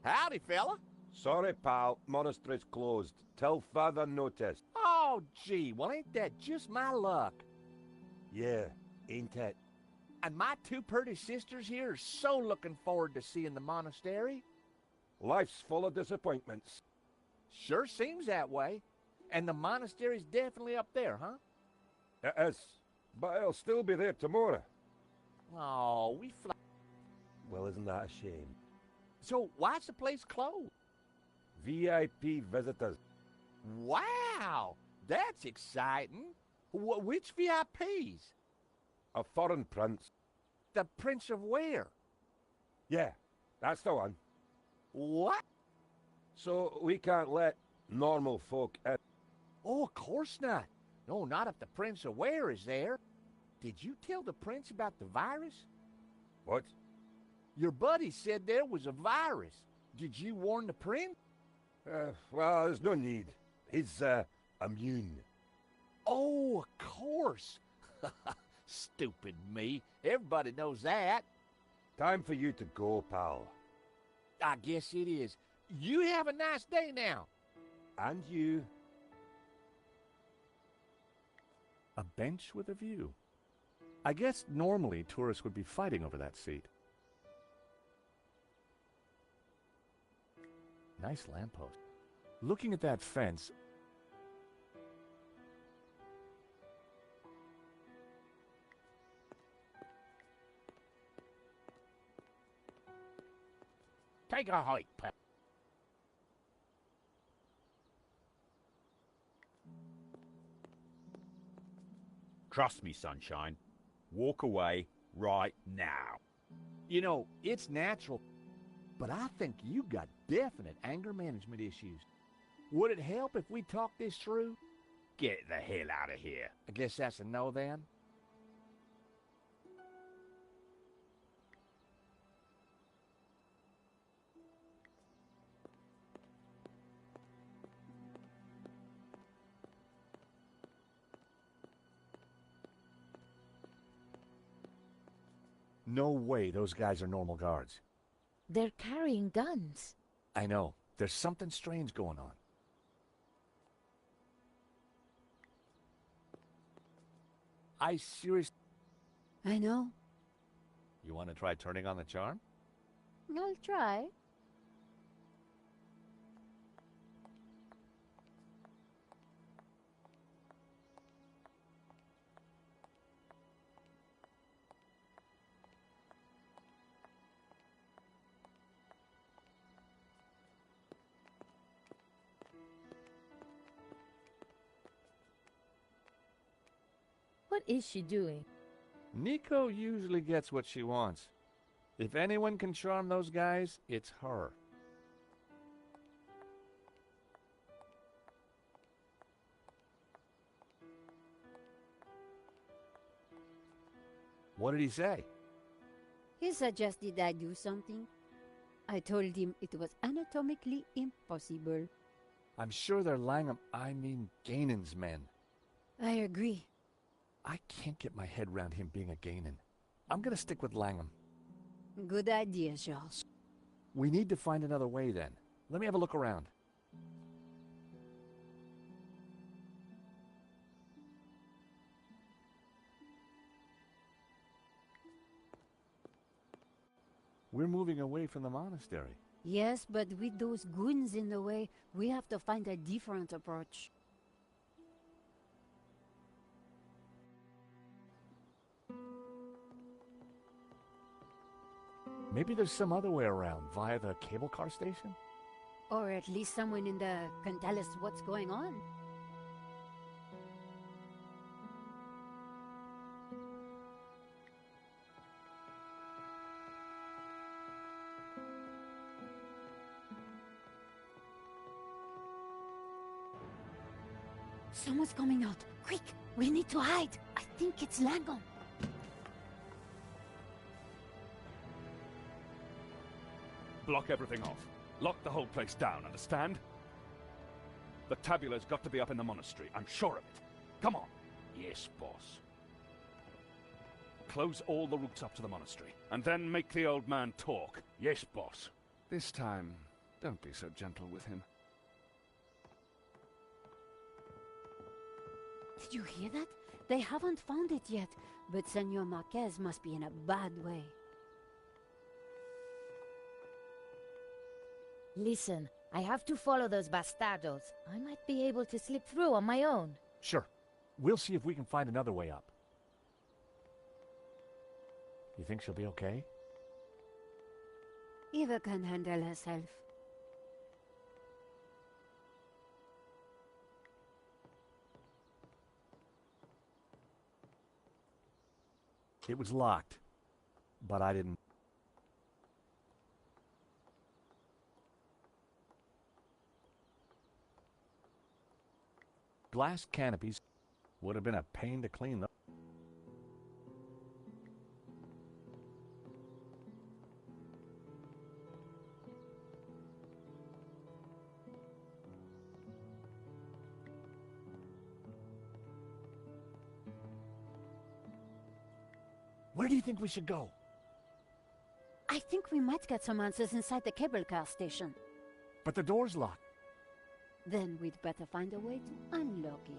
Howdy, fella. Sorry, pal. Monastery's closed. Till further notice. Oh, gee, well, ain't that just my luck? Yeah, ain't it? And my two pretty sisters here are so looking forward to seeing the monastery. Life's full of disappointments. Sure seems that way. And the monastery's definitely up there, huh? It is. But it'll still be there tomorrow. Oh, we fly. Well, isn't that a shame? So why's the place closed? VIP visitors. Wow, that's exciting. Which VIPs? A foreign prince. The Prince of where? Yeah, that's the one. What? So we can't let normal folk in. Oh, of course not. No, not if the Prince of where is there. Did you tell the prince about the virus? What? Your buddy said there was a virus. Did you warn the prince? Well, there's no need. He's, immune. Oh, of course. Stupid me. Everybody knows that. Time for you to go, pal. I guess it is. You have a nice day now. And you. A bench with a view. I guess normally tourists would be fighting over that seat. Nice lamppost. Looking at that fence... Take a hike, pal. Trust me, sunshine. Walk away right now. You know, it's natural, but I think you got definite anger management issues. Would it help if we talked this through? Get the hell out of here. I guess that's a no then. No way those guys are normal guards. They're carrying guns. I know. There's something strange going on. I seriously... I know. You want to try turning on the charm? I'll try. What is she doing? Nico usually gets what she wants. If anyone can charm those guys, it's her. What did he say? He suggested I do something. I told him it was anatomically impossible. I'm sure they're Langham, I mean Ganon's men. I agree. I can't get my head round him being a Gainan. I'm gonna stick with Langham. Good idea, Georges. We need to find another way then. Let me have a look around. We're moving away from the monastery. Yes, but with those goons in the way, we have to find a different approach. Maybe there's some other way around, via the cable car station? Or at least someone in the can tell us what's going on. Someone's coming out. Quick! We need to hide. I think it's Langham. Block everything off. Lock the whole place down, understand? The tabula's got to be up in the monastery. I'm sure of it. Come on. Yes, boss. Close all the routes up to the monastery, and then make the old man talk. Yes, boss. This time, don't be so gentle with him. Did you hear that? They haven't found it yet, but Senor Marquez must be in a bad way. Listen, I have to follow those bastardos. I might be able to slip through on my own. Sure. We'll see if we can find another way up. You think she'll be okay? Eva can handle herself. It was locked, but I didn't. Glass canopies would have been a pain to clean, though. Where do you think we should go? I think we might get some answers inside the cable car station. But the door's locked. Then we'd better find a way to unlock it.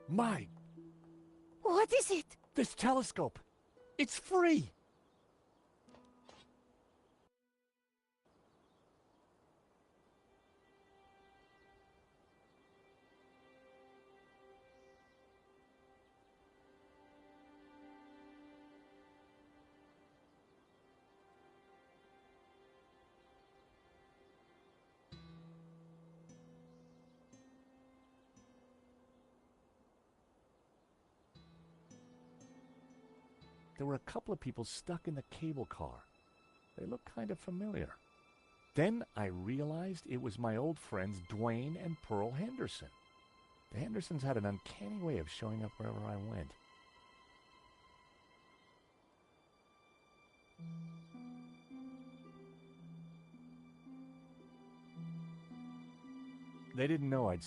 My! What is it? This telescope! It's free! There were a couple of people stuck in the cable car. They looked kind of familiar. Then I realized it was my old friends Dwayne and Pearl Henderson. The Hendersons had an uncanny way of showing up wherever I went. They didn't know I'd...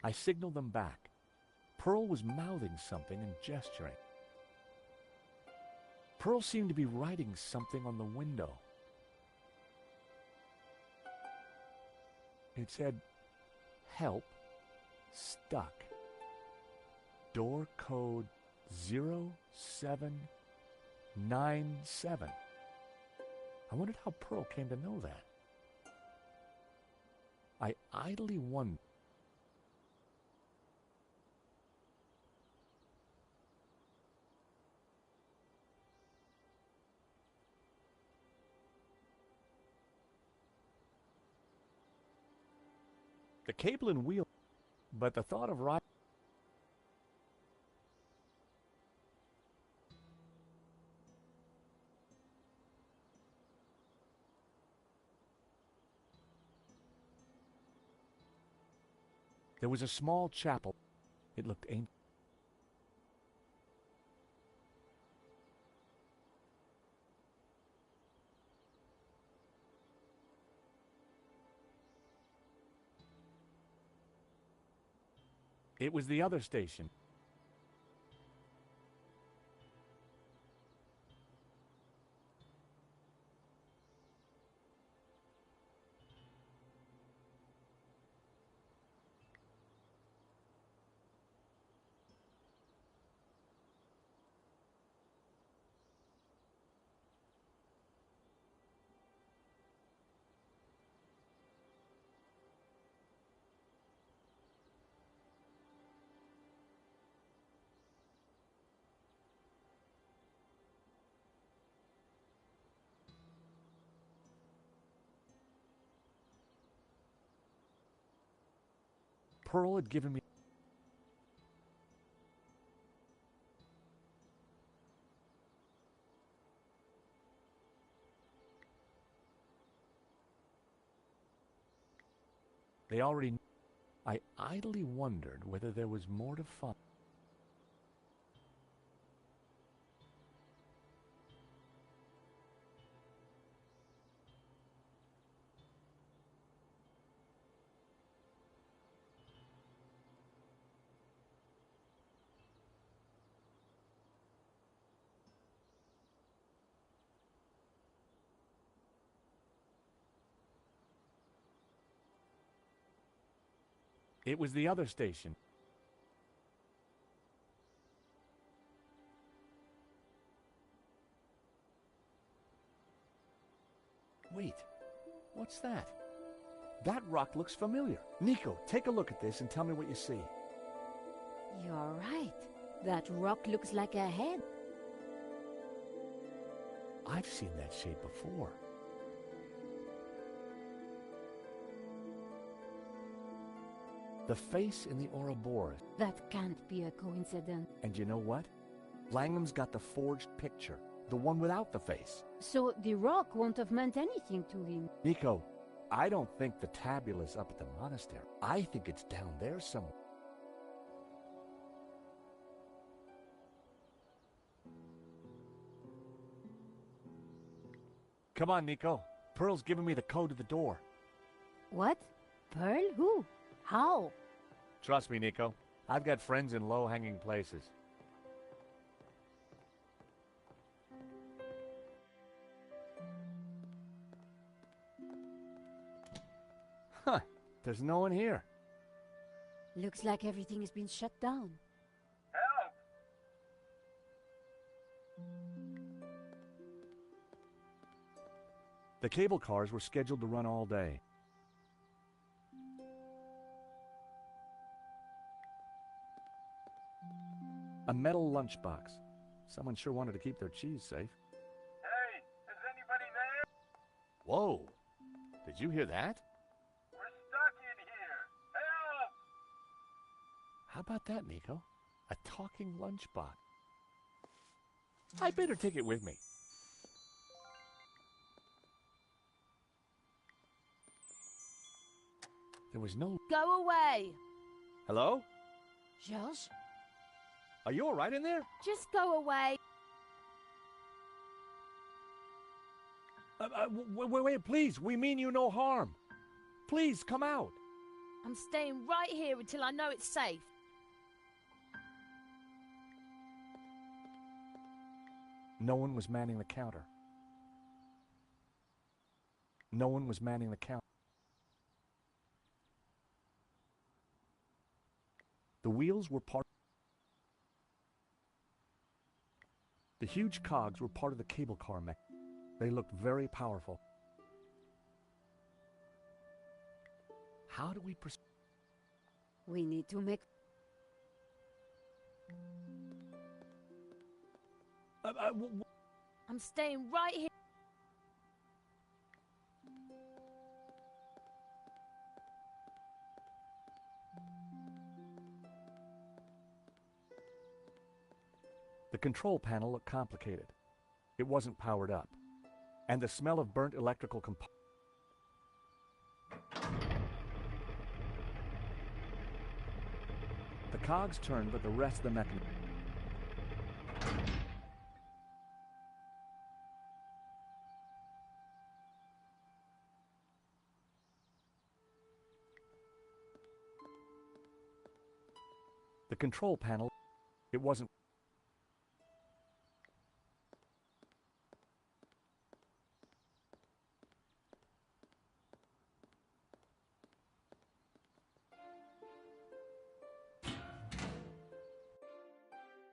I signaled them back. Pearl was mouthing something and gesturing. Pearl seemed to be writing something on the window. It said, "Help, stuck. Door code 0797. I wondered how Pearl came to know that. I idly wondered. The cable and wheel, but the thought of riding. There was a small chapel. It looked ancient. It was the other station. Pearl had given me... They already... I idly wondered whether there was more to find. It was the other station. Wait, what's that? That rock looks familiar. Nico, take a look at this and tell me what you see. You're right. That rock looks like a head. I've seen that shape before. The face in the Ouroboros. That can't be a coincidence. And you know what? Langham's got the forged picture, the one without the face. So the rock won't have meant anything to him. Nico, I don't think the tabula's up at the monastery. I think it's down there somewhere. Come on, Nico. Pearl's giving me the code to the door. What? Pearl? Who? How? Trust me, Nico. I've got friends in low-hanging places. Huh. There's no one here. Looks like everything has been shut down. Help! The cable cars were scheduled to run all day. A metal lunchbox. Someone sure wanted to keep their cheese safe. Hey, is anybody there? Whoa! Did you hear that? We're stuck in here. Help! How about that, Nico? A talking lunchbox. I better take it with me. There was no... Go away! Hello? Georges? Are you all right in there? Just go away. Wait, please. We mean you no harm. Please, come out. I'm staying right here until I know it's safe. No one was manning the counter. No one was manning the counter. The wheels were part... The huge cogs were part of the cable car mech. They looked very powerful. How do we proceed? We need to make... I'm staying right here. The control panel looked complicated. It wasn't powered up. And the smell of burnt electrical components. The cogs turned, but the rest of the mechanism... The control panel, it wasn't.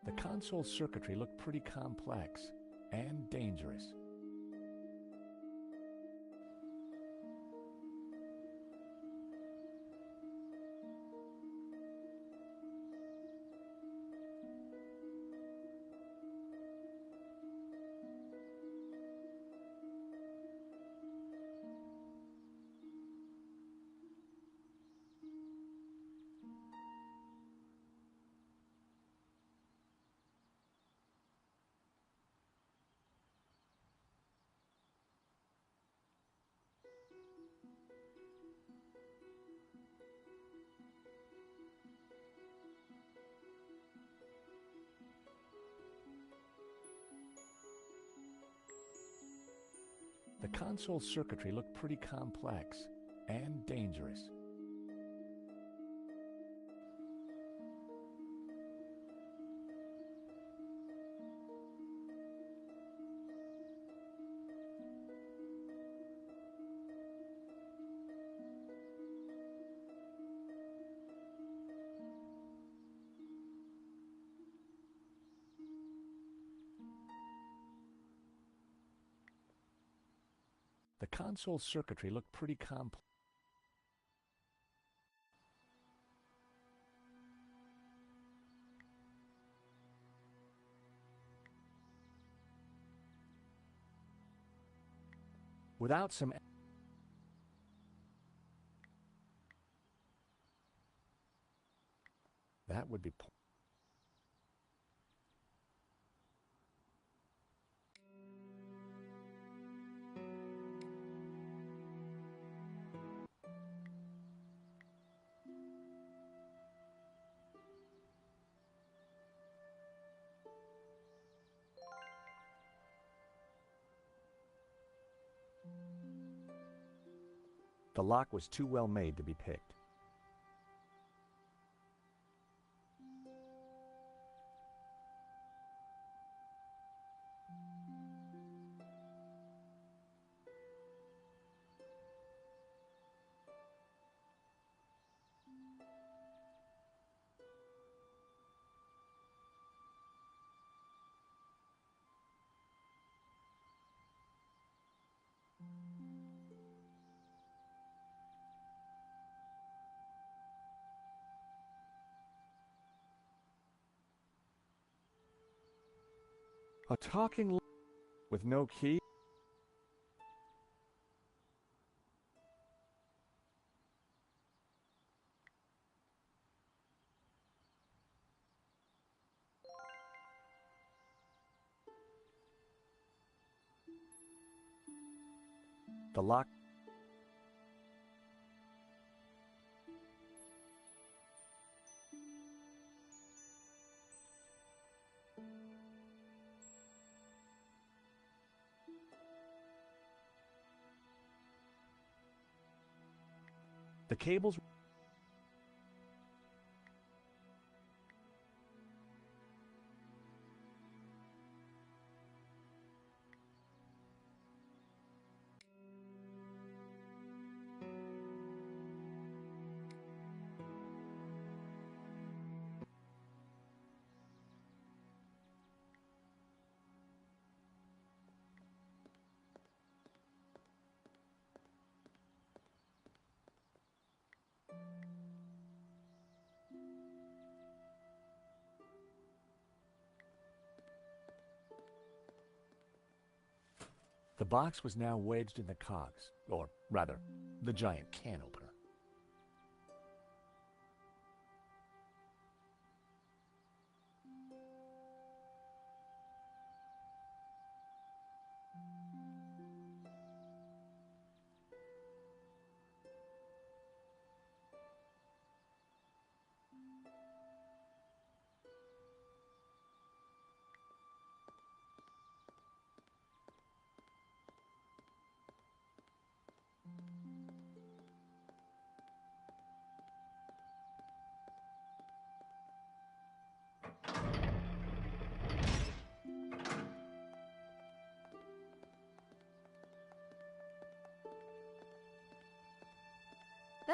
The console circuitry looked pretty complex and dangerous. The console circuitry looked pretty complex and dangerous. The console circuitry looked pretty complex. Without some that would be the lock was too well made to be picked. A talking lock with no key? The lock. The cables. The box was now wedged in the cogs, or rather, the giant can opener.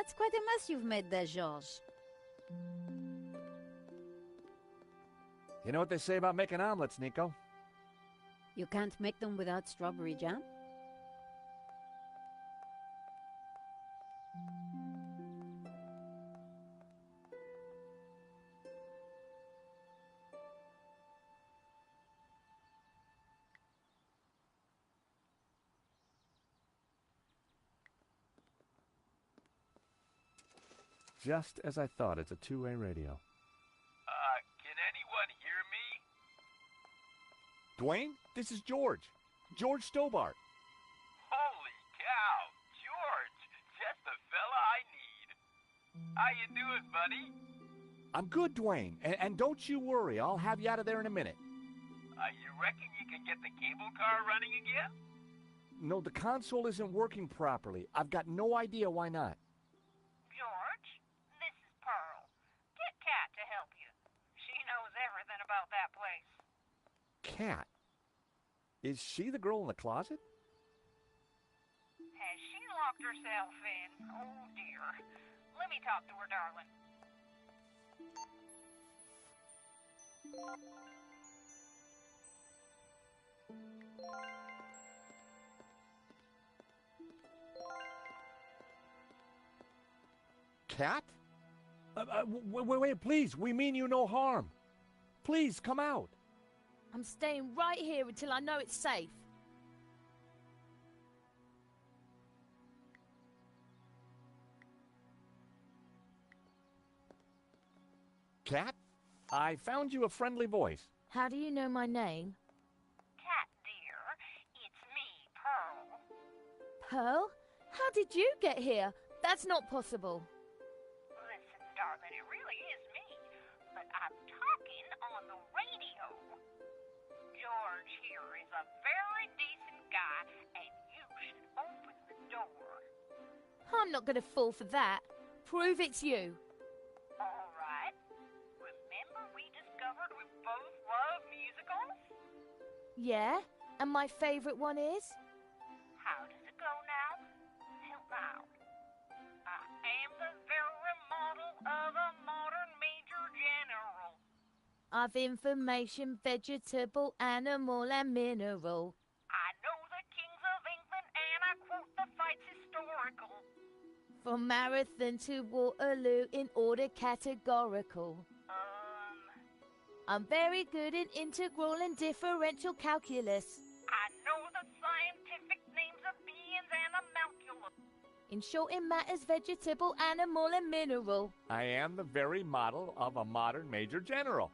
That's quite a mess you've made there, Georges. You know what they say about making omelets, Nico? You can't make them without strawberry jam? Just as I thought, it's a two-way radio. Can anyone hear me? Dwayne, this is George. George Stobart. Holy cow, George, just the fella I need. How you doing, buddy? I'm good, Dwayne, and don't you worry, I'll have you out of there in a minute. You reckon you can get the cable car running again? No, the console isn't working properly. I've got no idea why not. George, this is Pearl. Get Kat to help you. She knows everything about that place. Kat? Is she the girl in the closet? Has she locked herself in? Oh, dear. Let me talk to her, darling. Kat? Wait, please. We mean you no harm. Please, come out. I'm staying right here until I know it's safe. Kat? I found you a friendly voice. How do you know my name? Kat, dear, it's me, Pearl. Pearl? How did you get here? That's not possible. Listen, darling, it really is me. But I'm talking on the radio. George here is a very decent guy, and you should open the door. I'm not going to fall for that. Prove it's you. All right. Remember we discovered we both love musicals? Yeah? And my favorite one is? How does it go now? Help out. I am the very model of a modern major general. Of information, vegetable, animal, and mineral. I know the kings of England, and I quote the fights historical. From Marathon to Waterloo in order categorical. I'm very good in integral and differential calculus. I know the scientific names of beings and amalculus. In short, it matters vegetable, animal, and mineral. I am the very model of a modern major general.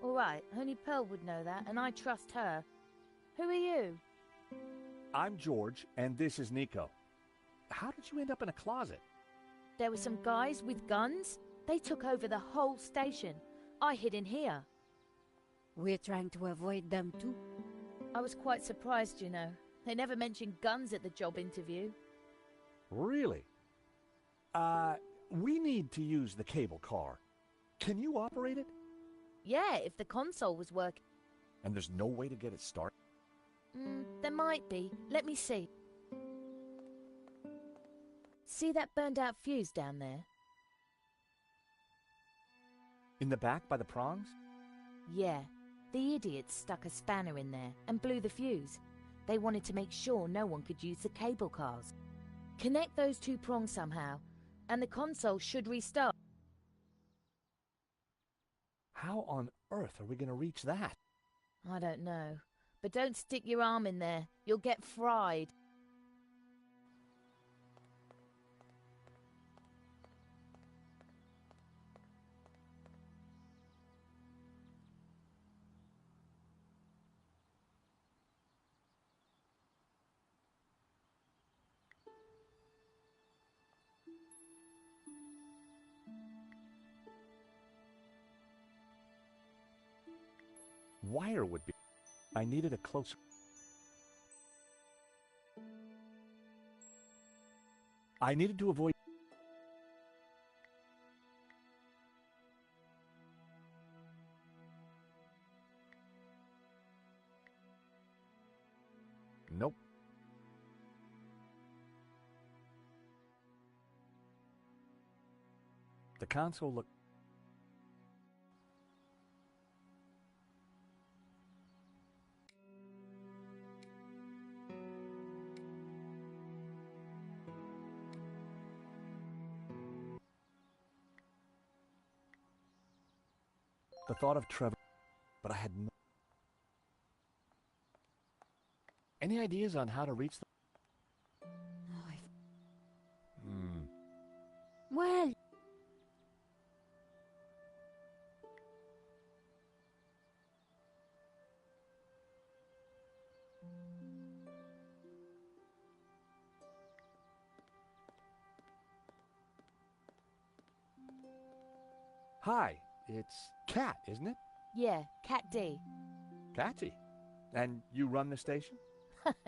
All right, only Pearl would know that, and I trust her. Who are you? I'm George, and this is Nico. How did you end up in a closet? There were some guys with guns. They took over the whole station. I hid in here. We're trying to avoid them too. I was quite surprised, you know. They never mentioned guns at the job interview. Really? We need to use the cable car. Can you operate it? Yeah, if the console was working. And there's no way to get it started? There might be. Let me see. See that burned out fuse down there? In the back by the prongs? Yeah. The idiots stuck a spanner in there and blew the fuse. They wanted to make sure no one could use the cable cars. Connect those two prongs somehow, and the console should restart. How on earth are we going to reach that? I don't know. But don't stick your arm in there. You'll get fried. Wire would be... I needed a closer... I needed to avoid... The console looked... The thought of Trevor, but I had no... Any ideas on how to reach them? Well... Hi, it's Cat, isn't it? Yeah, Cat D. Catty. And you run the station?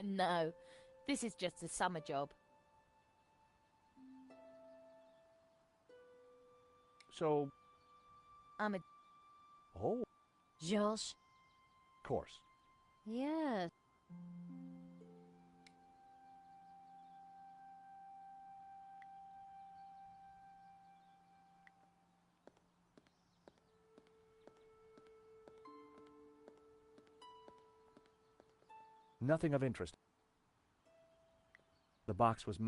No, this is just a summer job. So... I'm a... Oh. George? Of course. Yes. Nothing of interest. The box was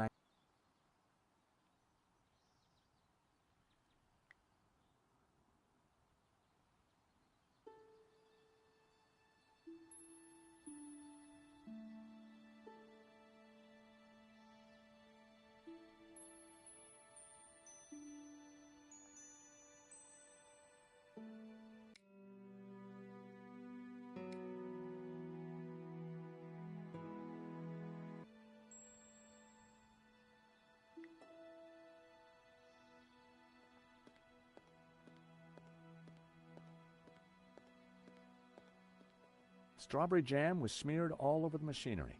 Strawberry jam was smeared all over the machinery.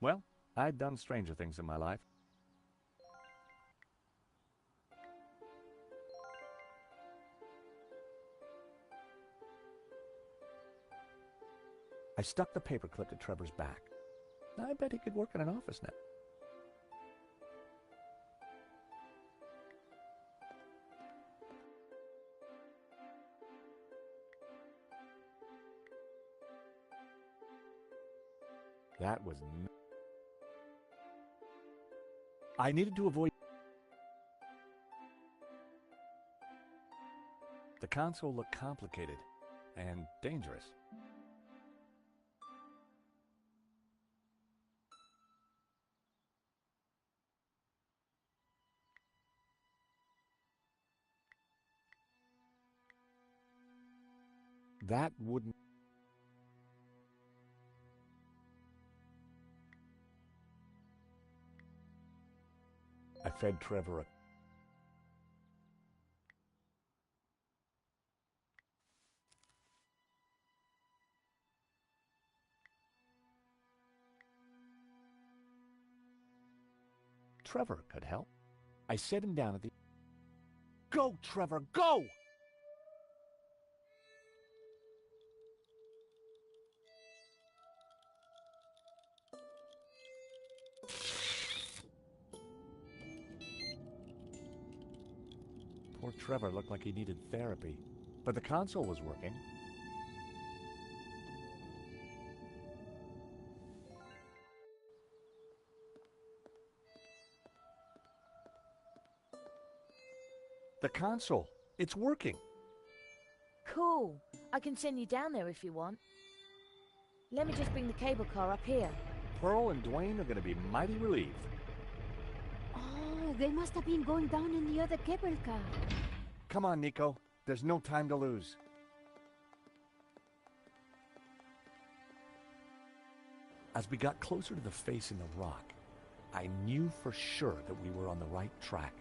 Well, I'd done stranger things in my life. I stuck the paperclip to Trevor's back. I bet he could work in an office now. That was... I needed to avoid... The console looked complicated and dangerous. That wouldn't... I fed Trevor a... Trevor could help. I set him down at the... Go, Trevor, go! Poor Trevor looked like he needed therapy, but the console was working. The console, it's working. Cool. I can send you down there if you want. Let me just bring the cable car up here. Pearl and Dwayne are going to be mighty relieved. Oh, they must have been going down in the other cable car. Come on, Nico. There's no time to lose. As we got closer to the face in the rock, I knew for sure that we were on the right track.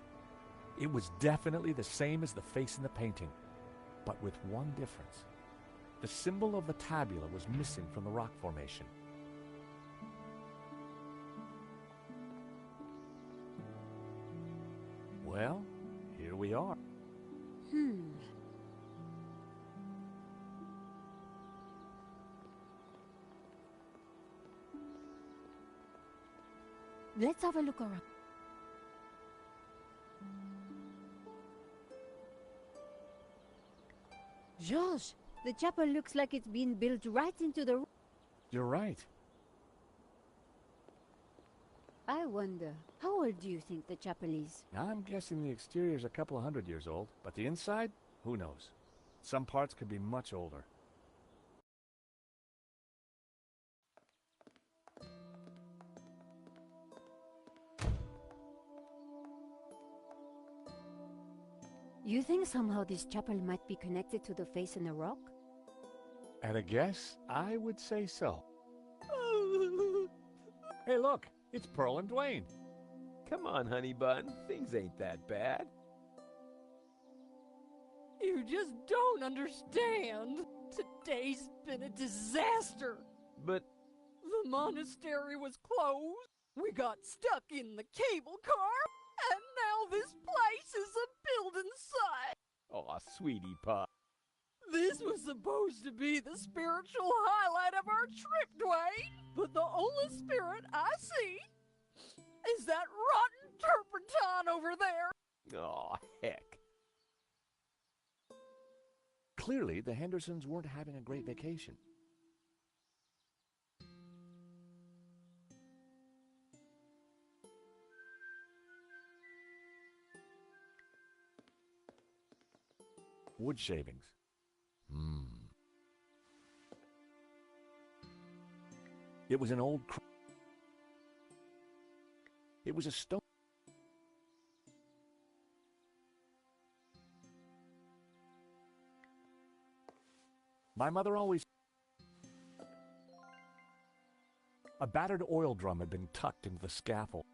It was definitely the same as the face in the painting, but with one difference. The symbol of the tabula was missing from the rock formation. Well, here we are. Let's have a look around. George, the chapel looks like it's been built right into the roof. You're right. I wonder, how old do you think the chapel is? I'm guessing the exterior's a couple of 100 years old, but the inside? Who knows? Some parts could be much older. You think somehow this chapel might be connected to the face in the rock? At a guess, I would say so. Hey, look! It's Pearl and Dwayne. Come on, honey bun. Things ain't that bad. You just don't understand. Today's been a disaster. But the monastery was closed. We got stuck in the cable car. And now this place is a building site. Aw, sweetie pie. This was supposed to be the spiritual highlight of our trip, Dwayne. But the only spirit I see is that rotten turpentine over there. Aw, heck. Clearly, the Hendersons weren't having a great vacation. Wood shavings. It was an old... It was a stone... My mother always... A battered oil drum had been tucked into the scaffold.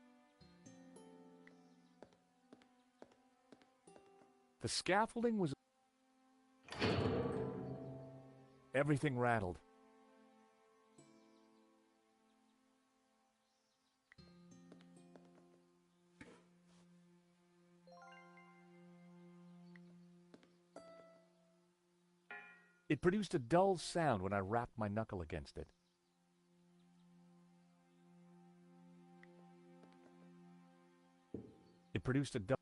The scaffolding was... Everything rattled. It produced a dull sound when I rapped my knuckle against it. It produced a dull...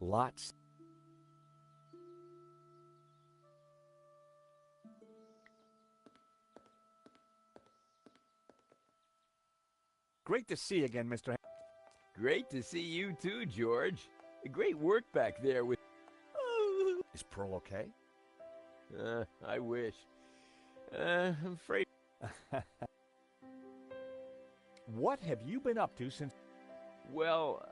Lots. Great to see you again, Mr. Great to see you too, George. Great work back there with... Is Pearl okay? I wish. I'm afraid... What have you been up to since... Well...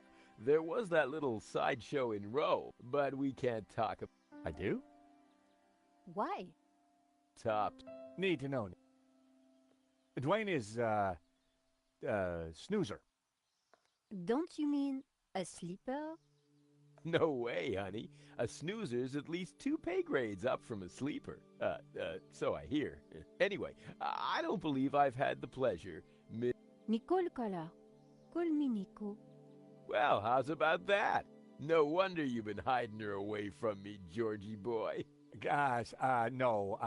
There was that little sideshow in Row, but we can't talk about... I do? Why? Tops. Need to know. Dwayne is, snoozer. Don't you mean a sleeper? No way, honey. A snoozer's at least 2 pay grades up from a sleeper. So I hear. Anyway, I don't believe I've had the pleasure, Miss... Nicole Collar. Call me Nico. Well, how's about that? No wonder you've been hiding her away from me, Georgie boy. Gosh, no,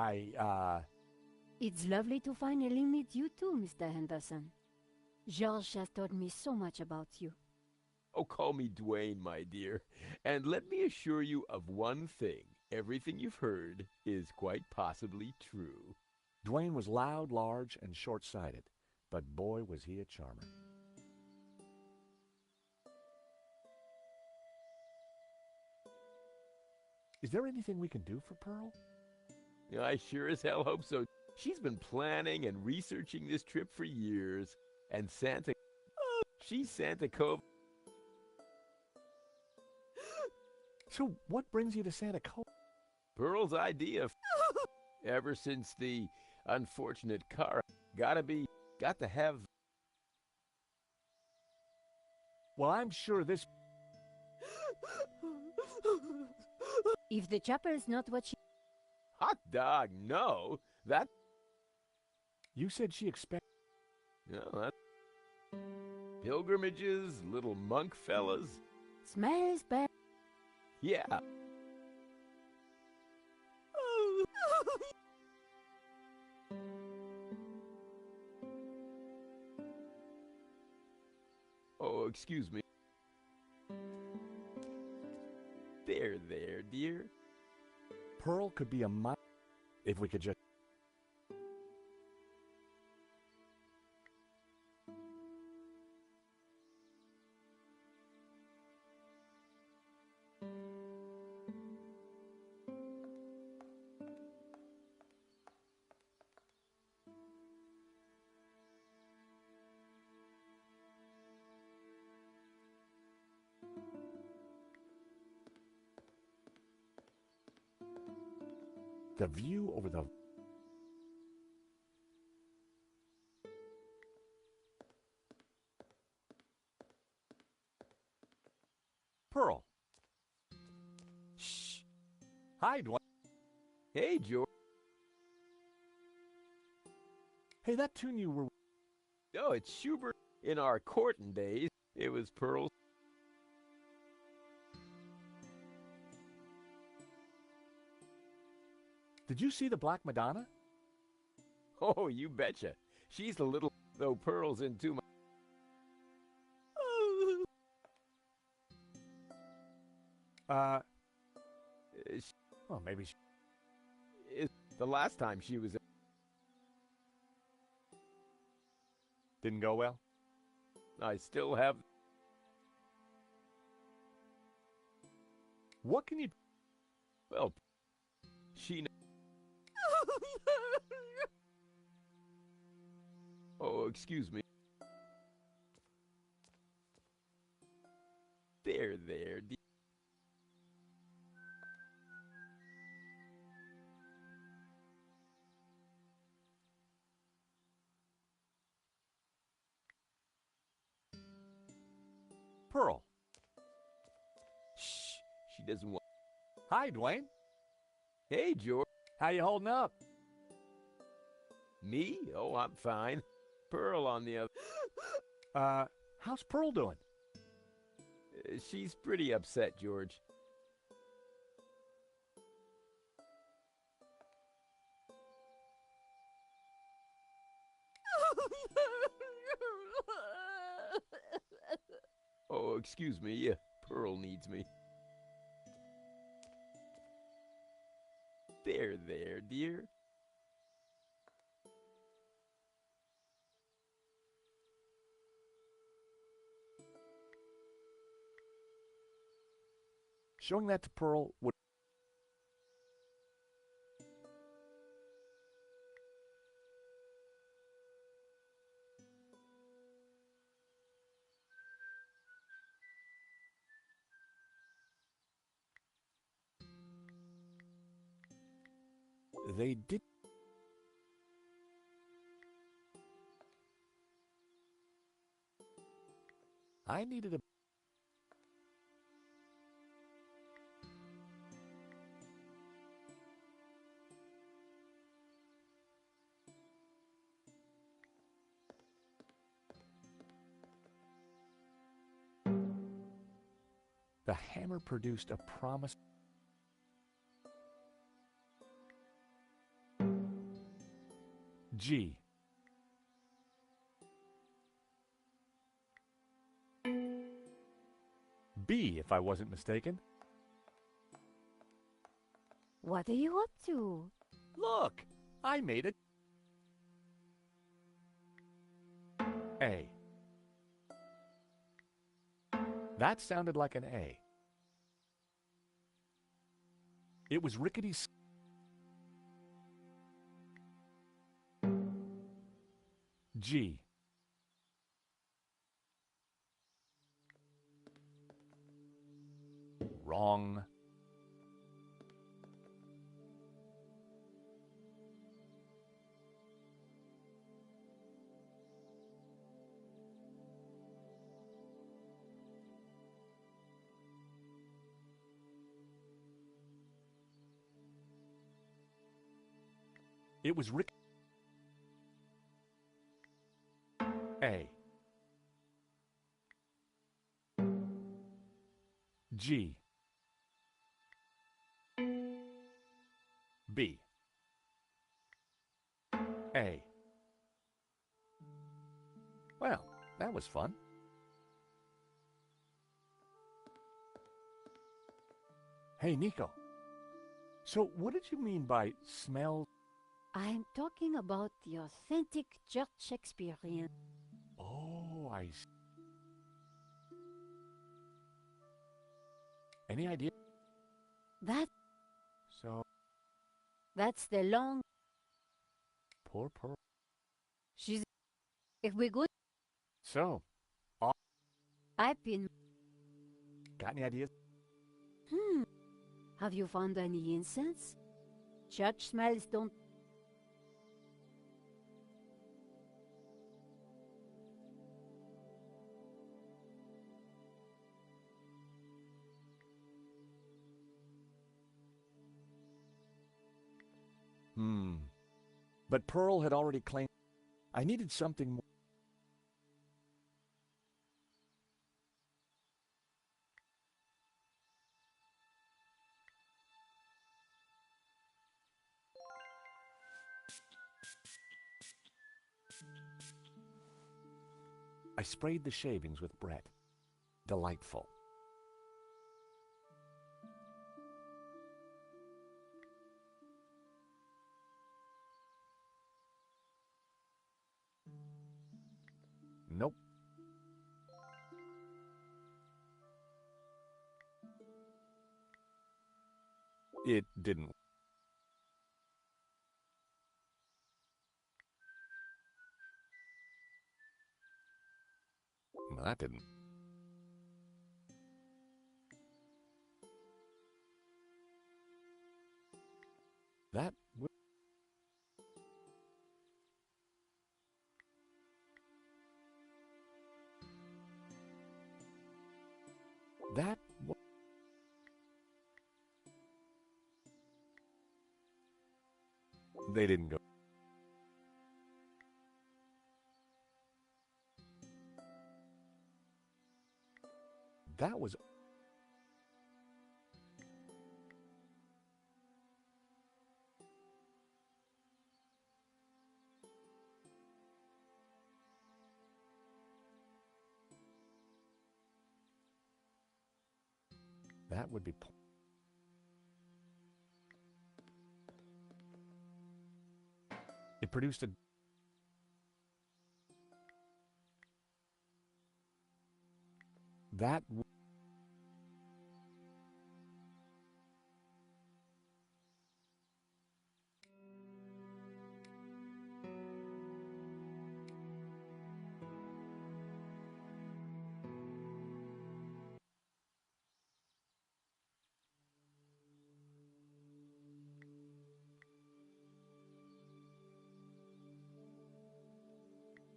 It's lovely to finally meet you too, Mr. Henderson. George has told me so much about you. Oh, call me Dwayne, my dear. And let me assure you of one thing. Everything you've heard is quite possibly true. Dwayne was loud, large, and short-sighted, but boy was he a charmer. Is there anything we can do for Pearl? I sure as hell hope so. She's been planning and researching this trip for years. And Santa... she's Santa Cove. So what brings you to Santa Cove? Pearl's idea. Ever since the unfortunate car. Got to have... Well, I'm sure this... If the chapel is not what she... Hot dog, no. That... You said she expect... No, that's... Pilgrimages, little monk fellas. Smells bad. Yeah. Oh, excuse me. There, dear. Pearl could be a mile if we could just... The view over the... Pearl. Shh. Hi, Dwight. Hey, George. Hey, that tune you were... Oh, it's Schubert. In our courting days, it was Pearl. Did you see the Black Madonna? Oh, you betcha. She's a little, though Pearl's into my... Well, maybe she... The last time she was... Didn't go well? I still have... What can you... Well, she... Oh, excuse me. There, dear. Pearl. Shh. She doesn't want... Hi, Dwayne. Hey, George. How you holding up? Me? Oh, I'm fine. Pearl on the other... How's Pearl doing? She's pretty upset, George. Oh, excuse me. Pearl needs me. There, dear. Showing that to Pearl would... They did... I needed a... The hammer produced a promise. G. B, if I wasn't mistaken. What are you up to? Look, I made it. A. That sounded like an A. It was Rickety's... G. Wrong. It was Rick. G. B. A. Well, that was fun. Hey, Nico. So what did you mean by smell? I'm talking about the authentic church experience. Oh, I see. Any idea? So, That's the long... poor Pearl. She's... If we're good, So, I've been... got any ideas? Have you found any incense? Church smells don't... But Pearl had already claimed I needed something more. I sprayed the shavings with Brett. Delightful. Nope. It didn't. No, that didn't. That w- That w- They didn't go. That was That would be It produced a That w-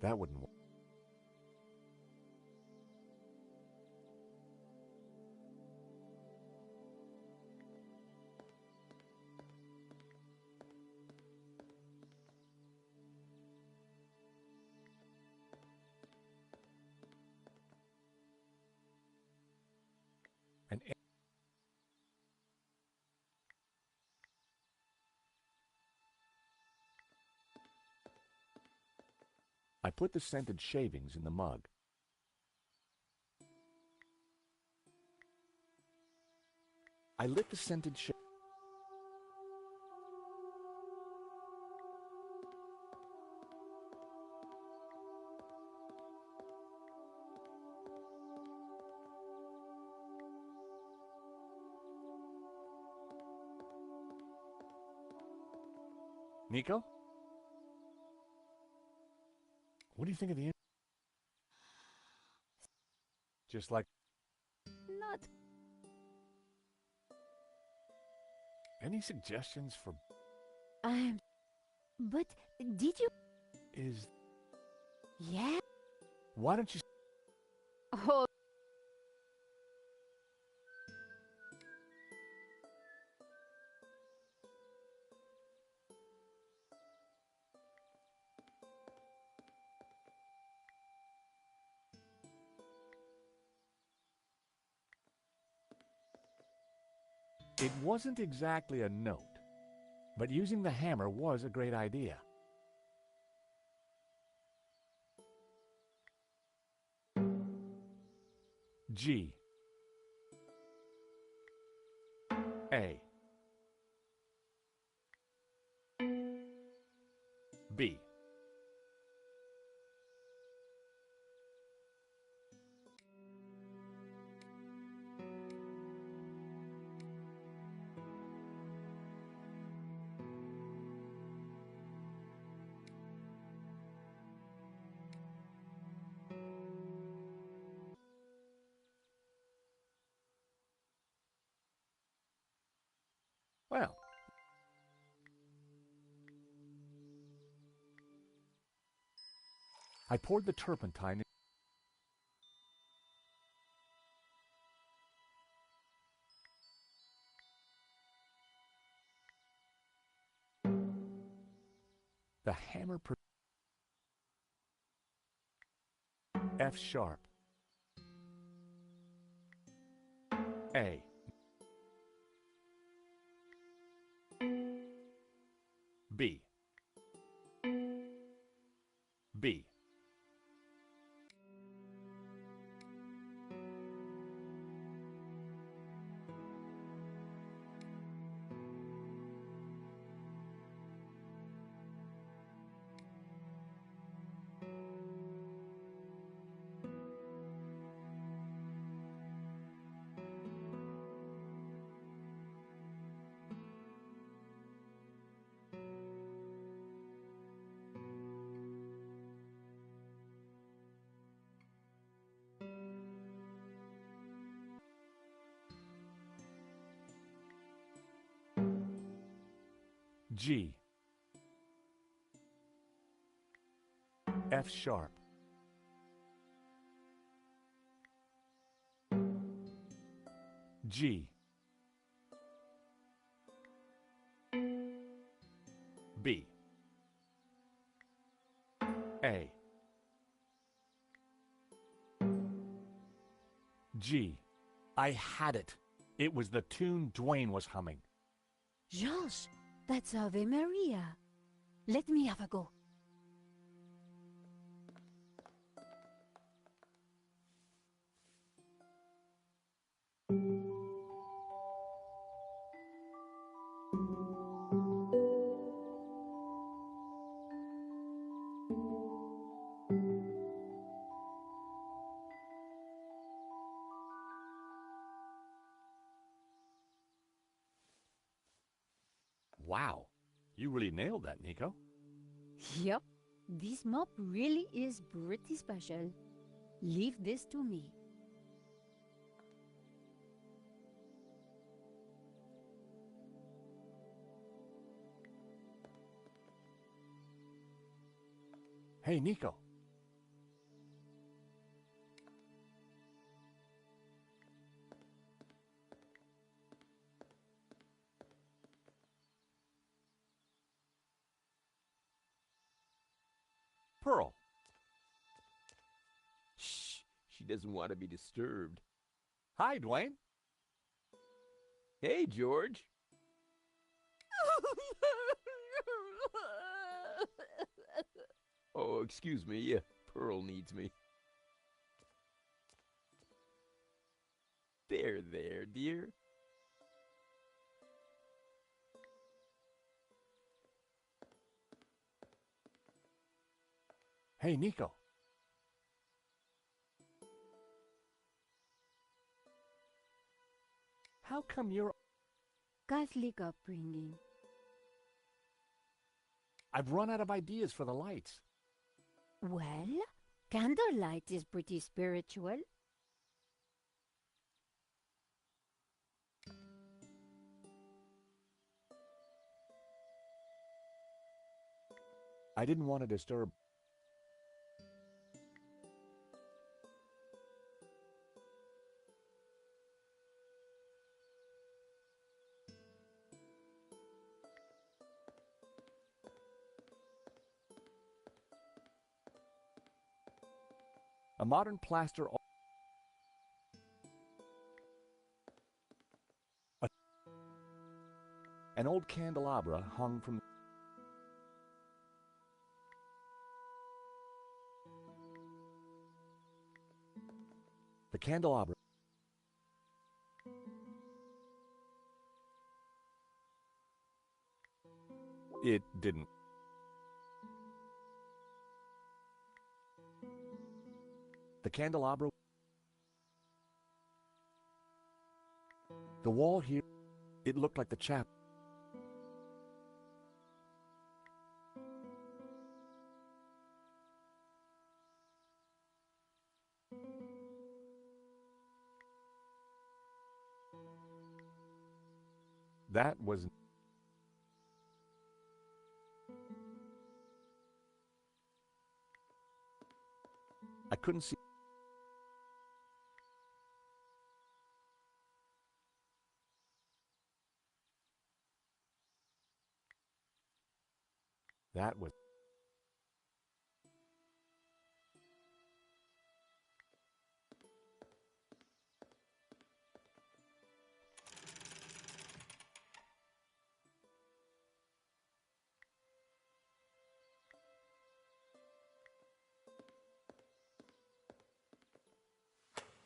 That wouldn't work. And I put the scented shavings in the mug. I lit the scented Nico? What do you think of the Just like Not... any suggestions for But did you... is Yeah? why don't you Oh, It wasn't exactly a note, but using the hammer was a great idea. G. A. B. Well, I poured the turpentine. The hammer F sharp. A. B. B. G. F sharp. G. B. A. G. I had it. It was the tune Dwayne was humming. George, that's Ave Maria. Let me have a go. Wow, you really nailed that, Nico. Yep, this mop really is pretty special. Leave this to me. Hey, Nico. Pearl. Shh, she doesn't want to be disturbed. Hi, Dwayne. Hey, George. Oh, excuse me. Pearl needs me. There, dear. Hey, Nico. How come you're... Catholic upbringing. I've run out of ideas for the lights. Well, candlelight is pretty spiritual. I didn't want to disturb... A modern plaster... An old candelabra hung from the candelabra. It didn't. The candelabra. The wall here, it looked like the chapel. That was... I couldn't see... That was...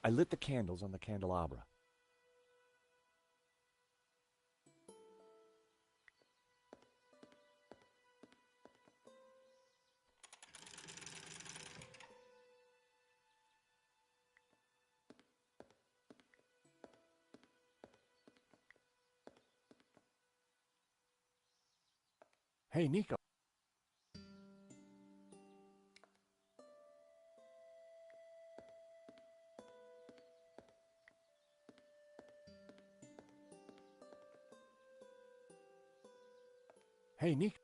I lit the candles on the candelabra. Hey, Nico. Hey, Nico.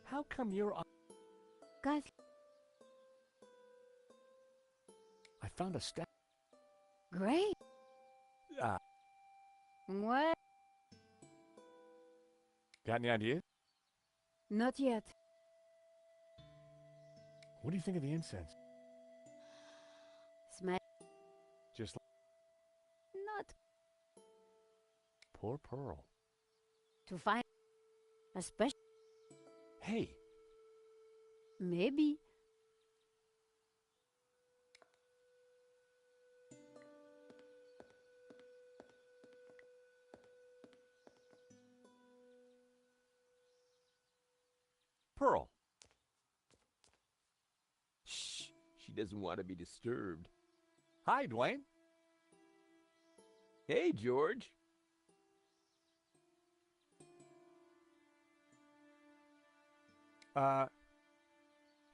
How come you're... Guys, I found a step. great. What? Got any ideas? Not yet. What do you think of the incense? Smell. Just like... Not Poor Pearl. to find a special. Hey, Maybe. Pearl. Shh. She doesn't want to be disturbed. hi, Dwayne. Hey, George.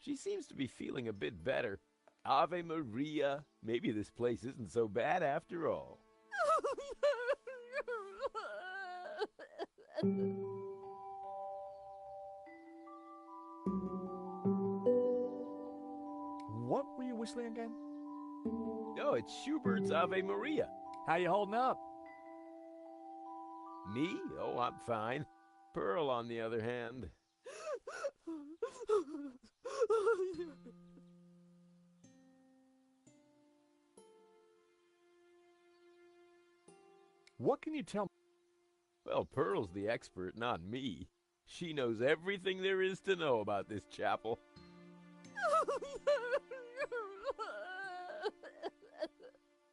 She seems to be feeling a bit better. Ave Maria. Maybe this place isn't so bad after all. What were you whistling again? No, it's Schubert's Ave Maria. How you holding up? Me? Oh, I'm fine. Pearl, on the other hand. What can you tell me? Well, Pearl's the expert, not me. She knows everything there is to know about this chapel.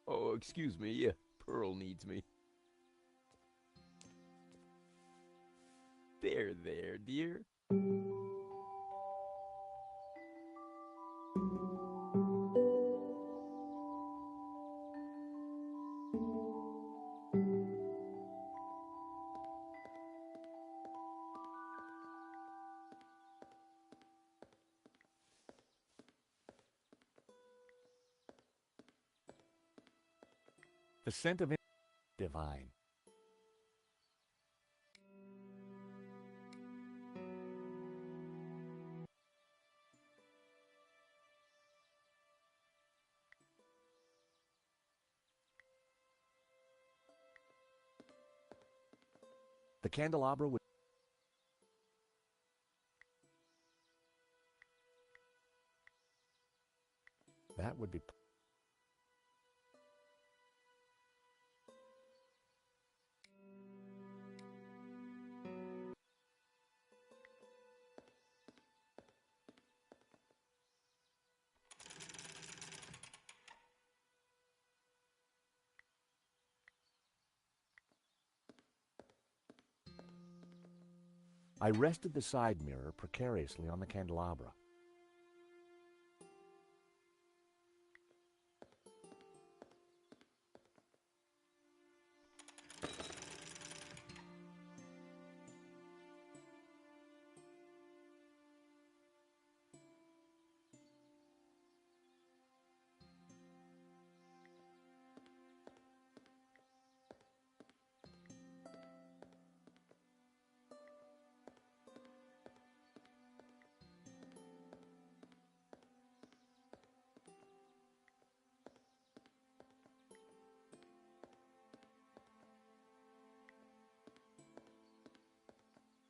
Oh, excuse me. Pearl needs me. There, dear. The scent of divine. The candelabra would... That would be... I rested the side mirror precariously on the candelabra.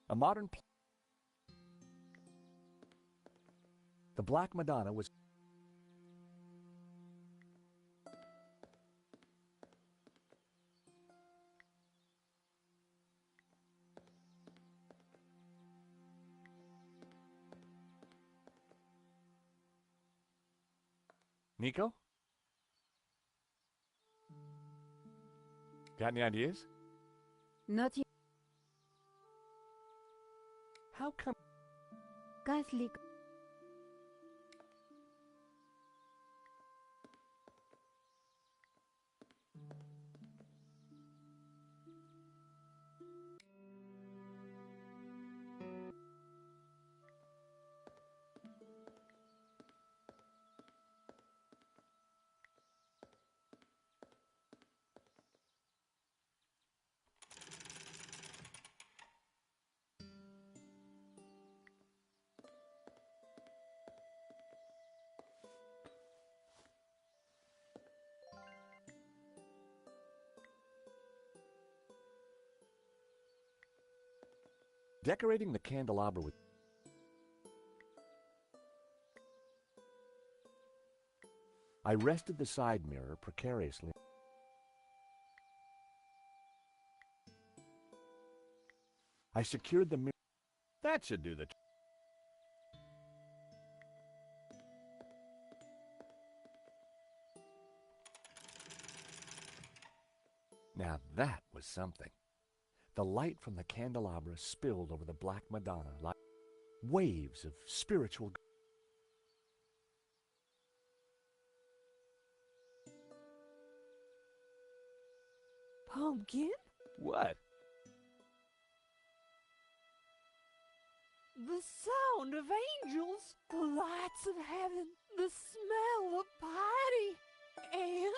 A modern The Black Madonna was Nico? Got any ideas? Not yet. How come? Catholic. Decorating the candelabra with I rested the side mirror precariously. I secured the mirror. That should do the trick. Now that was something. The light from the candelabra spilled over the Black Madonna like waves of spiritual. Pumpkin? What? The sound of angels, the lights of heaven, the smell of piety, and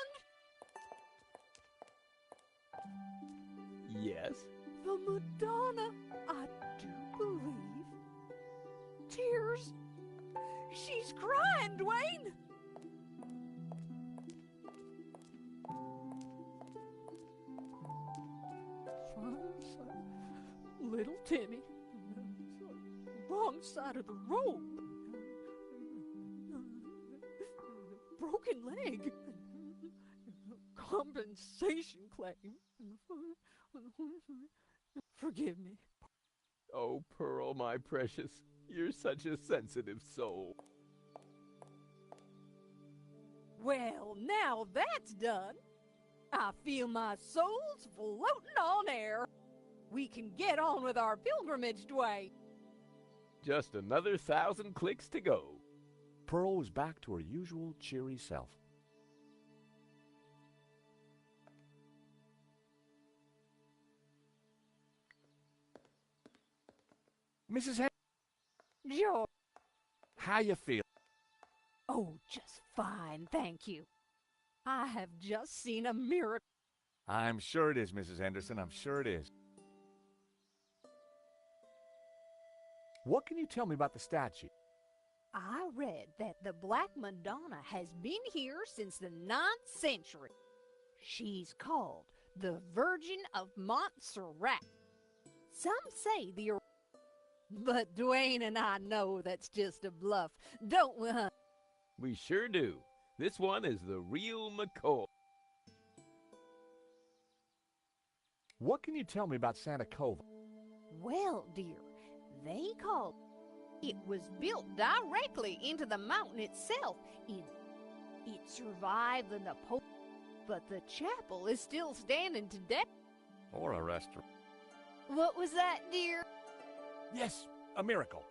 Yes? the Madonna, I do believe. Tears. She's crying, Dwayne. Little Timmy. Wrong side of the road. Broken leg. Compensation claim. Forgive me. Oh, Pearl, my precious, you're such a sensitive soul. Well, now that's done. I feel my soul's floating on air. We can get on with our pilgrimage, Dwayne. Just another 1,000 clicks to go. Pearl was back to her usual cheery self. Mrs. George. How you feel? Oh, just fine, thank you. I have just seen a miracle. I'm sure it is, Mrs. Henderson. I'm sure it is. What can you tell me about the statue? I read that the Black Madonna has been here since the 9th century. She's called the Virgin of Montserrat. Some say but Dwayne and I know that's just a bluff, don't we, huh? We sure do. This one is the real McCoy. What can you tell me about Santa Cova? Well, dear, they called it was built directly into the mountain itself. It survived the Napoleon, but the chapel is still standing today. Or a restaurant. What was that, dear? Yes, a miracle.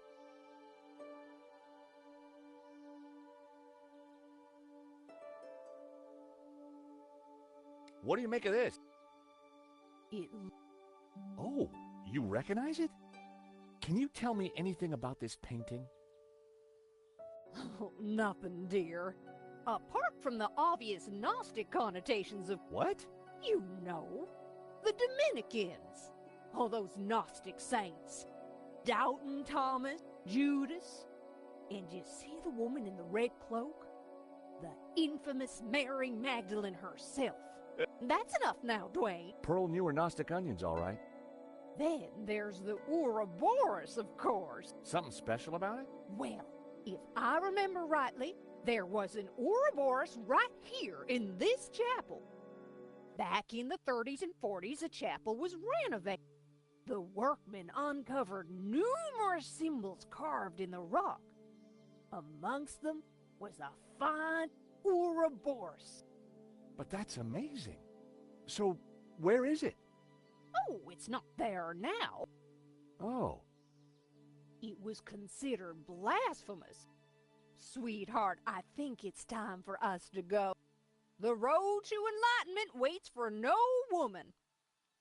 What do you make of this? It... Oh, you recognize it? Can you tell me anything about this painting? Oh, nothing, dear. Apart from the obvious Gnostic connotations of... What? You know, the Dominicans. All those Gnostic saints. Doubting Thomas, Judas. And you see the woman in the red cloak? The infamous Mary Magdalene herself. That's enough now, Dwayne. Pearl knew her Gnostic onions, all right. Then there's the Ouroboros, of course. Something special about it? Well, if I remember rightly, there was an Ouroboros right here in this chapel. Back in the 30s and 40s, the chapel was renovated. The workmen uncovered numerous symbols carved in the rock. Amongst them was a fine Ouroboros. But that's amazing. So, where is it? Oh, it's not there now. Oh. It was considered blasphemous. Sweetheart, I think it's time for us to go. The road to enlightenment waits for no woman.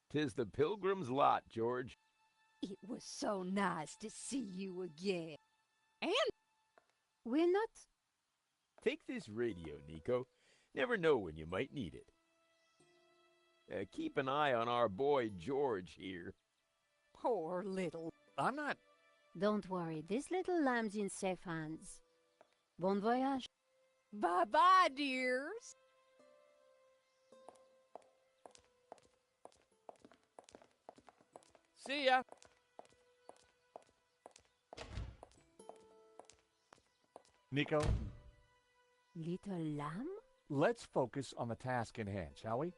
'Tis the pilgrim's lot, George. It was so nice to see you again. And we're not... Take this radio, Nico. Never know when you might need it. Keep an eye on our boy George here. Poor little... I'm not... Don't worry, this little lamb's in safe hands. Bon voyage. Bye-bye, dears. See ya. Nico? Little lamb? Let's focus on the task in hand, shall we?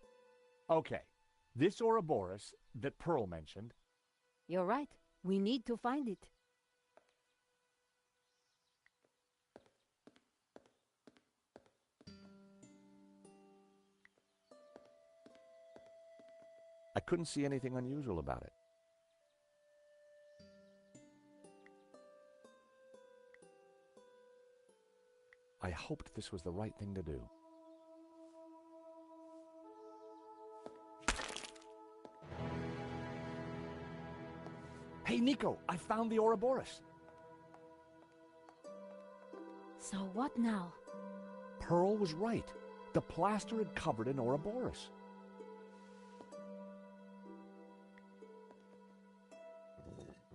Okay, this Ouroboros that Pearl mentioned... You're right. We need to find it. I couldn't see anything unusual about it. I hoped this was the right thing to do. Hey, Nico, I found the Ouroboros. So what now? Pearl was right. The plaster had covered an Ouroboros.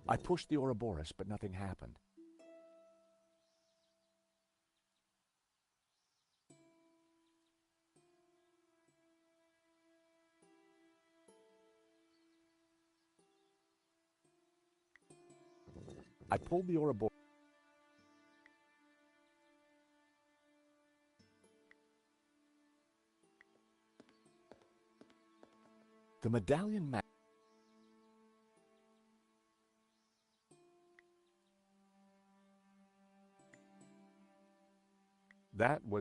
I pushed the Ouroboros, but nothing happened. I pulled the Ouroboros. The medallion matched. That was...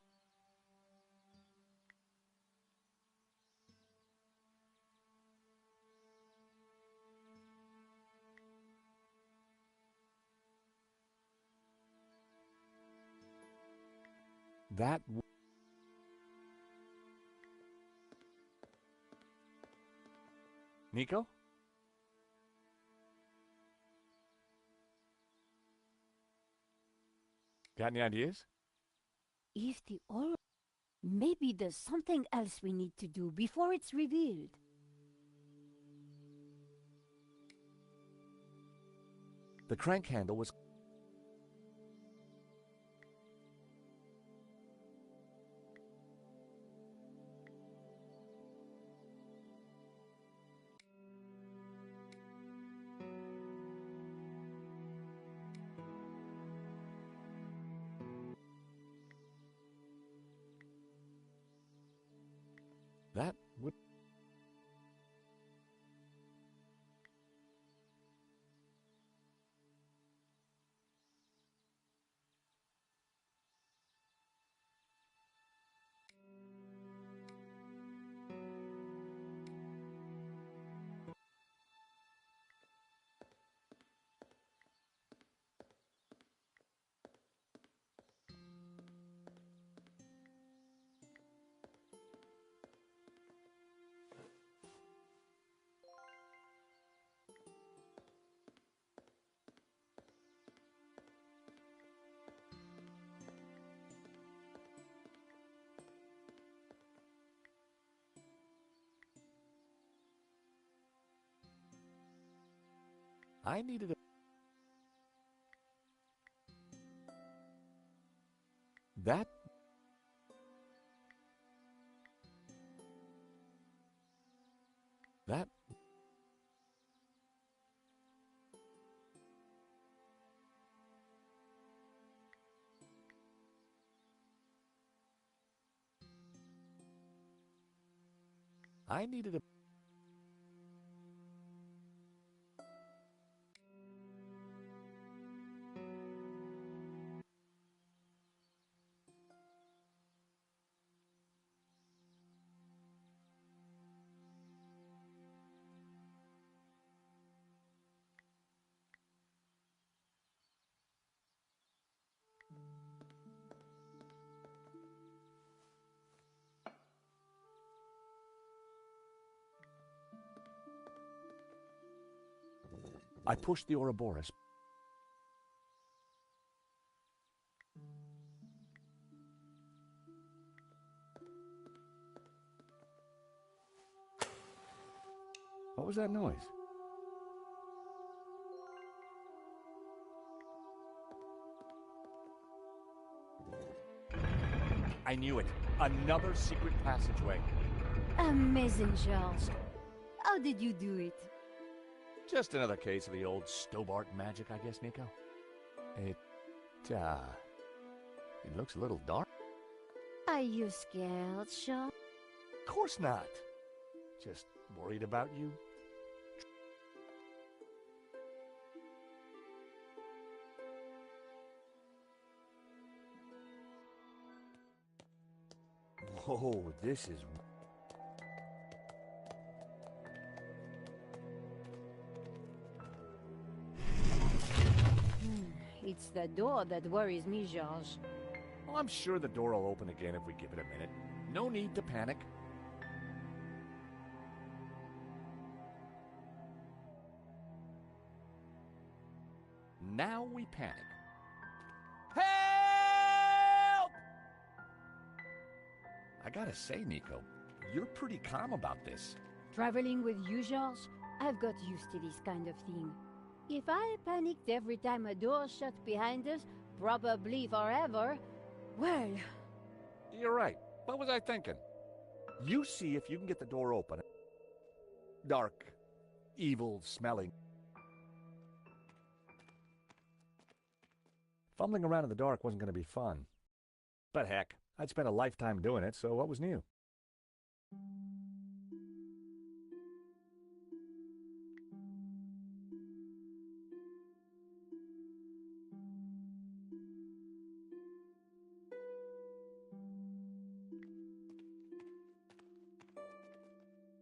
That... Nico? Got any ideas? If the Ouroboros... Maybe there's something else we need to do before it's revealed. The crank handle was... That would... I needed a... That... That... I needed a... I pushed the Ouroboros. What was that noise? I knew it. Another secret passageway. Amazing, George. How did you do it? Just another case of the old Stobart magic, I guess, Nico. It looks a little dark. Are you scared, Sean? Of course not. Just worried about you. Whoa, this is... It's the door that worries me, George. Well, I'm sure the door will open again if we give it a minute. No need to panic. Now we panic. Help! I gotta say, Nico, you're pretty calm about this. Traveling with you, George, I've got used to this kind of thing. If I panicked every time a door shut behind us, probably forever, well... You're right. What was I thinking? You see if you can get the door open. Dark, evil smelling. Fumbling around in the dark wasn't going to be fun. But heck, I'd spent a lifetime doing it, so what was new?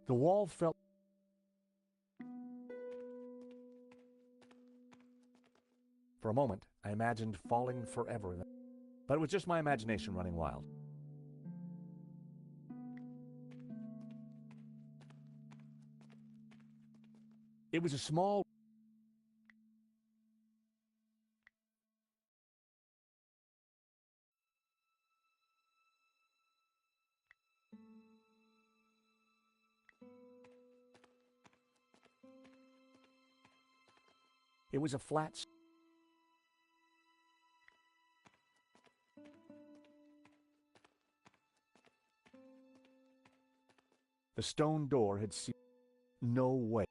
The wall felt... For a moment, I imagined falling forever, but it was just my imagination running wild. It was a small... It was a flat... The stone door had seen... No way.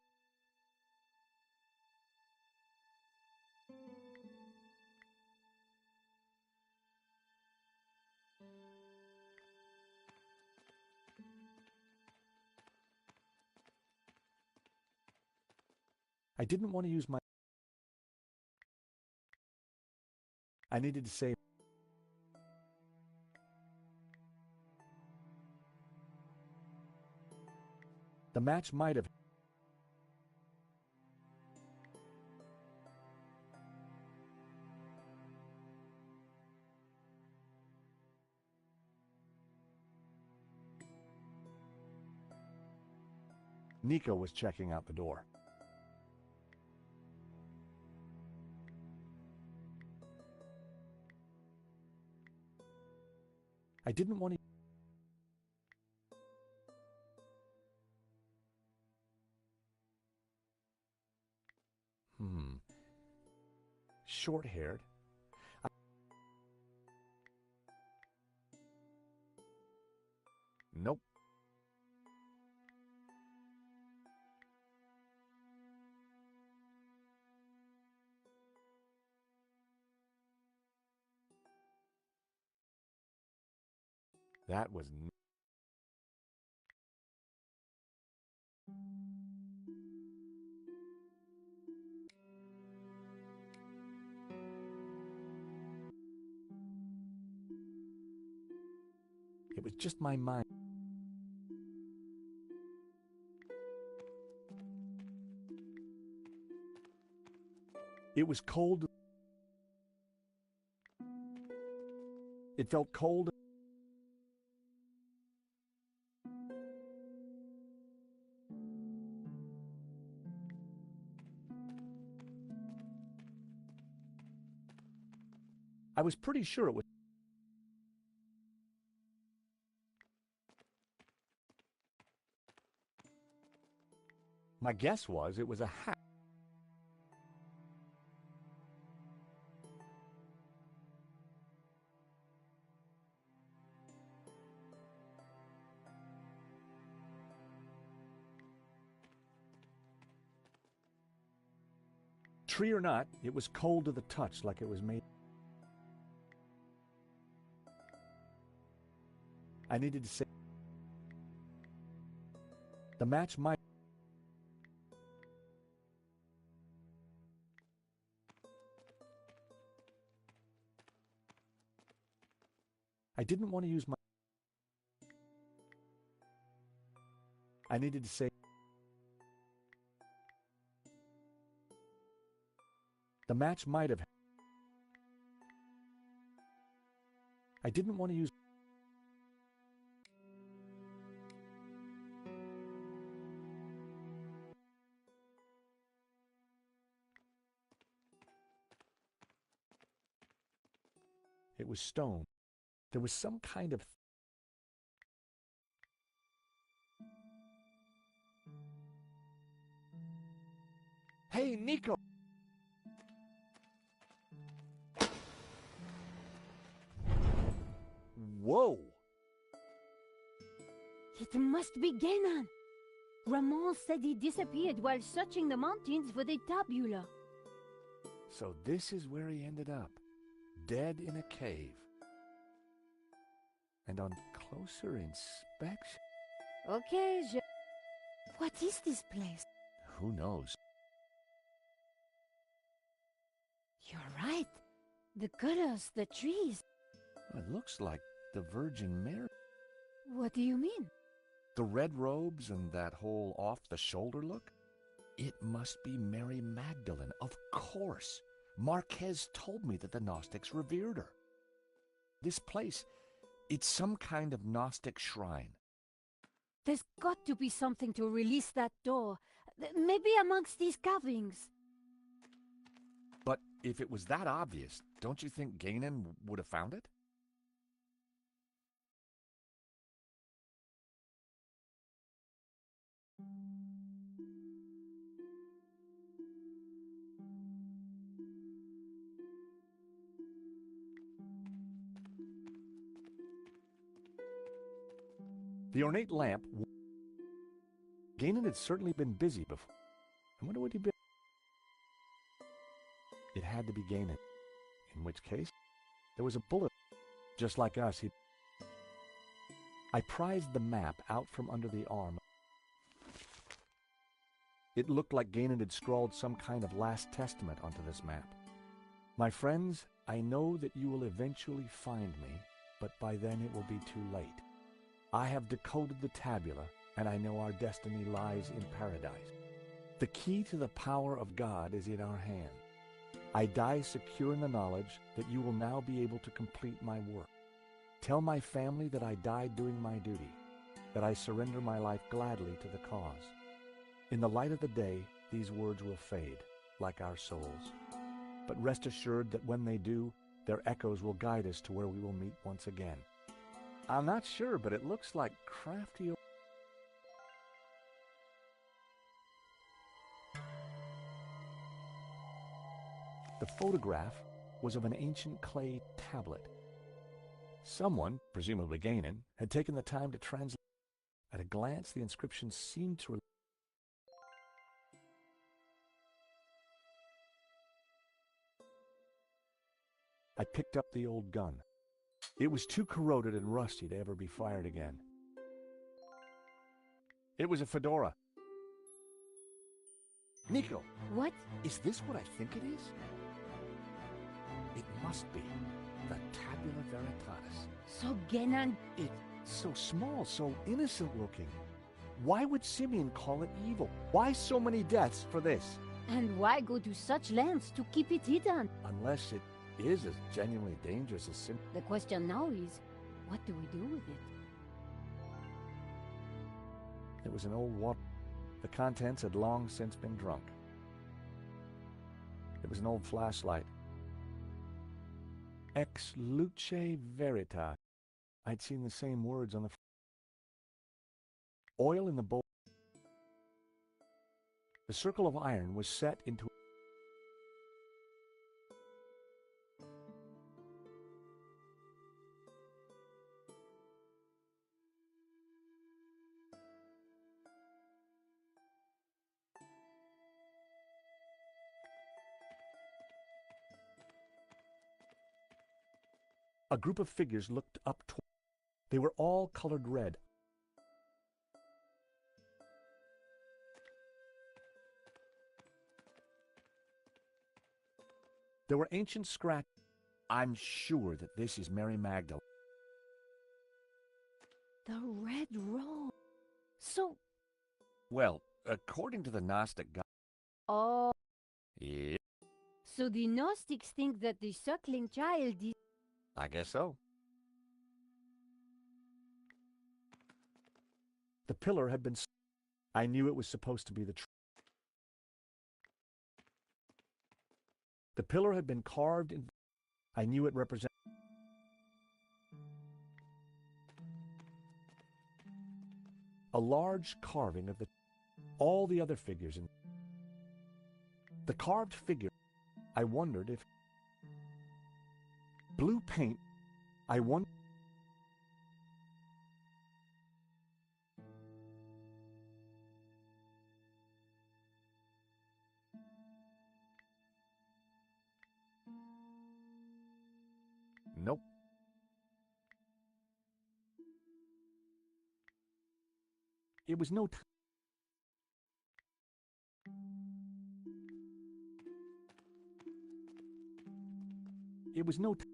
I didn't want to use my... I needed to save... The match might have... Nico was checking out the door. I didn't want to... Short-haired. Nope. That was It was just my mind. It was cold. It felt cold. I was pretty sure it was. My guess was it was a hat. Tree or not, it was cold to the touch, like it was made. I needed to say the match might. I didn't want to use my. I needed to say. The match might have. I didn't want to use. It was stone. There was some kind of. Hey, Nico! Whoa! It must be Genon. Ramon said he disappeared while searching the mountains for the tabula. So this is where he ended up, dead in a cave. And on closer inspection... Okay, What is this place? Who knows? You're right. The colors, the trees. It looks like the Virgin Mary. What do you mean? The red robes and that whole off-the-shoulder look? It must be Mary Magdalene, of course. Marquez told me that the Gnostics revered her. This place, it's some kind of Gnostic shrine. There's got to be something to release that door. Maybe amongst these carvings. But if it was that obvious, don't you think Genon would have found it? The ornate lamp. Genon had certainly been busy before. I wonder what he'd been. It had to be Genon. In which case, there was a bullet. Just like us, I prized the map out from under the arm. It looked like Genon had scrawled some kind of last testament onto this map. My friends, I know that you will eventually find me, but by then it will be too late. I have decoded the tabula, and I know our destiny lies in paradise. The key to the power of God is in our hand. I die secure in the knowledge that you will now be able to complete my work. Tell my family that I died doing my duty, that I surrender my life gladly to the cause. In the light of the day, these words will fade, like our souls. But rest assured that when they do, their echoes will guide us to where we will meet once again. I'm not sure, but it looks like crafty... The photograph was of an ancient clay tablet. Someone, presumably Ganon, had taken the time to translate. At a glance, the inscription seemed to... I picked up the old gun. It was too corroded and rusty to ever be fired again. It was a fedora. Nico! What? Is this what I think it is? It must be the Tabula Veritatis. So Ganon... It's so small, so innocent looking. Why would Simeon call it evil? Why so many deaths for this? And why go to such lengths to keep it hidden? Unless it is as genuinely dangerous as Simeon. The question now is, what do we do with it? It was an old water. The contents had long since been drunk. It was an old flashlight. Ex luce veritas. I'd seen the same words on the... Oil in the bowl. The circle of iron was set into... A group of figures looked up toward. They were all colored red. There were ancient scratches. I'm sure that this is Mary Magdalene. The red robe. So... Well, according to the Gnostic God... Oh... Yeah, So the Gnostics think that the suckling child is... I guess so. The pillar had been... I knew it was supposed to be the... The pillar had been carved in... I knew it represented... A large carving of the... All the other figures in... The carved figure... I wondered if... Blue paint... I wondered... Nope. It was no time. It was no time.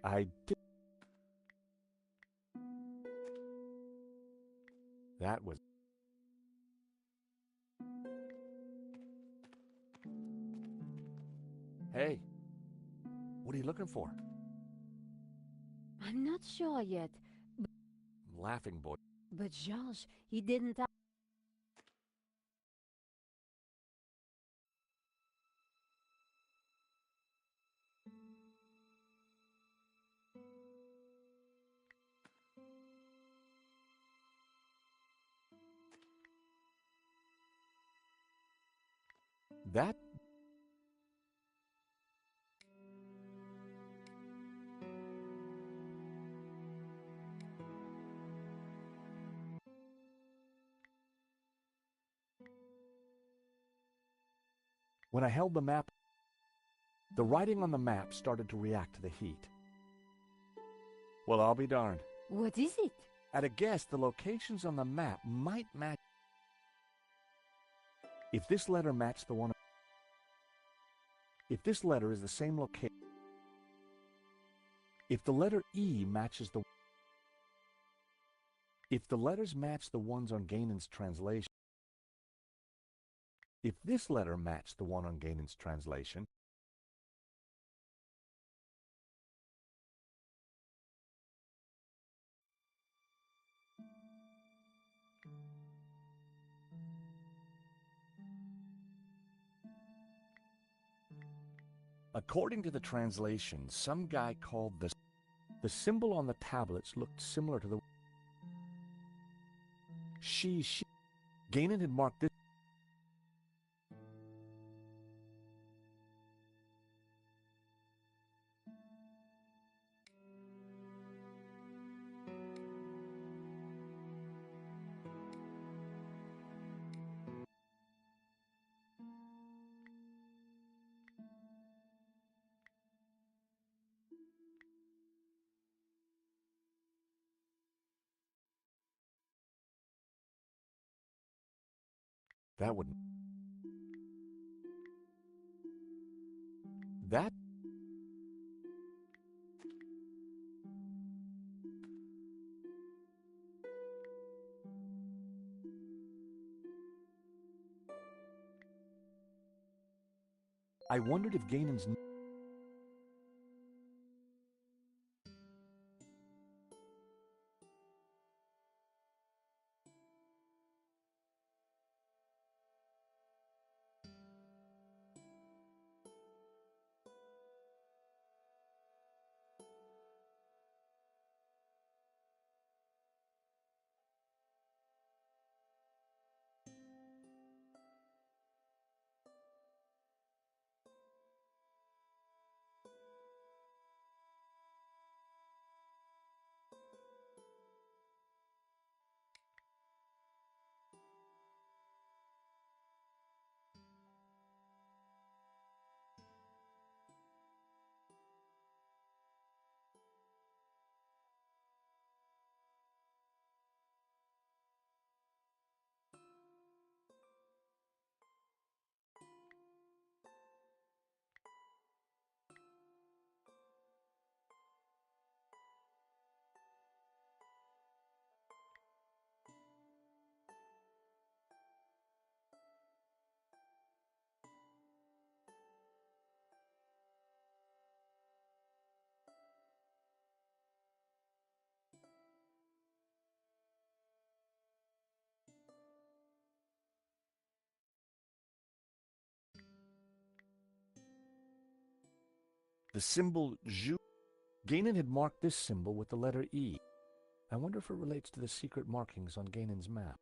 I did. That was... Hey, what are you looking for? I'm not sure yet. Laughing boy. But Georges, he didn't... That... When I held the map, the writing on the map started to react to the heat. Well, I'll be darned. What is it? At a guess, the locations on the map might match. If this letter matched the one... If this letter is the same location... If the letter E matches the... If the letters match the ones on Ganon's translation... If this letter matched the one on Ganon's translation... According to the translation, some guy called the... The symbol on the tablets looked similar to the... She... Ganon had marked this... That would... That... I wondered if Ganon's... The symbol Zhu... Ganon had marked this symbol with the letter E. I wonder if it relates to the secret markings on Ganon's map.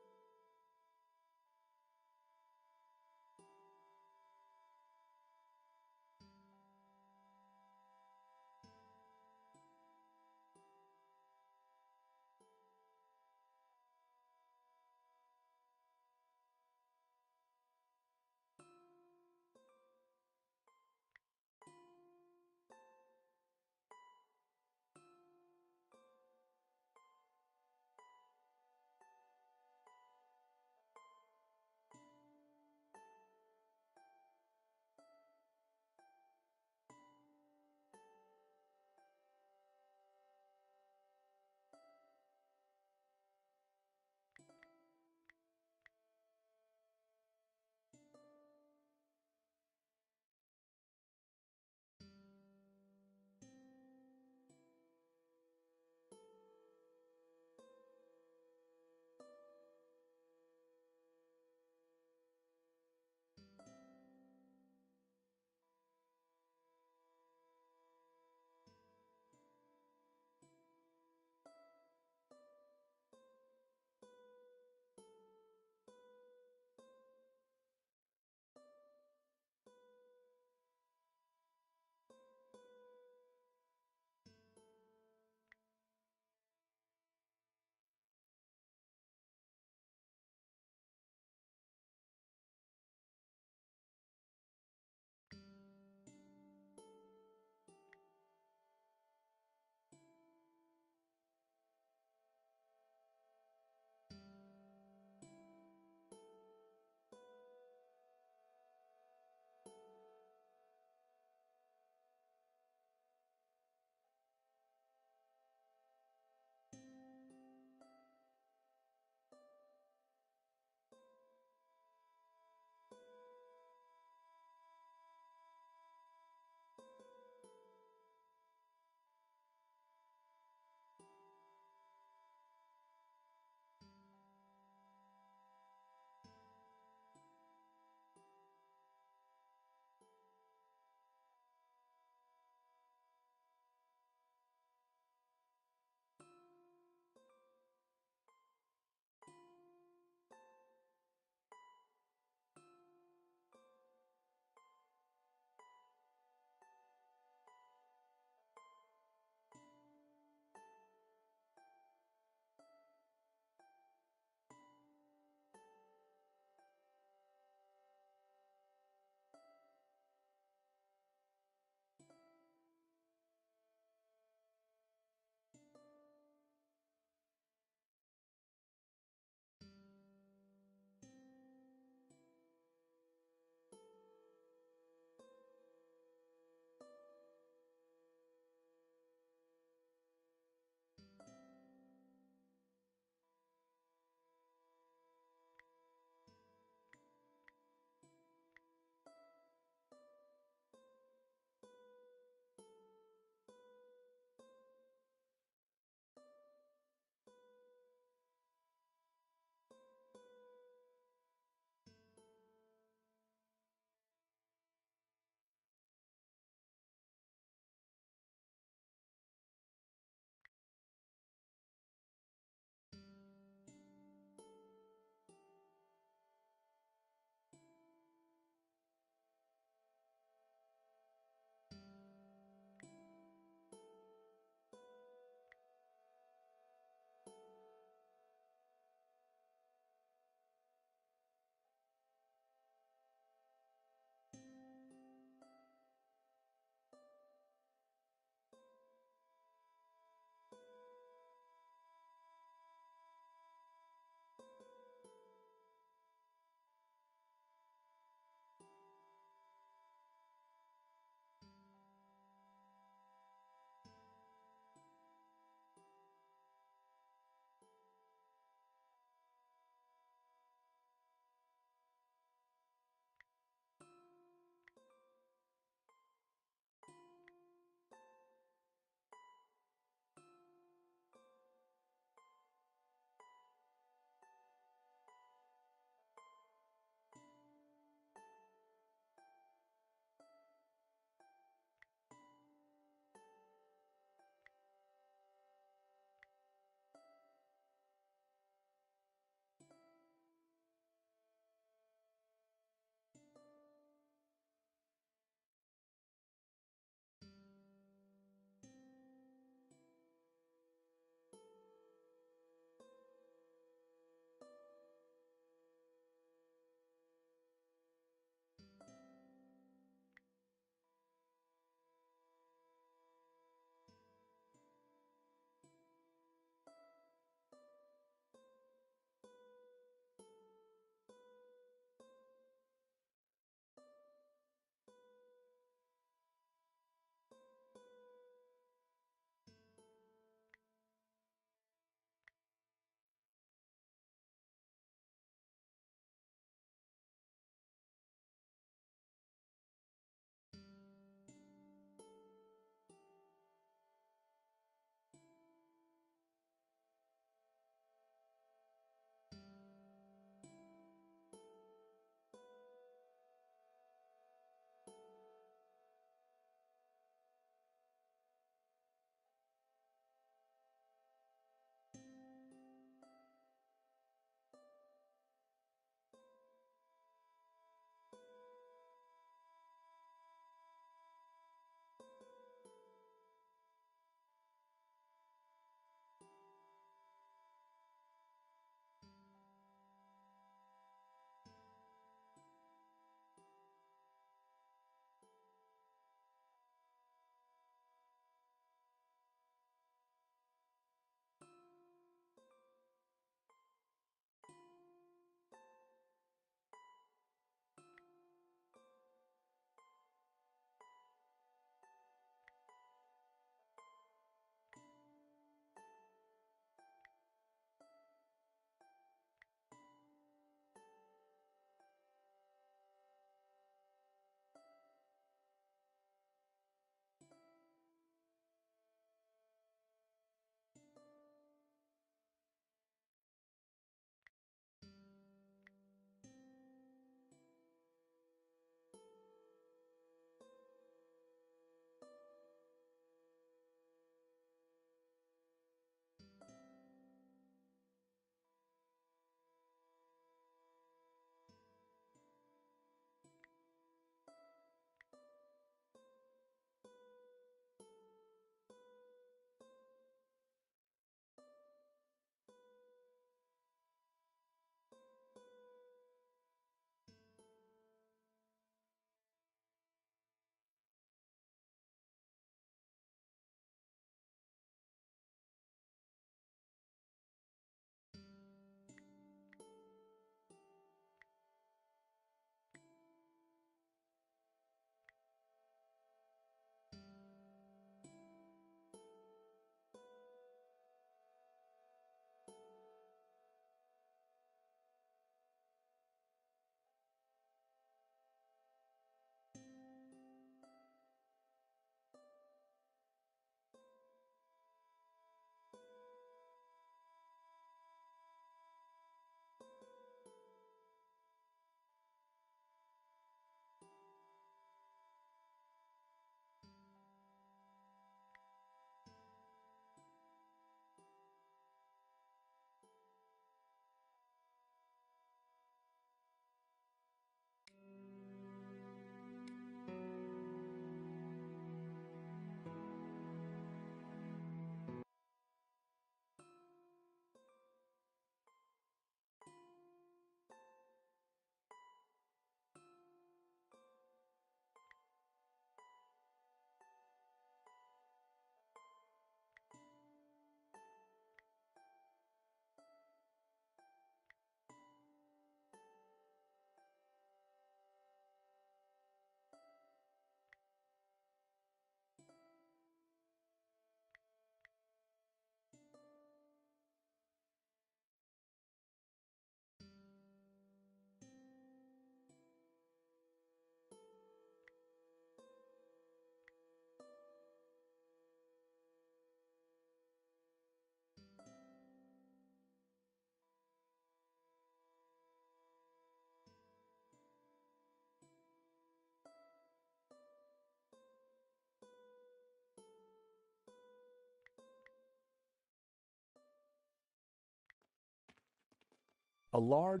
A large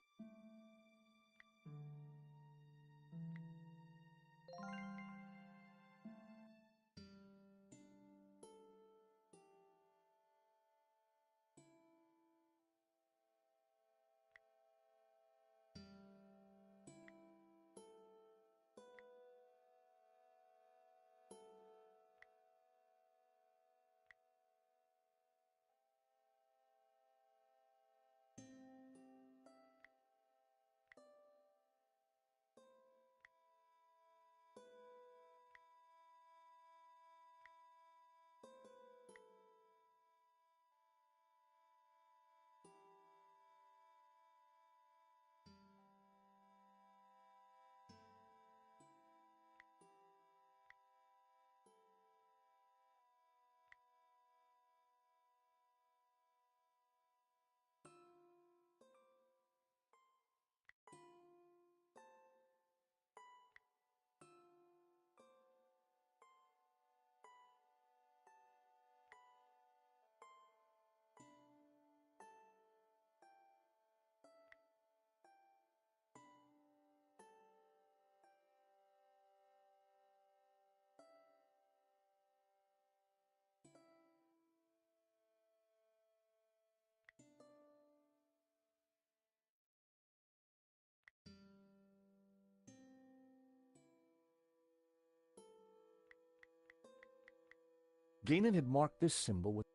Ganon had marked this symbol with...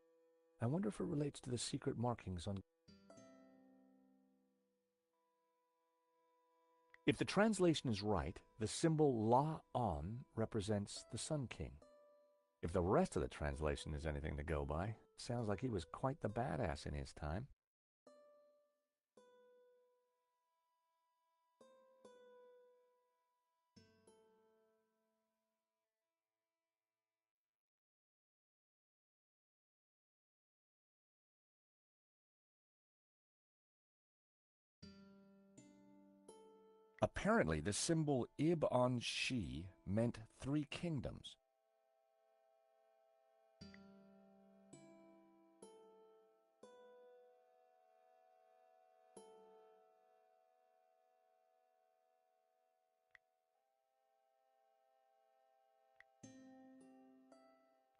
I wonder if it relates to the secret markings on... If the translation is right, the symbol La-On represents the Sun King. If the rest of the translation is anything to go by, sounds like he was quite the badass in his time. Apparently, the symbol Ib-On-Shi meant 3 kingdoms.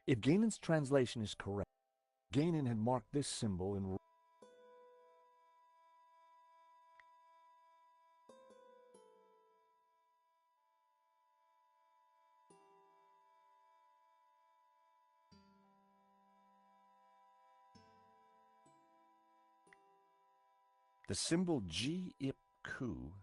If Ganon's translation is correct, Ganon had marked this symbol in... The symbol G-Ip-Ku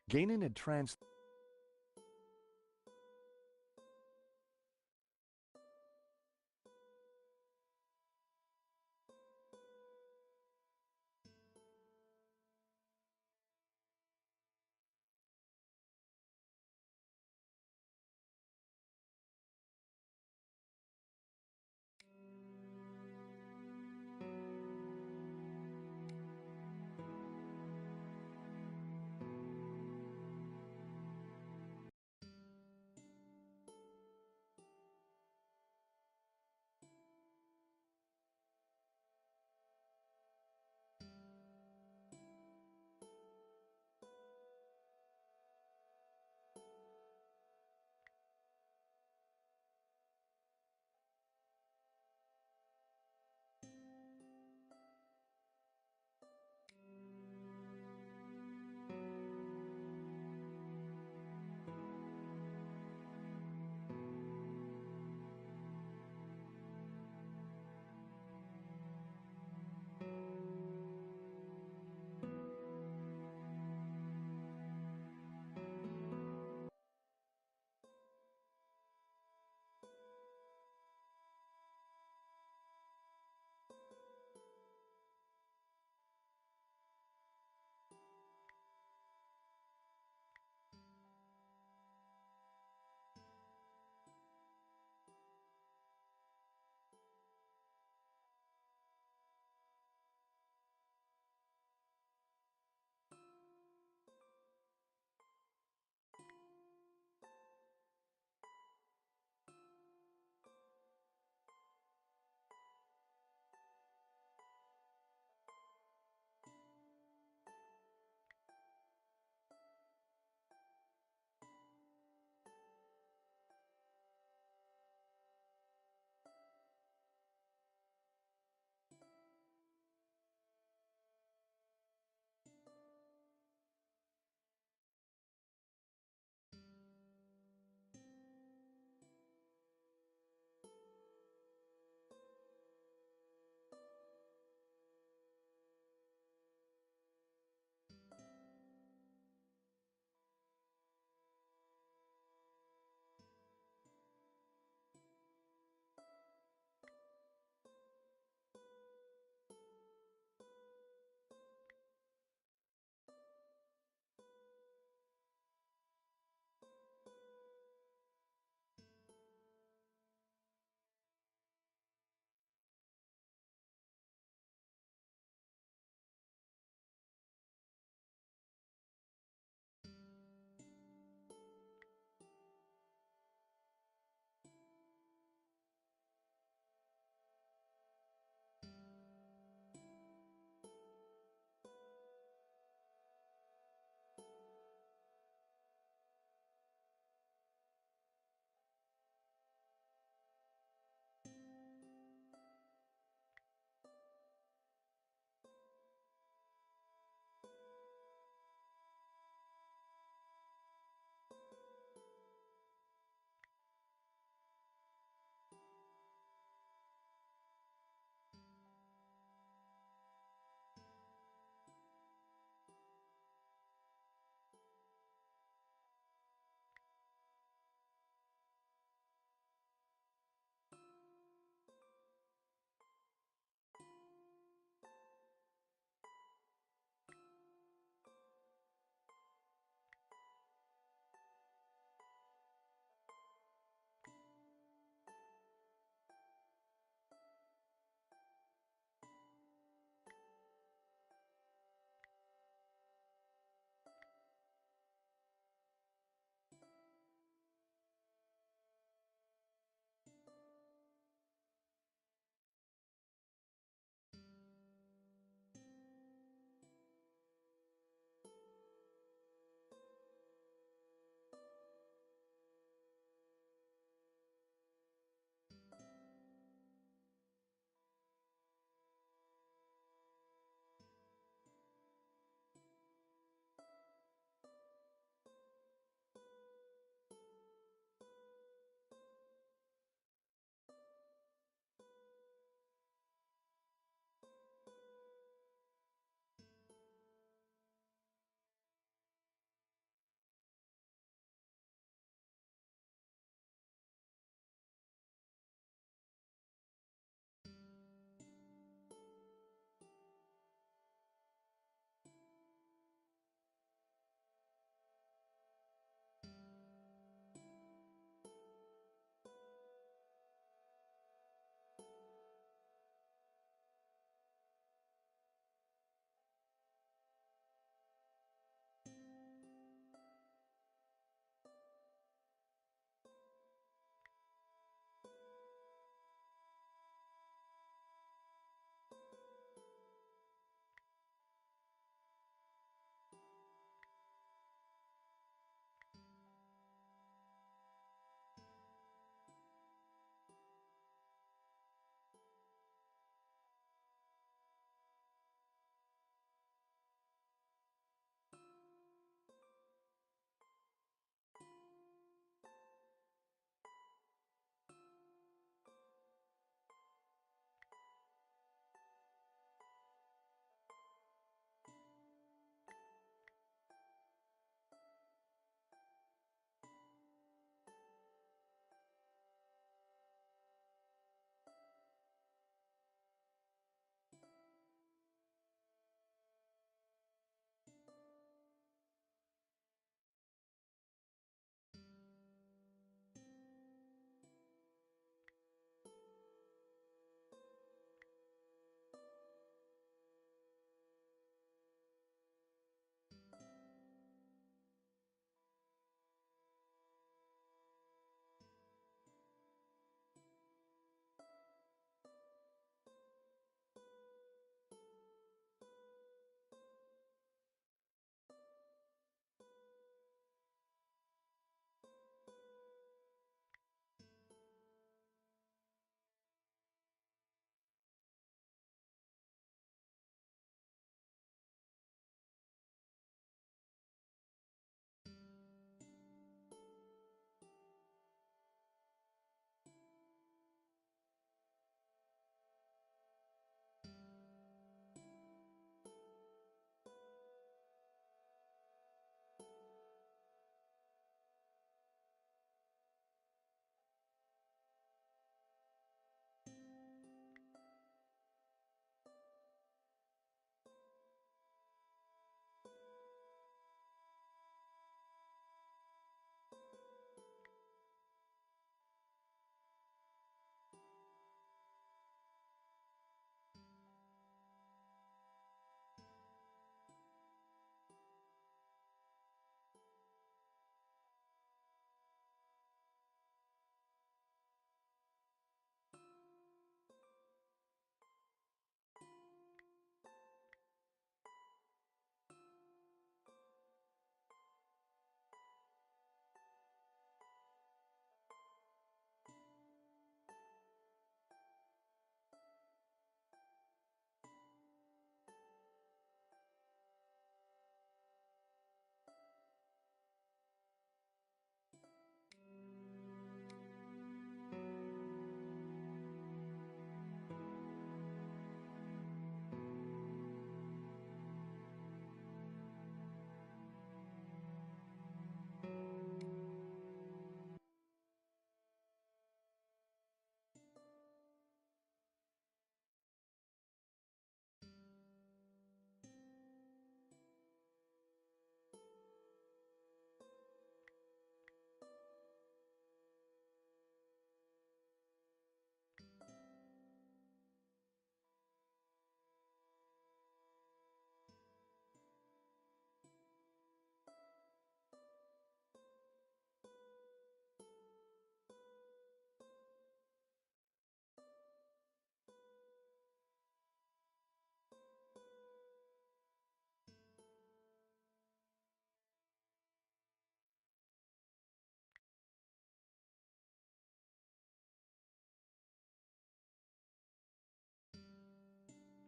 Ganon had trans...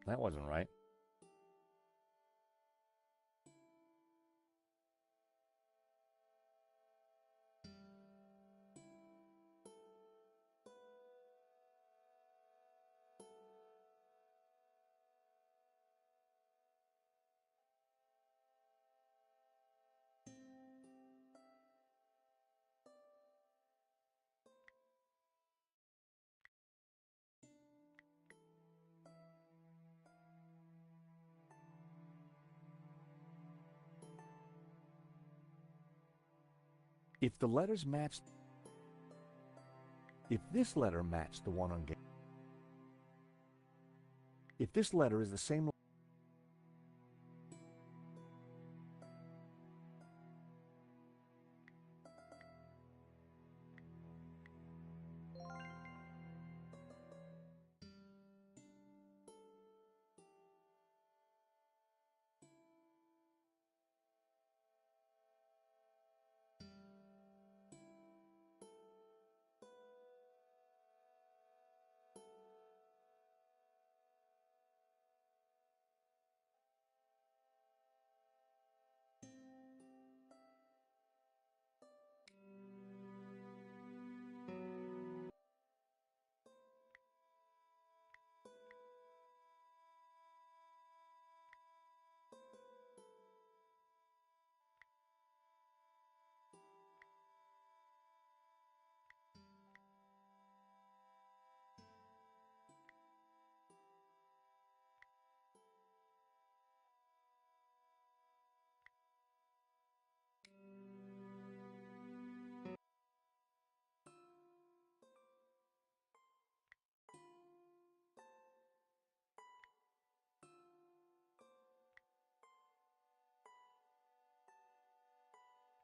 That wasn't right. If the letters matched... If this letter matched the one on... If this letter is the same...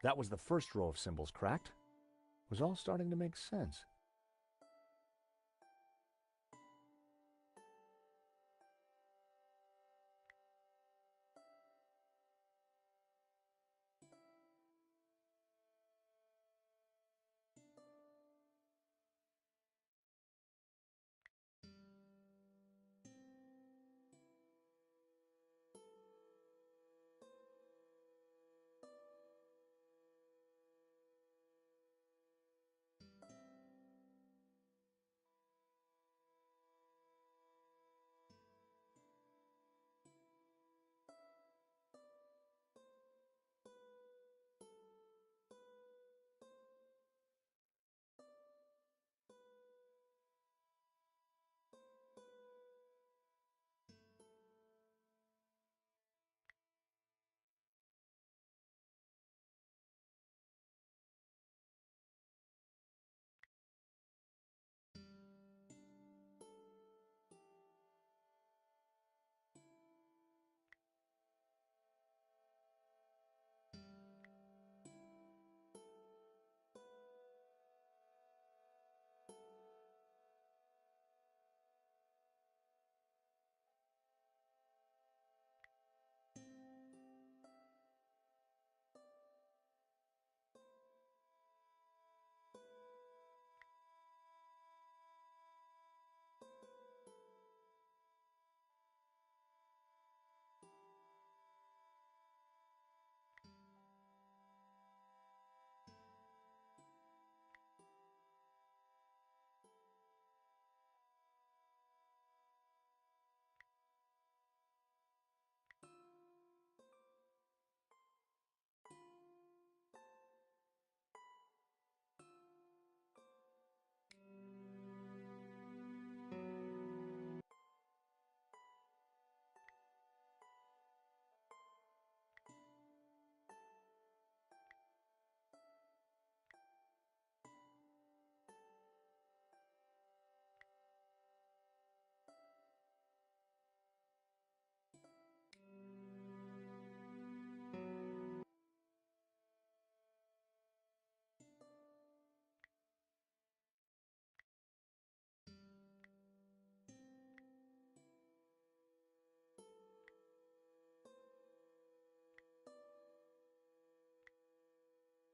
That was the first row of symbols cracked. It was all starting to make sense.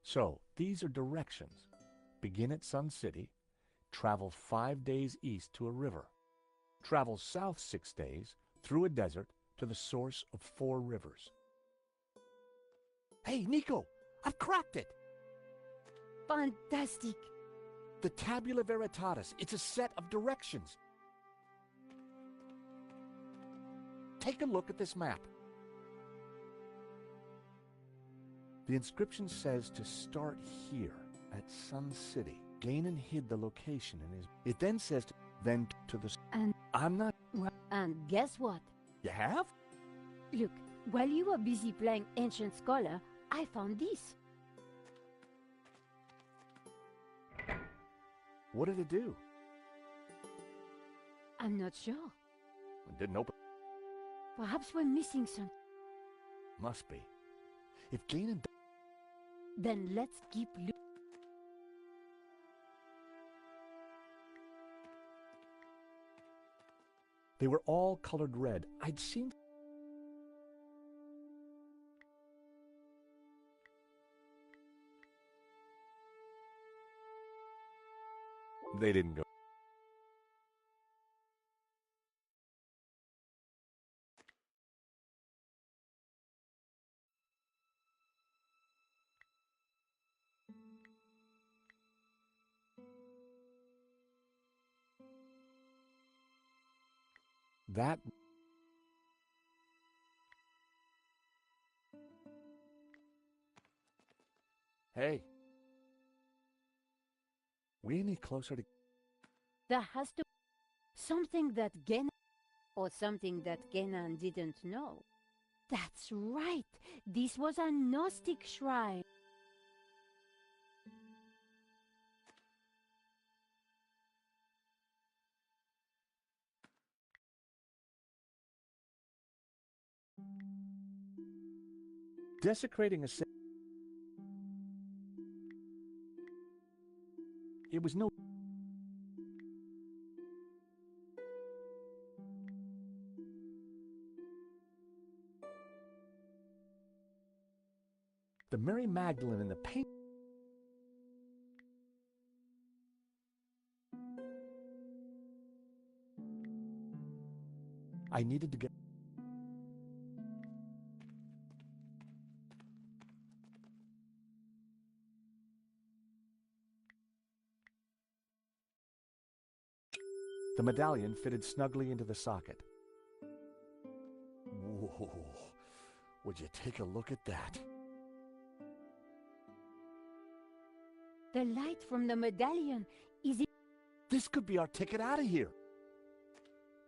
So, these are directions. Begin at Sun City, travel 5 days east to a river. Travel south 6 days, through a desert to the source of 4 rivers. Hey, Nico, I've cracked it! Fantastic! The Tabula Veritatis, it's a set of directions. Take a look at this map. The inscription says to start here at Sun City. Ganon hid the location in his... It then says then to the... And I'm not... And guess what? You have? Look, while you were busy playing Ancient Scholar, I found this. What did it do? I'm not sure. It didn't open... Perhaps we're missing something. Must be. If Ganon... Then let's keep looking. They were all colored red. I'd seen... They didn't go. That... Hey. We any closer to... There has to... Something that Ganon... Or something that Ganon didn't know. That's right! This was a Gnostic shrine. Desecrating a... It was no... The Mary Magdalene in the paint... I needed to get... The medallion fitted snugly into the socket. Whoa. Would you take a look at that? The light from the medallion is... This could be our ticket out of here.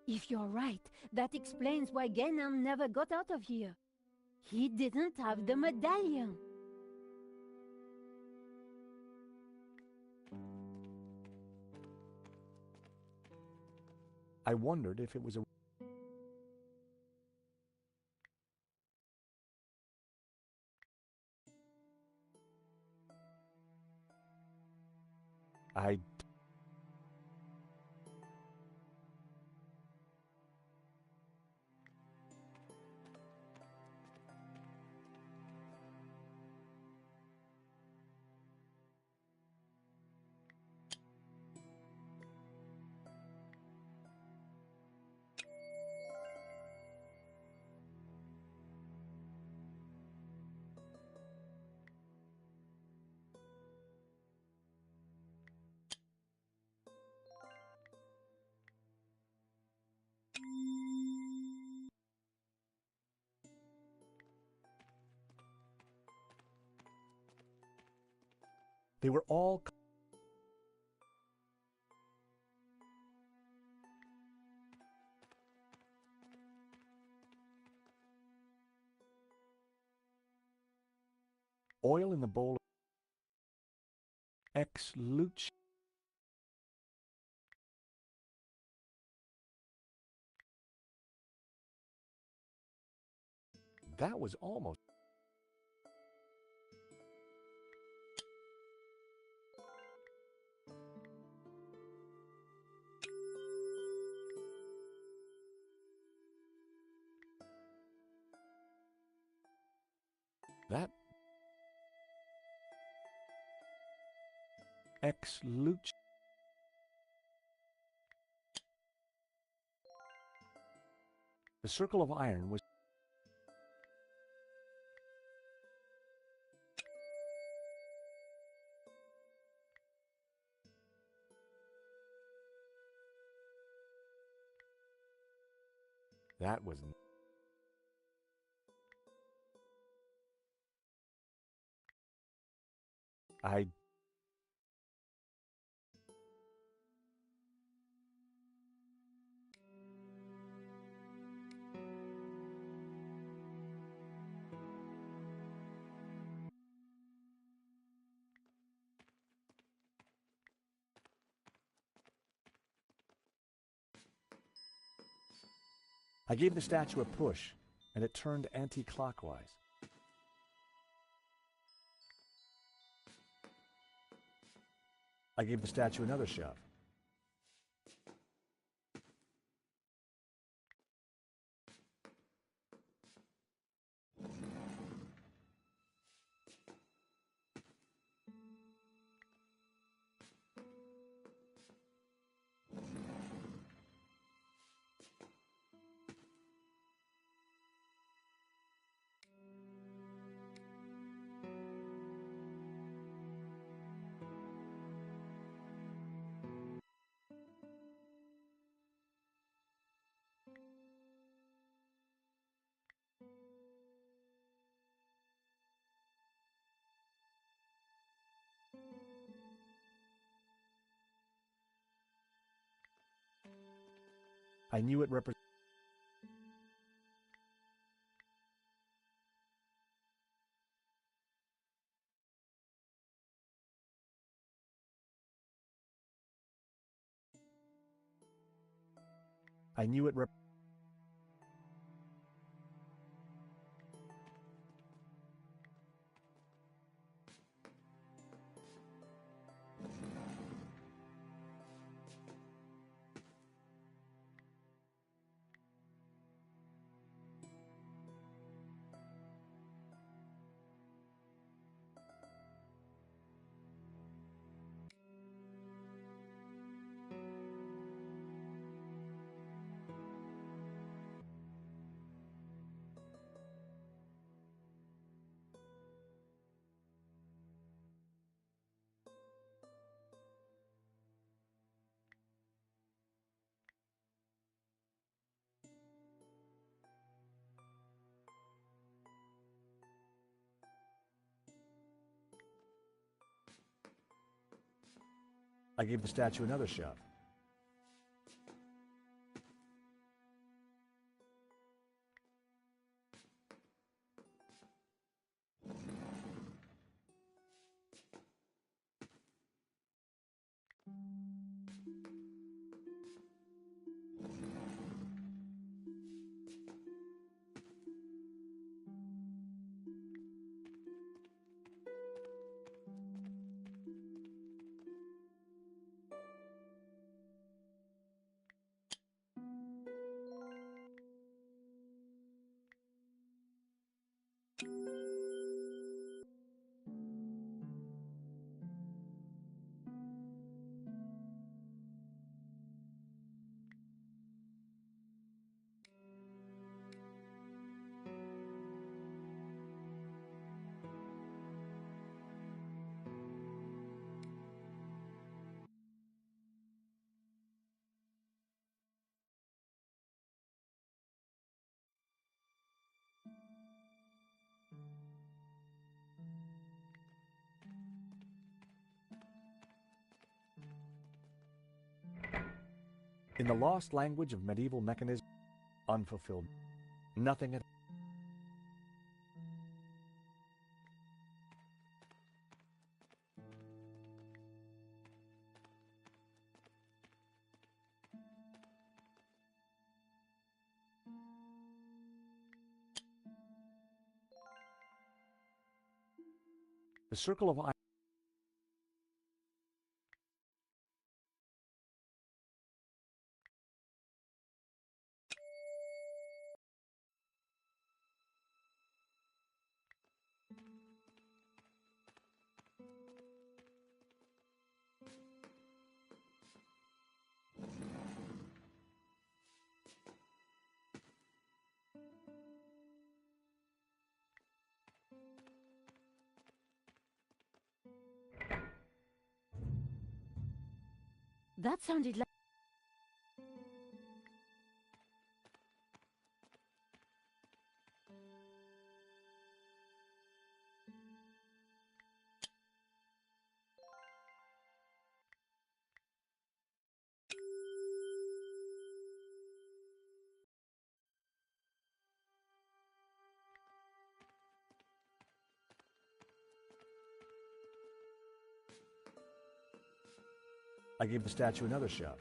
If you're right, that explains why Ganon never got out of here. He didn't have the medallion. I wondered if it was a... I... They were all... Oil in the bowl. Ex luch. That was almost... That... Ex luch. The circle of iron was... That was... I... I gave the statue a push, and it turned anti-clockwise. I gave the statue another shove. I knew it represented... I knew it I gave the statue another shove. In the lost language of medieval mechanism, unfulfilled, nothing at the circle of iron. That sounded like... I gave the statue another shove.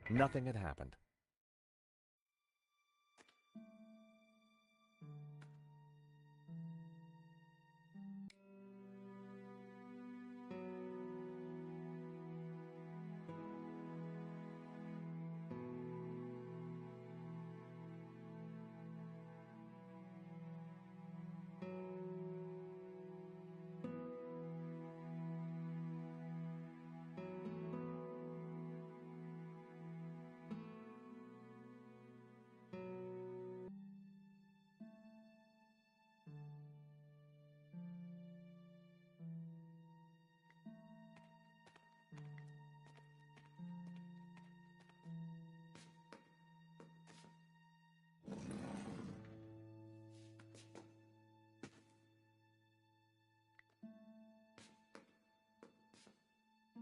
Nothing had happened.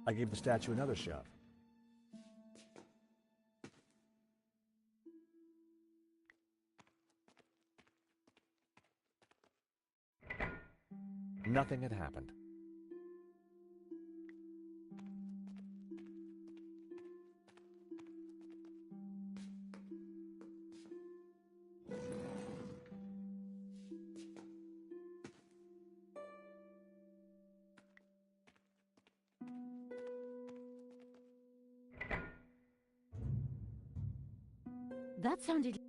I gave the statue another shove. Nothing had happened. That sounded...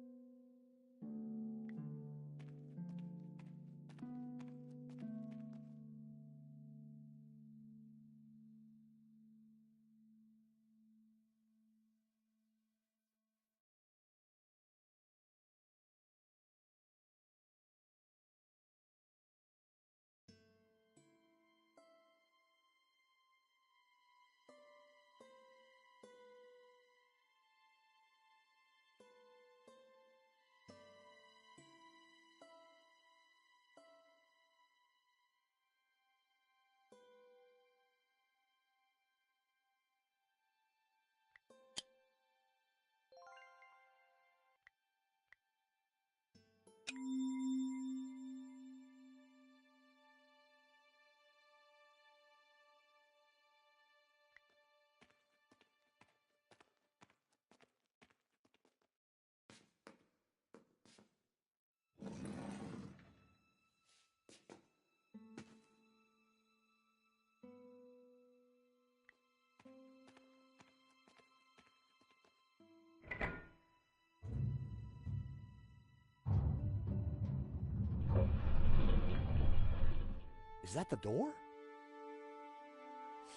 Is that the door?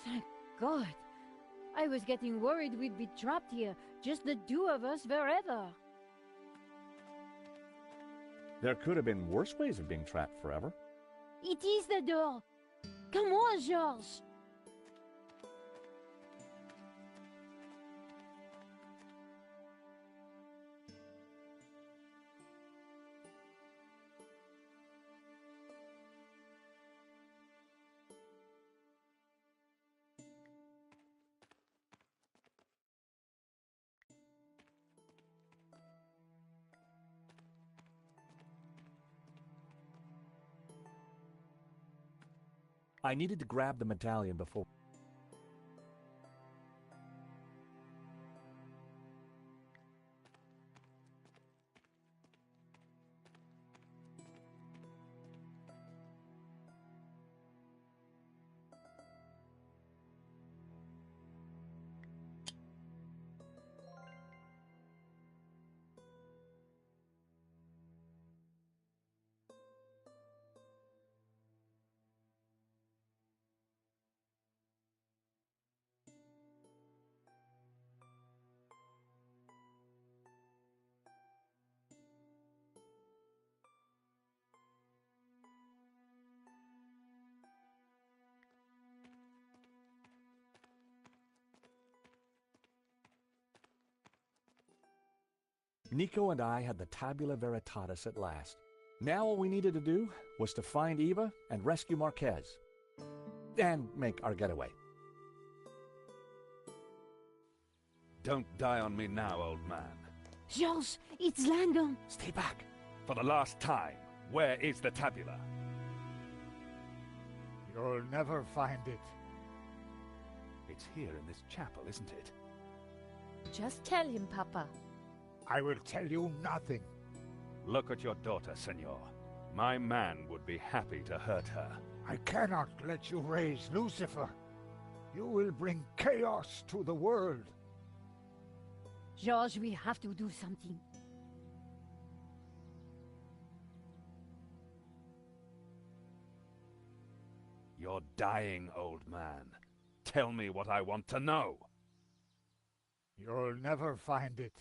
Thank God. I was getting worried we'd be trapped here, just the two of us forever. There could have been worse ways of being trapped forever. It is the door. Come on, Georges. I needed to grab the medallion before... Nico and I had the Tabula Veritatis at last. Now all we needed to do was to find Eva and rescue Marquez. And make our getaway. Don't die on me now, old man. George, it's Langham. Stay back. For the last time, where is the tabula? You'll never find it. It's here in this chapel, isn't it? Just tell him, Papa. I will tell you nothing. Look at your daughter, senor. My man would be happy to hurt her. I cannot let you raise Lucifer. You will bring chaos to the world. George, we have to do something. You're dying, old man. Tell me what I want to know. You'll never find it.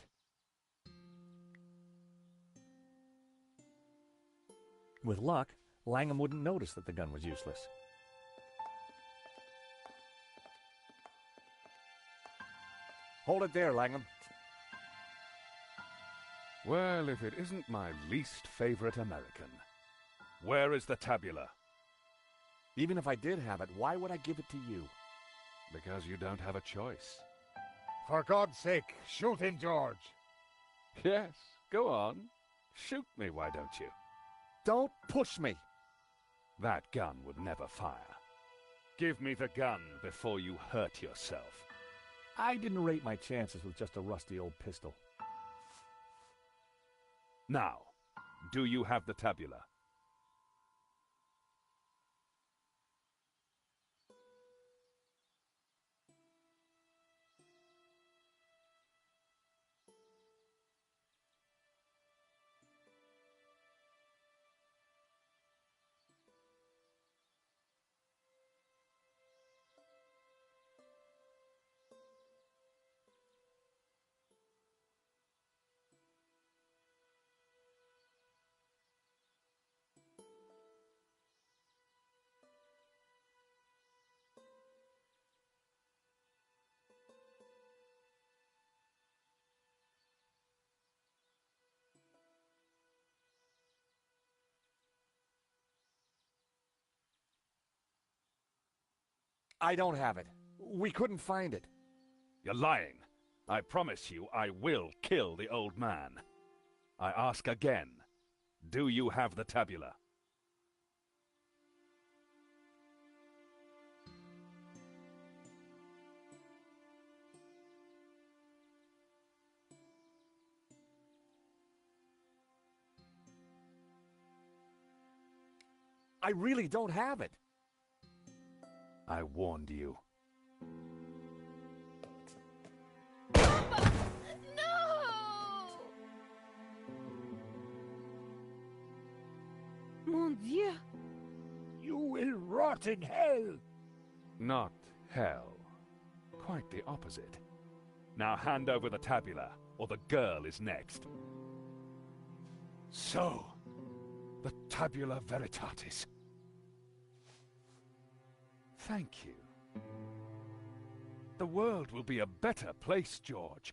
With luck, Langham wouldn't notice that the gun was useless. Hold it there, Langham. Well, if it isn't my least favorite American. Where is the tabula? Even if I did have it, why would I give it to you? Because you don't have a choice. For God's sake, shoot him, George. Yes, go on. Shoot me, why don't you? Don't push me. That gun would never fire. Give me the gun before you hurt yourself. I didn't rate my chances with just a rusty old pistol. Now, do you have the tabula? I don't have it. We couldn't find it. You're lying. I promise you I will kill the old man. I ask again, do you have the tabula? I really don't have it. I warned you. Papa! No! Mon Dieu! You will rot in hell! Not hell. Quite the opposite. Now hand over the tabula, or the girl is next. So, the Tabula Veritatis. Thank you. The world will be a better place, George,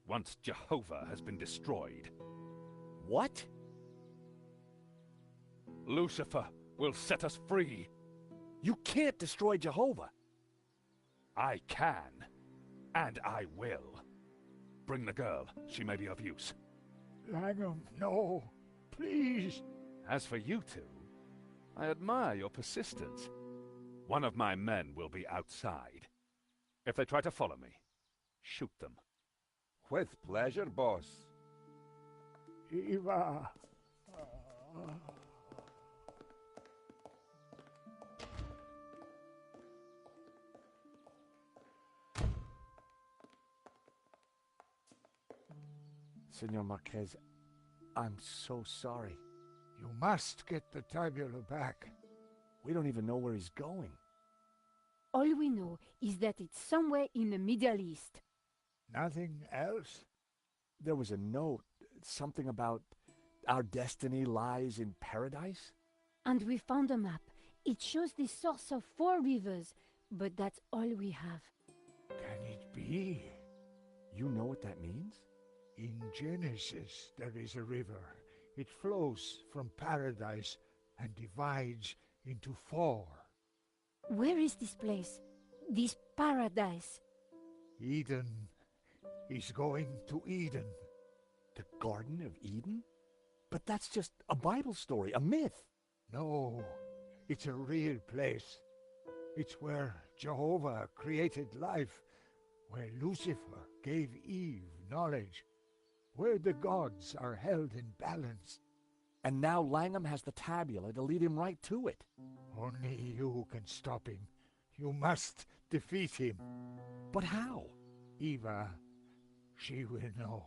once Jehovah has been destroyed. What? Lucifer will set us free. You can't destroy Jehovah. I can, and I will. Bring the girl. She may be of use. Langham, no. Please. As for you two, I admire your persistence. One of my men will be outside. If they try to follow me, shoot them. With pleasure, boss. Eva. Senor Marquez, I'm so sorry. You must get the tabula back. We don't even know where he's going. All we know is that it's somewhere in the Middle East. Nothing else? There was a note, something about our destiny lies in paradise? And we found a map. It shows the source of 4 rivers, but that's all we have. Can it be? You know what that means? In Genesis there is a river. It flows from paradise and divides into 4. Where is this place? This paradise? Eden is going to Eden. The Garden of Eden? But that's just a Bible story, a myth. No, it's a real place. It's where Jehovah created life, where Lucifer gave Eve knowledge, where the gods are held in balance. And now Langham has the tabula to lead him right to it. Only you can stop him. You must defeat him. But how? Eva, she will know.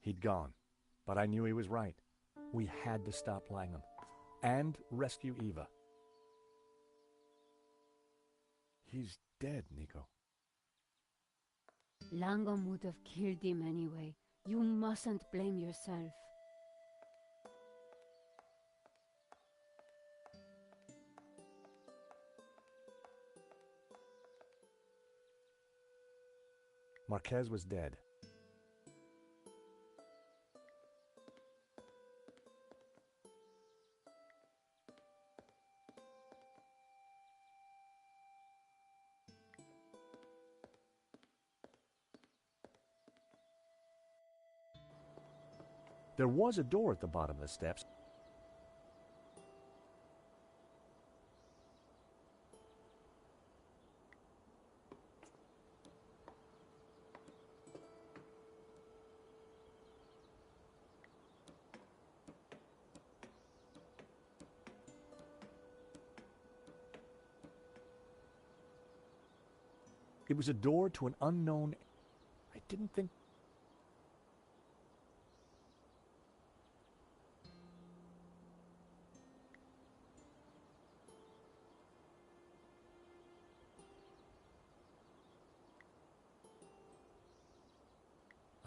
He'd gone, but I knew he was right. We had to stop Langham and rescue Eva. He's dead, Nico. Langham would have killed him anyway. You mustn't blame yourself. Marquez was dead. There was a door at the bottom of the steps. It was a door to an unknown... I didn't think...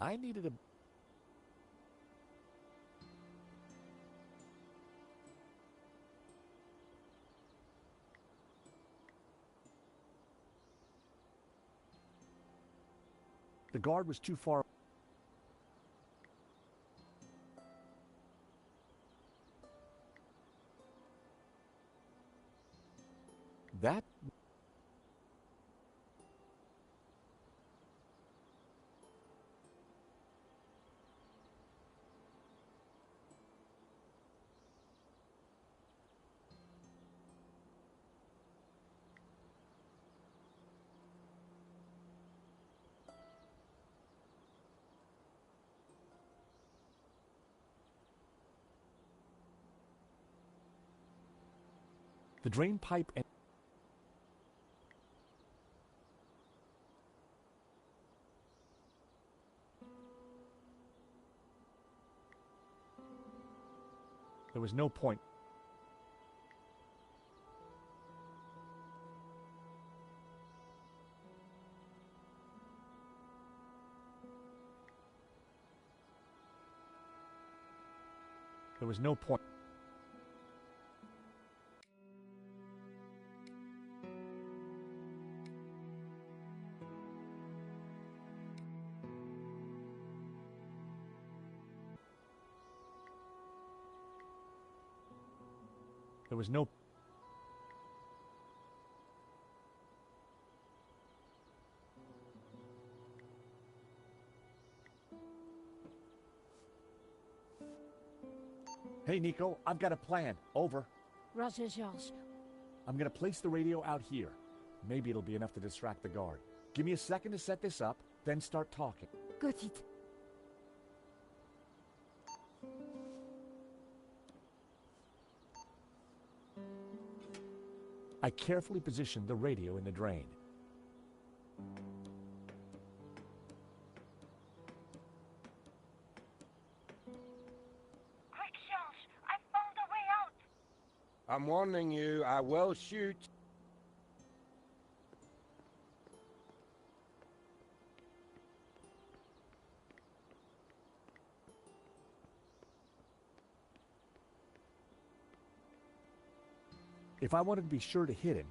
I needed a... The guard was too far. That... The drain pipe and... There was no point. There was no point. There was no... Hey, Nico, I've got a plan. Over. Roger, George. I'm gonna place the radio out here. Maybe it'll be enough to distract the guard. Give me a second to set this up, then start talking. Got it. I carefully positioned the radio in the drain. Quick, George! I found a way out! I'm warning you, I will shoot. If I wanted to be sure to hit him,